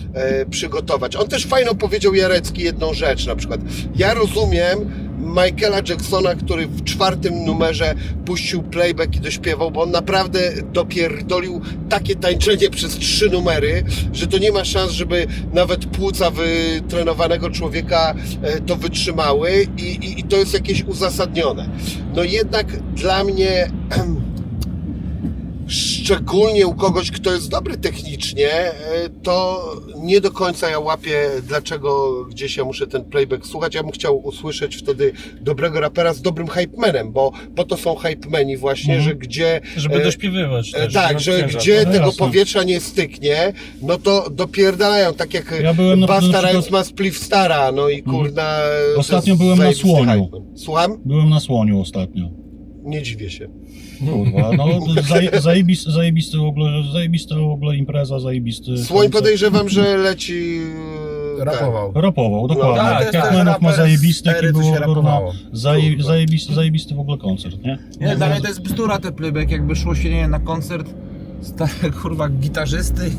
przygotować. On też fajną powiedział Jarecki jedną rzecz, na przykład ja rozumiem Michaela Jacksona, który w 4. numerze puścił playback i dośpiewał, bo on naprawdę dopierdolił takie tańczenie przez 3 numery, że to nie ma szans, żeby nawet płuca wytrenowanego człowieka to wytrzymały i to jest jakieś uzasadnione. No jednak dla mnie szczególnie u kogoś, kto jest dobry technicznie, to nie do końca ja łapię, dlaczego gdzieś ja muszę ten playback słuchać. Ja bym chciał usłyszeć wtedy dobrego rapera z dobrym hypemanem, bo po to są hypemeni właśnie, że gdzie... Żeby dośpiewywać też. Tak, że ciężar. gdzie No tego jasne. powietrza nie styknie, no to dopierdalają, tak jak Ja byłem na Basta przykład- Rhymes ma Spliff Stara, no i kurna... to Ostatnio jest byłem na zajebisty Słoniu. hypeman. Słucham? Byłem na Słoniu ostatnio. Nie dziwię się. Kurwa, no zajebista w ogóle impreza, zajebisty... Słoń koncert. podejrzewam, że leci... Rapował. Rapował, dokładnie. tak, to jest ten Hitmanów ma raper zajebisty z ery, i co było się kurwa rapowało. zajebisty w ogóle koncert, nie? Nie, dla mnie to jest bzdura te playback, jakby szło się nie na koncert kurwa gitarzysty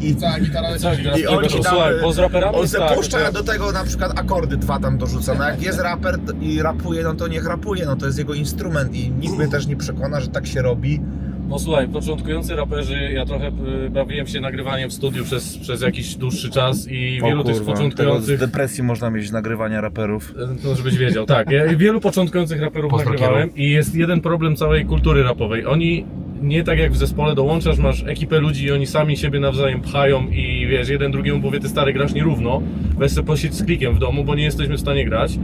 i Cała gitara leci. I oni tam, Słuchaj, bo z raperami on jest se tak, puszcza że- do tego na przykład akordy 2 tam dorzuca. No jak jest raper i rapuje, no to niech rapuje, no to jest jego instrument i nikt mnie też nie przekona, że tak się robi. No słuchaj, początkujący raperzy, ja trochę bawiłem się nagrywaniem w studiu przez jakiś dłuższy czas i wielu tych początkujących... depresji można mieć z nagrywania raperów. To żebyś wiedział, tak. Ja wielu początkujących raperów nagrywałem i jest jeden problem całej kultury rapowej. Oni nie tak jak w zespole dołączasz, masz ekipę ludzi i oni sami siebie nawzajem pchają i wiesz, jeden drugiemu powie, ty stary grasz nierówno, weź sobie posiedź z klikiem w domu, bo nie jesteśmy w stanie grać.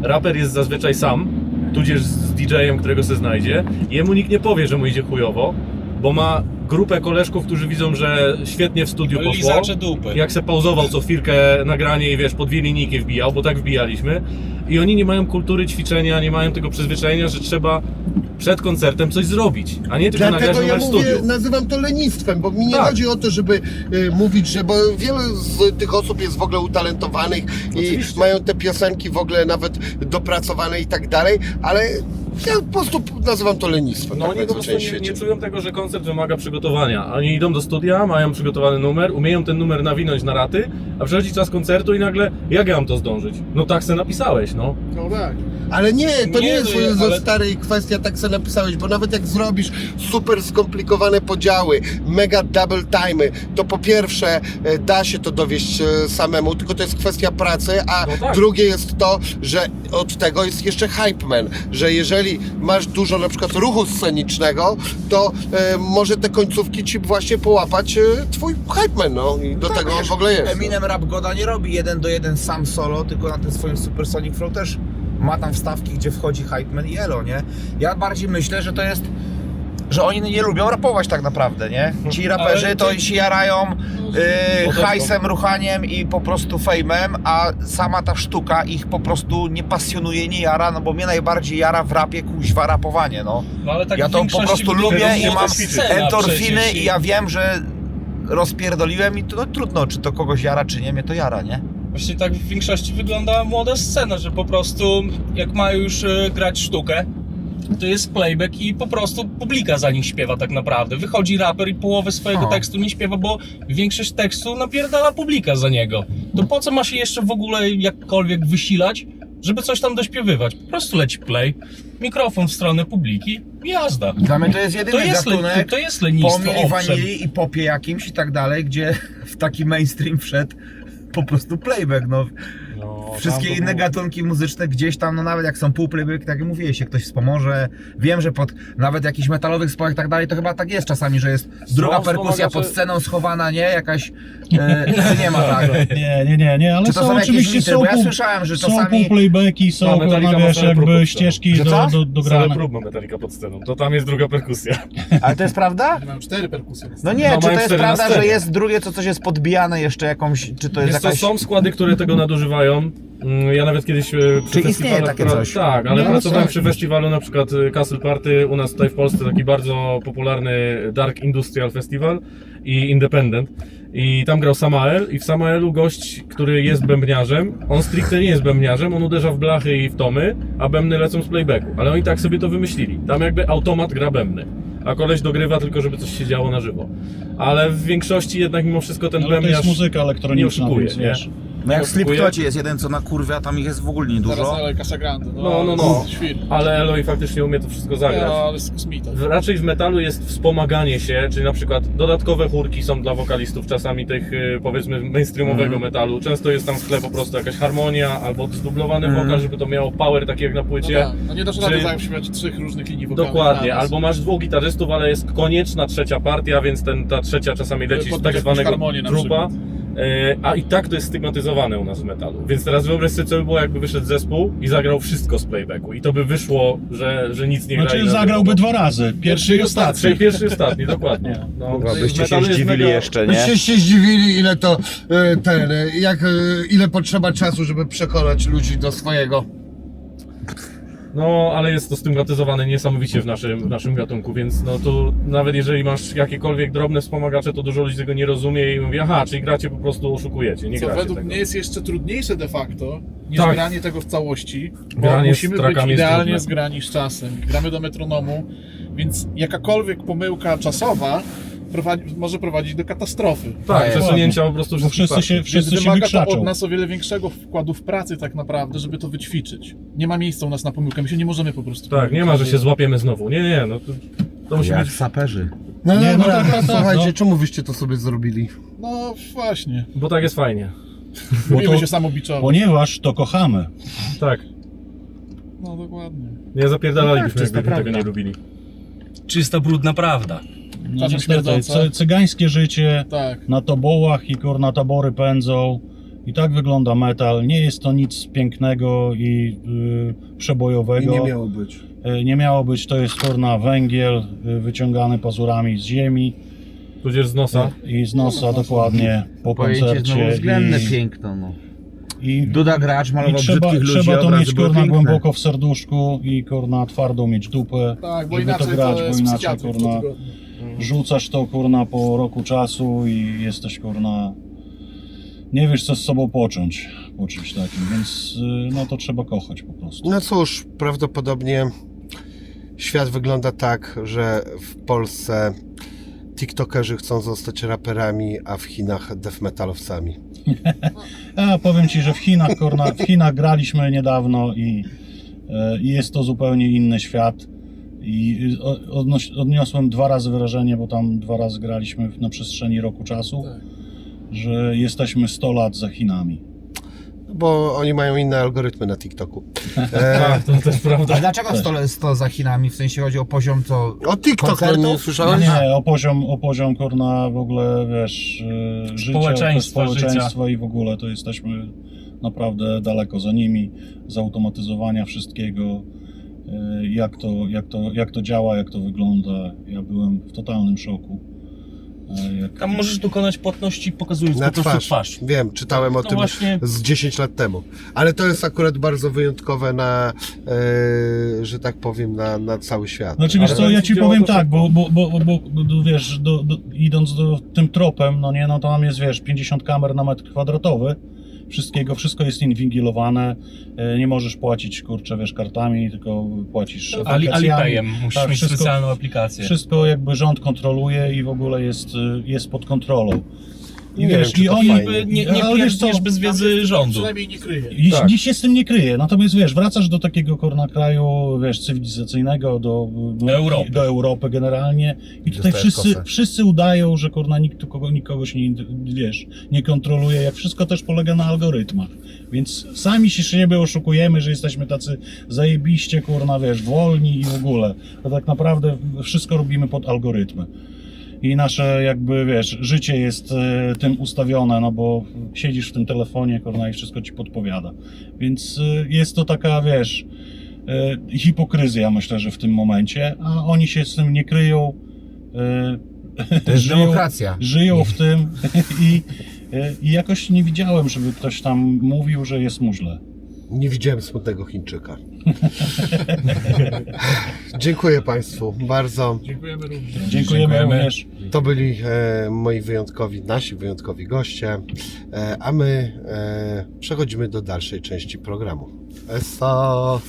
Raper jest zazwyczaj sam, tudzież z DJ-em, którego se znajdzie. Jemu nikt nie powie, że mu idzie chujowo, bo ma grupę koleżków, którzy widzą, że świetnie w studiu poszło. Lizacze dupy. Jak se pauzował co chwilkę nagranie i wiesz, po 2 linijki wbijał, bo tak wbijaliśmy. I oni nie mają kultury ćwiczenia, nie mają tego przyzwyczajenia, że trzeba przed koncertem coś zrobić, a nie tylko nagrać Dlatego ja numer w mówię, studiu. nazywam to lenistwem, bo mi nie Tak. chodzi o to, żeby mówić, że bo wiele z tych osób jest w ogóle utalentowanych i mają te piosenki w ogóle nawet dopracowane i tak dalej, ale ja po prostu nazywam to lenistwem. No tak oni po prostu nie czują tego, że koncert wymaga przygotowania. Oni idą do studia, mają przygotowany numer, umieją ten numer nawinąć na raty, a przychodzi czas koncertu i nagle, jak ja mam to zdążyć? No tak se napisałeś, no. No tak. Ale nie, to nie Nie, jest no, ze ale- starej kwestia, tak sobie napisałeś, bo nawet jak zrobisz super skomplikowane podziały, mega double time'y, to po pierwsze da się to dowieść samemu, tylko to jest kwestia pracy, a No tak. drugie jest to, że od tego jest jeszcze hype man, że jeżeli masz dużo na przykład ruchu scenicznego, to może te końcówki ci właśnie połapać twój hype man, no i do tego on w ogóle jest. Eminem Rap Goda nie robi 1:1 sam solo, tylko na tym swoim Supersonic Flow też ma tam wstawki, gdzie wchodzi Hypeman i elo, nie? Ja bardziej myślę, że to jest, że oni nie lubią rapować tak naprawdę, nie? Ci raperzy Ale to ty- się jarają hajsem, ruchaniem i po prostu fejmem, a sama ta sztuka ich po prostu nie pasjonuje, nie jara, no bo mnie najbardziej jara w rapie kuźwa rapowanie, no. No, ale tak Ja w to po większości prostu wygląda lubię i to mam scena endorfiny przecież i ja wiem, że rozpierdoliłem i to no, trudno, czy to kogoś jara, czy nie, mnie to jara, nie? Właśnie tak w większości wygląda młoda scena, że po prostu jak mają już grać sztukę, to jest playback i po prostu publika za nich śpiewa tak naprawdę. Wychodzi raper i połowę swojego tekstu nie śpiewa, bo większość tekstu napierdala publika za niego. To po co ma się jeszcze w ogóle jakkolwiek wysilać, żeby coś tam dośpiewywać? Po prostu leci play, mikrofon w stronę publiki i jazda. Dla mnie to jest jedyny gatunek To jest po lenistwo, Mili owszem. Vanilli i popie jakimś i tak dalej, gdzie w taki mainstream wszedł po prostu playback, no. wszystkie tam to inne było. gatunki muzyczne gdzieś tam, no nawet jak są półplayback, tak jak mówiłeś, się ktoś wspomoże. Wiem, że pod nawet jakichś metalowych zespołach i tak dalej, to chyba tak jest czasami, że jest druga perkusja pod sceną schowana, nie? Jakaś, czy nie ma tak? Nie, ale Czy to są są jakieś oczywiście mity? Bo ja słyszałem, że są czasami... playbacki, są Metallica kurna, ma wiesz, same jakby próby. ścieżki Że co? do Cały grania. próg ma Metallica pod sceną, to tam jest druga perkusja. Ale to jest prawda? Mam 4 perkusje. No nie, No, czy mają to jest 4 na prawda, że scenie. jest drugie, co coś jest podbijane jeszcze jakąś, czy to jest Jest to, jakaś... są składy, które tego nadużywają. Ja nawet kiedyś przy istnieje festiwalach, takie coś? Tak, ale No, pracowałem tak. przy festiwalu na przykład Castle Party, u nas tutaj w Polsce taki bardzo popularny Dark Industrial Festival i Independent. I tam grał Samael i w Samaelu gość, który jest bębniarzem, on stricte nie jest bębniarzem, on uderza w blachy i w tomy, a bębny lecą z playbacku. Ale oni tak sobie to wymyślili. Tam jakby automat gra bębny, a koleś dogrywa tylko, żeby coś się działo na żywo. Ale w większości jednak mimo wszystko ten Ale to bębniarz jest muzyka elektroniczna, nie oszukuje, więc nie? wiesz. No jak w Oszukuje. Slipknocie jest jeden co na kurwie, a tam ich jest w ogóle niedużo. Zaraz ale Casagrande. No. Świr. Ale Eloy faktycznie umie to wszystko zagrać. No, ale z kosmita. Raczej w metalu jest wspomaganie się, czyli na przykład dodatkowe chórki są dla wokalistów, czasami tych powiedzmy mainstreamowego metalu. Często jest tam w tle po prostu jakaś harmonia albo zdublowany wokal, żeby to miało power taki jak na No płycie. tak, no nie dasz rady Czy- zaśpiewać 3 różnych linii wokalnych. Dokładnie, naraz. albo masz 2 gitarzystów, ale jest konieczna trzecia partia, więc ta trzecia czasami leci z Pod tak jakąś zwanego harmonię na trupa. przykład. A i tak to jest stygmatyzowane u nas w metalu. Więc teraz wyobraź sobie, co by było, jakby wyszedł zespół i zagrał wszystko z playbacku. I to by wyszło, że nic nie gra. Znaczy i na zagrałby żywo. 2 razy, pierwszy i ostatni. Czyli pierwszy i ostatni, dokładnie. No, Byście w się metalu jest zdziwili mega- jeszcze, nie? Byście się zdziwili, ile to ile potrzeba czasu, żeby przekonać ludzi do swojego. No, ale jest to stygmatyzowane niesamowicie w naszym gatunku, więc no tu nawet jeżeli masz jakiekolwiek drobne wspomagacze, to dużo ludzi tego nie rozumie i mówi, aha, czyli gracie po prostu oszukujecie, nie Co gracie według tego. mnie jest jeszcze trudniejsze de facto niż Tak. granie tego w całości, bo Granie z musimy być trackami jest idealnie trudne. zgrani z czasem. Gramy do metronomu, więc jakakolwiek pomyłka czasowa może prowadzić do katastrofy. Tak, przesunięcia po prostu Bo wszyscy się Więc wymaga to wykrzaczą. od nas o wiele większego wkładu w pracy tak naprawdę, żeby to wyćwiczyć. Nie ma miejsca u nas na pomyłkę, my się nie możemy po prostu Tak, pomylić. nie ma, że się złapiemy znowu. Nie, no to musi Jak być... saperzy. No Nie, no dobra, tak, słuchajcie, no. czemu wyście to sobie zrobili? No właśnie, Bo tak jest fajnie. lubimy to- się samobiczować. Ponieważ to kochamy. Tak. No dokładnie. Nie zapierdalalibyśmy, czysta jakbyśmy tego prawda. nie lubili. Czysta, brudna prawda. No Czasem niestety, śmierdzące. cygańskie życie, Tak. na tobołach i kurna tabory pędzą. I tak wygląda metal. Nie jest to nic pięknego i przebojowego. być. Nie miało być, to jest kurna węgiel wyciągany pazurami z ziemi Tudzież z nosa. i z nosa dokładnie po Pojęcie koncercie. znowu względne i, piękno, no. i, Duda Gracz i malował brzydkich ludzi, trzeba to obrazy mieć były kurna piękne. głęboko w serduszku i kurna twardą mieć dupę, Tak, bo żeby to inaczej grać, to bo jest inaczej psychiatryk kurna co tygodnie. rzucasz to kurna po roku czasu i jesteś kurna nie wiesz co z sobą począć po czymś takim, więc no to trzeba kochać po prostu. No cóż, prawdopodobnie świat wygląda tak, że w Polsce tiktokerzy chcą zostać raperami, a w Chinach death metalowcami. Ja powiem Ci, że w Chinach graliśmy niedawno i jest to zupełnie inny świat i odniosłem 2 razy wrażenie, bo tam 2 razy graliśmy na przestrzeni roku czasu, że jesteśmy 100 lat za Chinami. Bo oni mają inne algorytmy na TikToku. Tak, to też prawda. A dlaczego 100 za Chinami? W sensie chodzi o poziom co... O TikTok, no koncertów? nie słyszałeś? Nie, o poziom kurna w ogóle, wiesz, życia, społeczeństwa i w ogóle to jesteśmy naprawdę daleko za nimi, zautomatyzowania wszystkiego, jak to działa, jak to wygląda. Ja byłem w totalnym szoku. Tam możesz dokonać płatności pokazując Na po prostu twarz. Wiem, czytałem o No tym właśnie. z 10 lat temu. Ale to jest akurat bardzo wyjątkowe na, że tak powiem, na cały świat. Znaczy wiesz Ale co, ja ci działa powiem to tak, szybko. bo wiesz, idąc tym tropem, no nie, no to tam jest, wiesz, 50 kamer na metr kwadratowy, wszystko jest inwigilowane, nie możesz płacić, kurczę, wiesz, kartami, tylko płacisz aplikacjami. Alipayem, musisz Tak, mieć wszystko- specjalną aplikację. Wszystko jakby rząd kontroluje i w ogóle jest pod kontrolą. I Nie wiesz, wiem, czy i to oni fajnie. Nie ale wiesz co, pierdniesz bez wiedzy rządu. Przynajmniej nie kryje. I Tak. nikt się z tym nie kryje. Natomiast wiesz, wracasz do takiego kraju, wiesz, cywilizacyjnego, Europy. do Europy generalnie i tutaj Dostajesz kosę. wszyscy udają, że nikt tu nikogo się nie, wiesz, nie kontroluje, jak wszystko też polega na algorytmach. Więc sami się siebie oszukujemy, że jesteśmy tacy zajebiście, wiesz, wolni i w ogóle. To tak naprawdę wszystko robimy pod algorytmy. I nasze jakby, wiesz, życie jest tym ustawione, no bo siedzisz w tym telefonie, i wszystko ci podpowiada. Więc jest to taka, wiesz, hipokryzja, myślę, że w tym momencie, a oni się z tym nie kryją. To jest demokracja. Żyją w tym i jakoś nie widziałem, żeby ktoś tam mówił, że jest mu źle. Nie widziałem smutnego Chińczyka. Dziękuję Państwu bardzo. Dziękujemy również. Dziękujemy również. To byli nasi wyjątkowi goście, a my przechodzimy do dalszej części programu. Esa!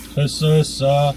Esa.